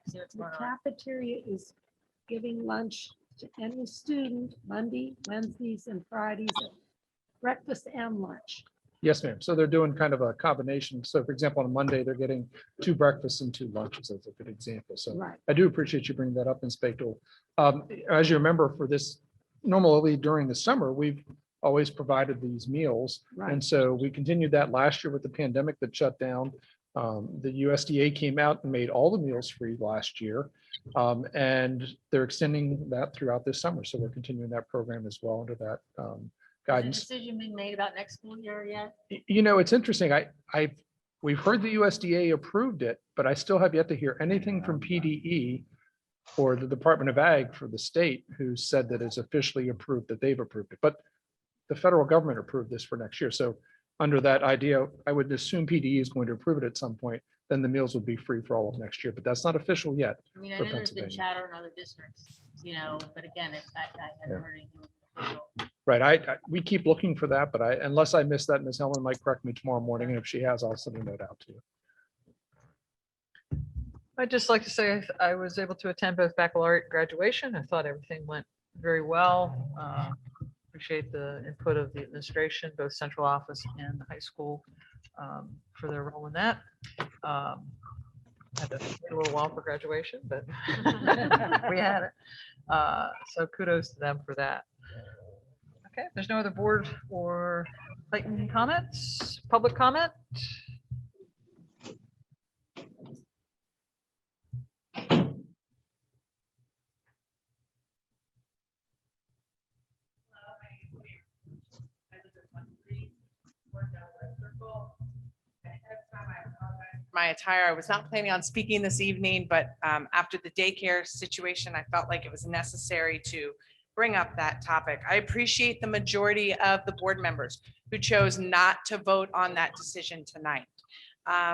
See what's The going on. cafeteria is giving lunch to any student Monday, Wednesdays, and Fridays, breakfast and lunch. Yes, ma'am. So they're doing kind of a combination. So for example, on a Monday, they're getting 2 breakfasts and 2 lunches as a good example. So Right. I do appreciate you bringing that up, Inspector. As you remember, for this, normally during the summer, we've always provided these meals. Right. And so we continued that last year with the pandemic that shut down. The USDA came out and made all the meals free last year. And they're extending that throughout this summer. So we're continuing that program as well under that guidance. Has a decision been made about next school year yet? You know, it's interesting. We've heard the USDA approved it, but I still have yet to hear anything from PDE or the Department of Ag for the state who said that it's officially approved, that they've approved it. But the federal government approved this for next year. So under that idea, I would assume PDE is going to approve it at some point. Then the meals will be free for all of next year, but that's not official yet. I mean, I for know there's been Pennsylvania. chatter in other districts, you know, but again, it's, I haven't heard anything official. Right, we keep looking for that, but unless I missed that, Ms. Helen might correct me tomorrow morning, and if she has, I'll send a note out to you. I'd just like to say I was able to attend both baccalaureate graduation. I thought everything went very well. Appreciate the input of the administration, both central office and the high school, for their role in that. Had to wait a little while for graduation, but we had it. So kudos to them for that. Okay, if there's no other board or Clayton comments, public comment? My attire. I was not planning on speaking this evening, but after the daycare situation, I felt like it was necessary to bring up that topic. I appreciate the majority of the board members who chose not to vote on that decision tonight.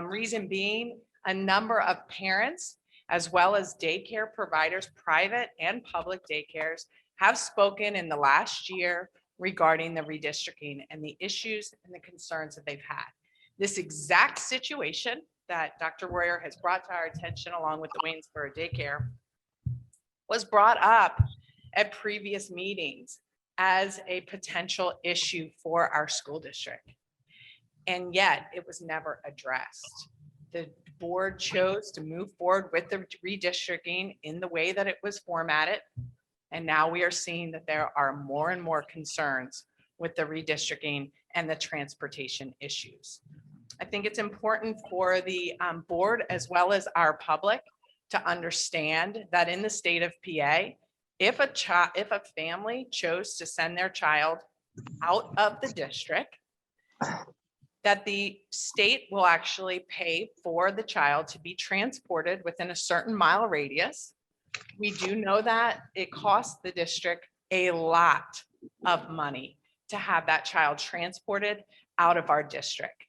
Reason being, a number of parents, as well as daycare providers, private and public daycares, have spoken in the last year regarding the redistricting and the issues and the concerns that they've had. This exact situation that Dr. Royer has brought to our attention along with the Waynesboro daycare was brought up at previous meetings as a potential issue for our school district. And yet it was never addressed. The board chose to move forward with the redistricting in the way that it was formatted. And now we are seeing that there are more and more concerns with the redistricting and the transportation issues. I think it's important for the board as well as our public to understand that in the state of PA, if a family chose to send their child out of the district, that the state will actually pay for the child to be transported within a certain mile radius. We do know that it costs the district a lot of money to have that child transported out of our district.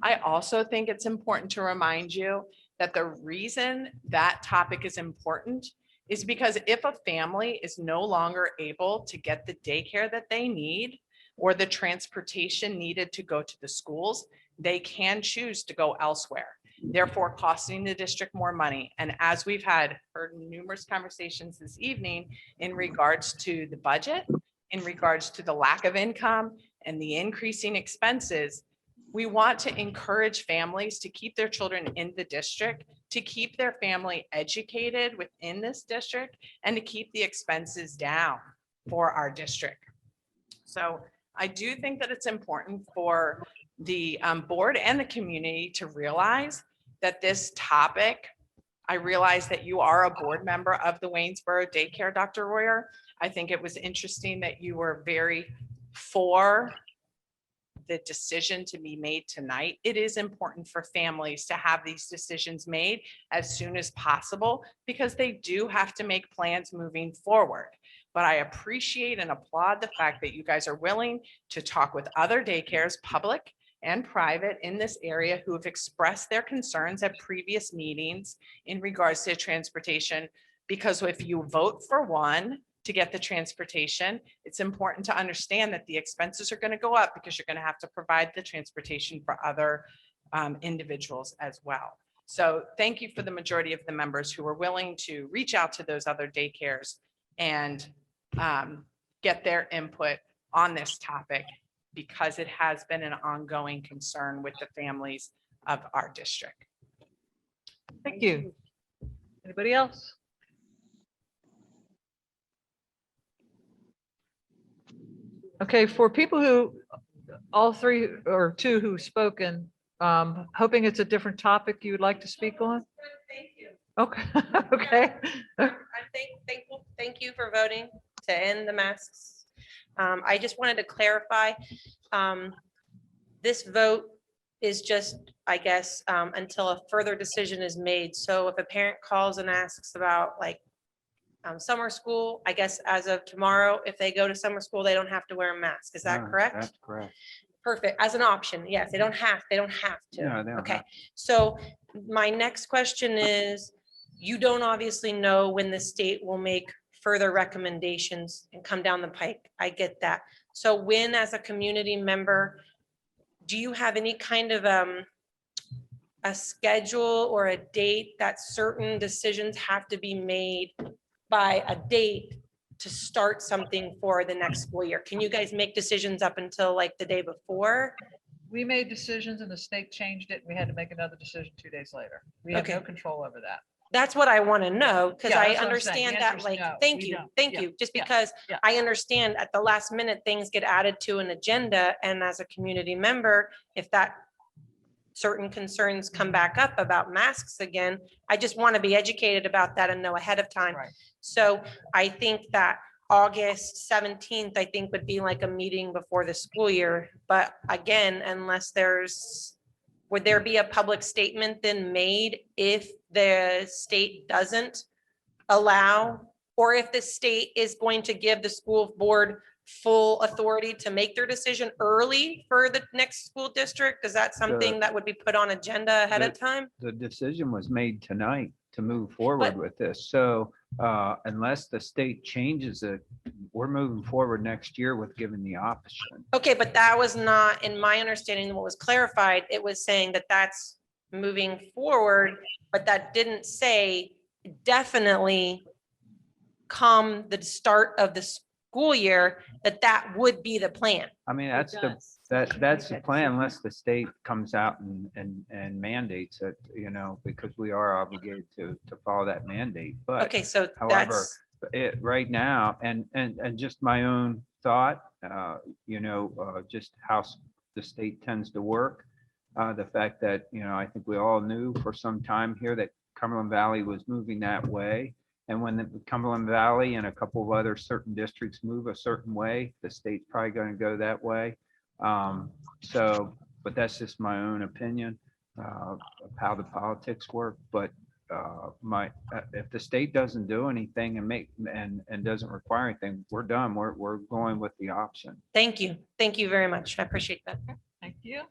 I also think it's important to remind you that the reason that topic is important is because if a family is no longer able to get the daycare that they need or the transportation needed to go to the schools, they can choose to go elsewhere, therefore costing the district more money. And as we've heard numerous conversations this evening in regards to the budget, in regards to the lack of income and the increasing expenses, we want to encourage families to keep their children in the district, to keep their family educated within this district, and to keep the expenses down for our district. So I do think that it's important for the board and the community to realize that this topic, I realize that you are a board member of the Waynesboro daycare, Dr. Royer. I think it was interesting that you were very for the decision to be made tonight. It is important for families to have these decisions made as soon as possible because they do have to make plans moving forward. But I appreciate and applaud the fact that you guys are willing to talk with other daycares, public and private in this area, who have expressed their concerns at previous meetings in regards to transportation. Because if you vote for one to get the transportation, it's important to understand that the expenses are going to go up because you're going to have to provide the transportation for other individuals as well. So thank you for the majority of the members who are willing to reach out to those other daycares and get their input on this topic, because it has been an ongoing concern with the families of our district. Thank you. Anybody else? Okay, for people who, all three or two who've spoken, Hoping it's a different topic you would like to speak on. Thank you. Okay, okay. I'm thankful. Thank you for voting to end the masks. I just wanted to clarify, this vote is just, I guess, until a further decision is made. So if a parent calls and asks about like summer school, I guess as of tomorrow, if they go to summer school, they don't have to wear a mask. Is that No, correct? That's correct. Perfect. As an option. Yes, they don't have to. No, they don't Okay, have so my next question is, you don't obviously know when the state will make further recommendations and come down the pike. I get that. So when, as a community member, do you have any kind of a schedule or a date that certain decisions have to be made by a date to start something for the next school year? Can you guys make decisions up until like the day before? We made decisions and the state changed it. We had to make another decision 2 days later. We have no Okay. control over that. That's what I want to know, because Yeah, I that's what I'm saying. understand The that, answer is like, no, thank we you, don't. thank Yeah, you, just yeah, because yeah. I understand at the last minute, things get added to an agenda, and as a community member, if that certain concerns come back up about masks again, I just want to be educated about that and know ahead of time. Right. So I think that August 17th, I think would be like a meeting before the school year. But again, unless would there be a public statement then made if the state doesn't allow, or if the state is going to give the school board full authority to make their decision early for the next school district? Is that something that would be put on agenda ahead of time? The decision was made tonight to move forward with this. So unless the state changes it, we're moving forward next year with giving the option. Okay, but that was not, in my understanding, what was clarified. It was saying that that's moving forward, but that didn't say definitely come the start of the school year, that would be the plan. I mean, that's the plan unless the state comes out and mandates it, you know, because we are obligated to follow that mandate. But Okay, so however, that's, right now, and just my own thought, you know, just how the state tends to work. The fact that, you know, I think we all knew for some time here that Cumberland Valley was moving that way. And when the Cumberland Valley and a couple of other certain districts move a certain way, the state's probably going to go that way. So, but that's just my own opinion of how the politics work. But if the state doesn't do anything and doesn't require anything, we're done. We're going with the option. thank you. Thank you very much. I appreciate that. Thank you.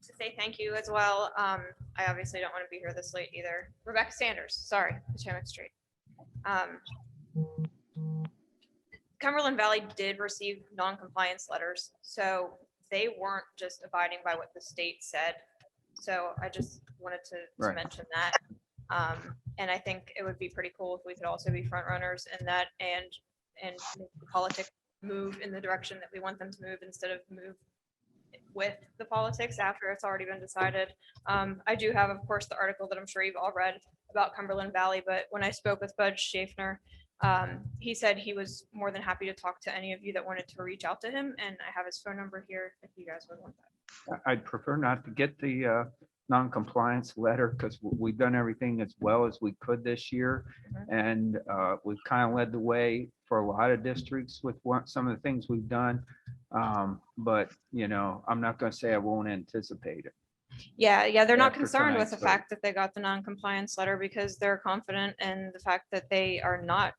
To say thank you as well. I obviously don't want to be here this late either. Rebecca Sanders, sorry, Potomac Street. Cumberland Valley did receive non-compliance letters, so they weren't just abiding by what the state said. So I just wanted to Right. mention that. And I think it would be pretty cool if we could also be front runners in that and make the politics move in the direction that we want them to move instead of move with the politics after it's already been decided. I do have, of course, the article that I'm sure you've all read about Cumberland Valley, but when I spoke with Margie Schaeffer, he said he was more than happy to talk to any of you that wanted to reach out to him, and I have his phone number here if you guys would want that. I'd prefer not to get the non-compliance letter because we've done everything as well as we could this year. And we've kind of led the way for a lot of districts with some of the things we've done. But, you know, I'm not going to say I won't anticipate it. Yeah, they're not After concerned with the tonight's vote. fact that they got the non-compliance letter because they're confident in the fact that they are not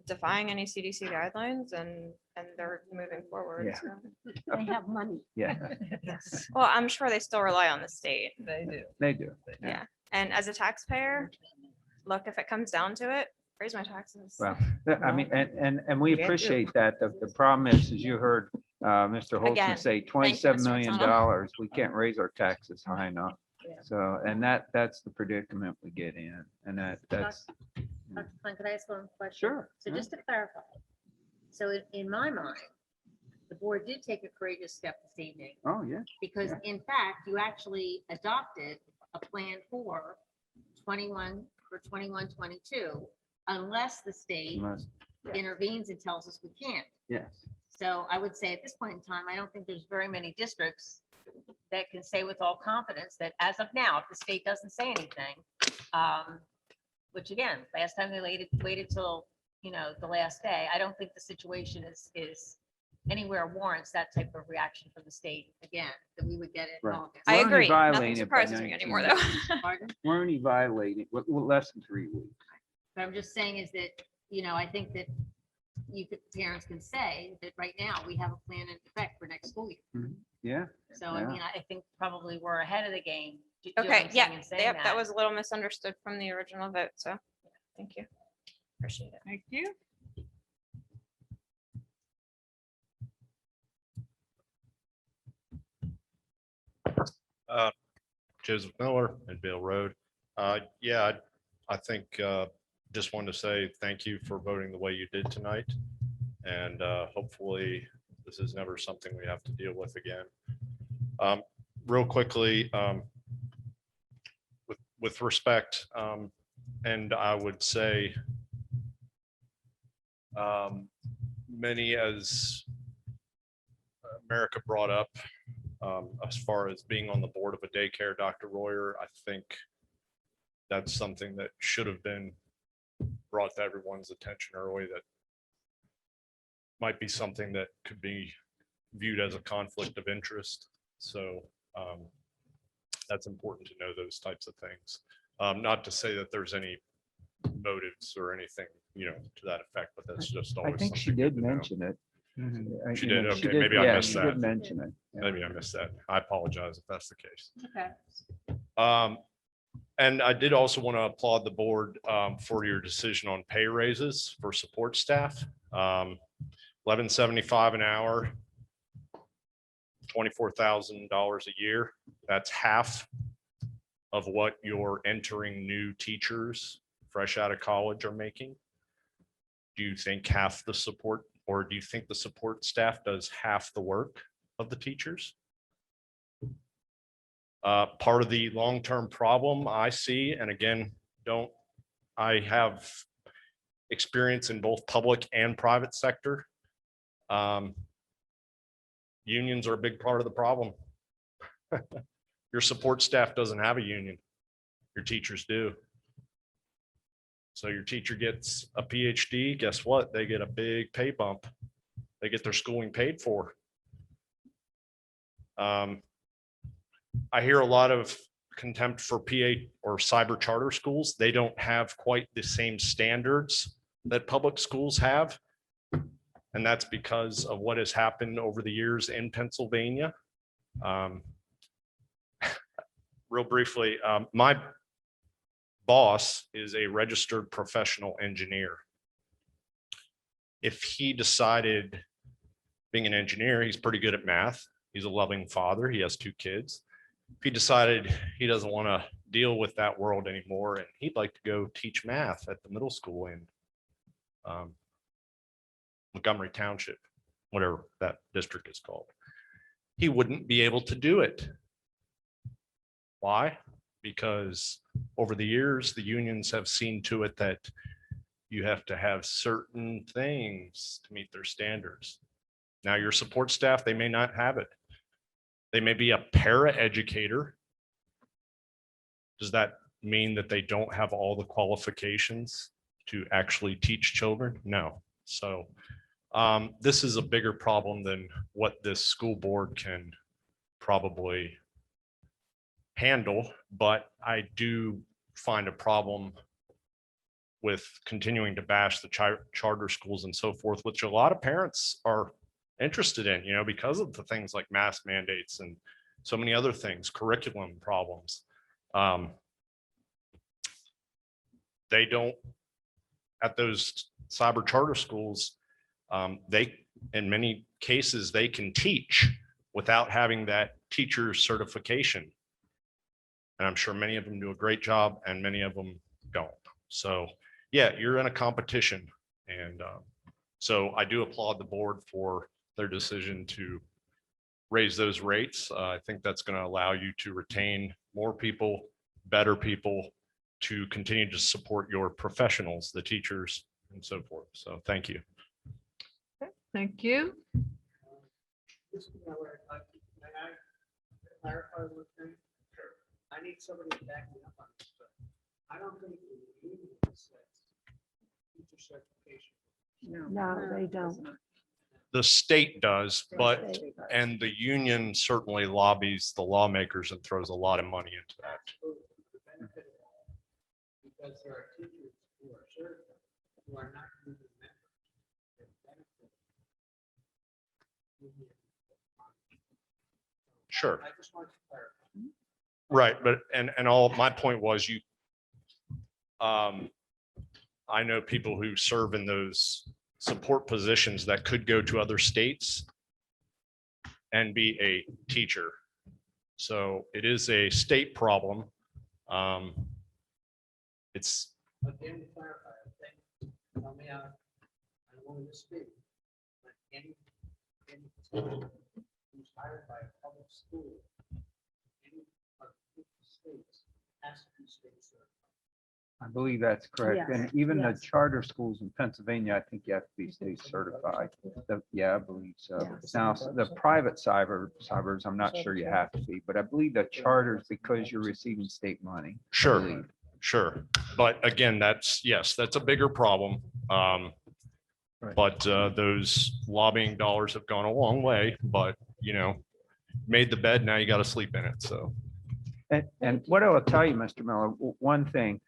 defying any CDC guidelines and they're moving forward. Yeah. so. They have money. Yeah, Well, I'm sure they still rely on the state. They do. they do. Yeah. And as a taxpayer, look, if it comes down to it, raise my taxes. Well, I mean, and we Can't do. appreciate that. The problem is, as you heard Mr. Again, Holtzman say, thank you, $27 Mr. million, McDonough. we can't raise our taxes high enough. Yeah. So, and that's the predicament we get in, and that's. Dr. Flynn, could I ask one question? Sure. So just to clarify, so in my mind, the board did take a courageous step this evening. Oh, yeah. Because Yeah. in fact, you actually adopted a plan for 21, 22, unless the state Unless- intervenes and tells us we can't. Yes. So I would say at this point in time, I don't think there's very many districts that can say with all confidence that as of now, if the state doesn't say anything, which again, last time they waited till, the last day, I don't think the situation is anywhere warrants that type of reaction from the state again, that we would get it in Right. August. I We're only agree. Nothing violating it by surprises me 19 anymore, though. Pardon? We're only violating, less than 3 weeks. But I'm just saying is that, I think that parents can say that right now we have a plan in effect for next school year. Yeah. So I mean, I think probably we're ahead of the game. Okay, yeah, yep, that was a little misunderstood from the original vote, so thank you. Appreciate it. Thank you. Joseph Miller and Bill Road. Yeah, I think just wanted to say thank you for voting the way you did tonight. And hopefully this is never something we have to deal with again. Real quickly, with respect, and I would say many, as America brought up, as far as being on the board of a daycare, Dr. Royer, I think that's something that should have been brought to everyone's attention early, that might be something that could be viewed as a conflict of interest. So that's important to know those types of things. Not to say that there's any motives or anything, to that effect, but that's just I always. think she something good did to know. mention it. She You know, did, she okay, maybe I yeah, missed she that. did mention it. Yeah. Maybe I missed that. I apologize if that's the case. Okay. And I did also want to applaud the board for your decision on pay raises for support staff. $11.75 an hour, $24,000 a year. That's half of what your entering new teachers fresh out of college are making. Do you think half the support, or do you think the support staff does half the work of the teachers? Part of the long-term problem I see, and again, I have experience in both public and private sector. Unions are a big part of the problem. Your support staff doesn't have a union. Your teachers do. So your teacher gets a PhD, guess what? They get a big pay bump. They get their schooling paid for. I hear a lot of contempt for PA or cyber charter schools. They don't have quite the same standards that public schools have. And that's because of what has happened over the years in Pennsylvania. Real briefly, my boss is a registered professional engineer. If he decided, being an engineer, he's pretty good at math. He's a loving father. He has 2 kids. If he decided he doesn't want to deal with that world anymore and he'd like to go teach math at the middle school in Montgomery Township, whatever that district is called, he wouldn't be able to do it. Why? Because over the years, the unions have seen to it that you have to have certain things to meet their standards. Now, your support staff, they may not have it. They may be a para educator. Does that mean that they don't have all the qualifications to actually teach children? No. So this is a bigger problem than what this school board can probably handle, but I do find a problem with continuing to bash the charter schools and so forth, which a lot of parents are interested in, because of the things like mask mandates and so many other things, curriculum problems. They don't, at those cyber charter schools, in many cases, they can teach without having that teacher certification. And I'm sure many of them do a great job and many of them don't. So yeah, you're in a competition. And so I do applaud the board for their decision to raise those rates. I think that's going to allow you to retain more people, better people, to continue to support your professionals, the teachers and so forth. So thank you. Thank you. Clarify one thing? Sure. I need somebody to back me up on this, but I don't think the union says teacher certification. No, they don't. The state does, but, and the union certainly lobbies the lawmakers and throws a lot of money into that. Because there are teachers who are certified, who are not union members. They benefit. Sure. I just want to clarify. Right, but, and all, my point was you, I know people who serve in those support positions that could go to other states and be a teacher. So it is a state problem. It's, Again, to clarify, I think, tell me out, I don't want to speak, but any teacher who's hired by a public school, any of 50 states has to be state certified. I believe that's correct. And Yes, even the yes. charter schools in Pennsylvania, I think you have to be state certified. Yeah, I believe so. Yes. Now, the private cybers, I'm not sure you have to be, but I believe the charters, because you're receiving state money. I sure, believe. sure. But again, that's, yes, that's a bigger problem. But those lobbying dollars have gone a long way, but you know, made the bed, now you got to sleep in it. So. And what I will tell you, Mr. Miller, one thing,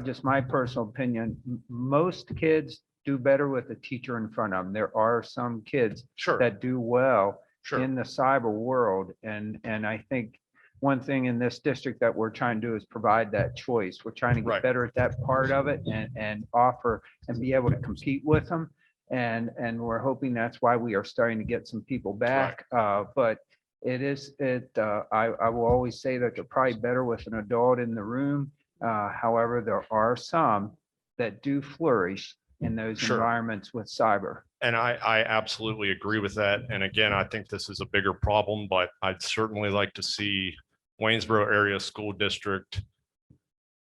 just my personal opinion, most kids do better with a teacher in front of them. There are some kids Sure. that do well Sure. in the cyber world. And I think one thing in this district that we're trying to do is provide that choice. We're trying to get Right. better at that part of it and offer and be able to compete with them. And we're hoping that's why we are starting to get some people back. But it is, I will always say that they're probably better with an adult in the room. However, there are some that do flourish in those Sure. environments with cyber. And I absolutely agree with that. And again, I think this is a bigger problem, but I'd certainly like to see Waynesboro Area School District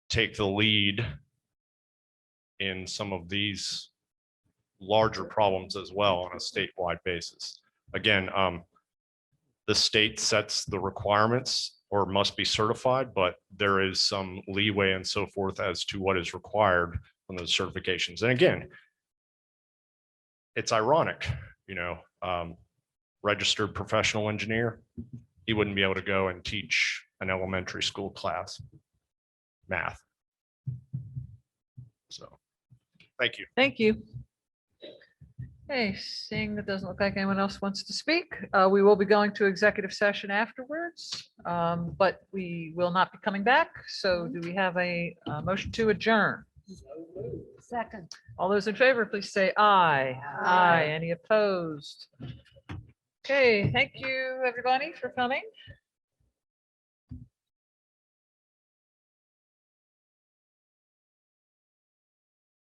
take the lead in some of these larger problems as well on a statewide basis. Again, the state sets the requirements or must be certified, but there is some leeway and so forth as to what is required on those certifications. And again, it's ironic, you know, registered professional engineer, he wouldn't be able to go and teach an elementary school class math. So, thank you. Thank you. Okay, seeing that doesn't look like anyone else wants to speak, we will be going to executive session afterwards, but we will not be coming back. So do we have a motion to adjourn? Second. All those in favor, please say aye. Aye. Any opposed? Okay, thank you, everybody, for coming.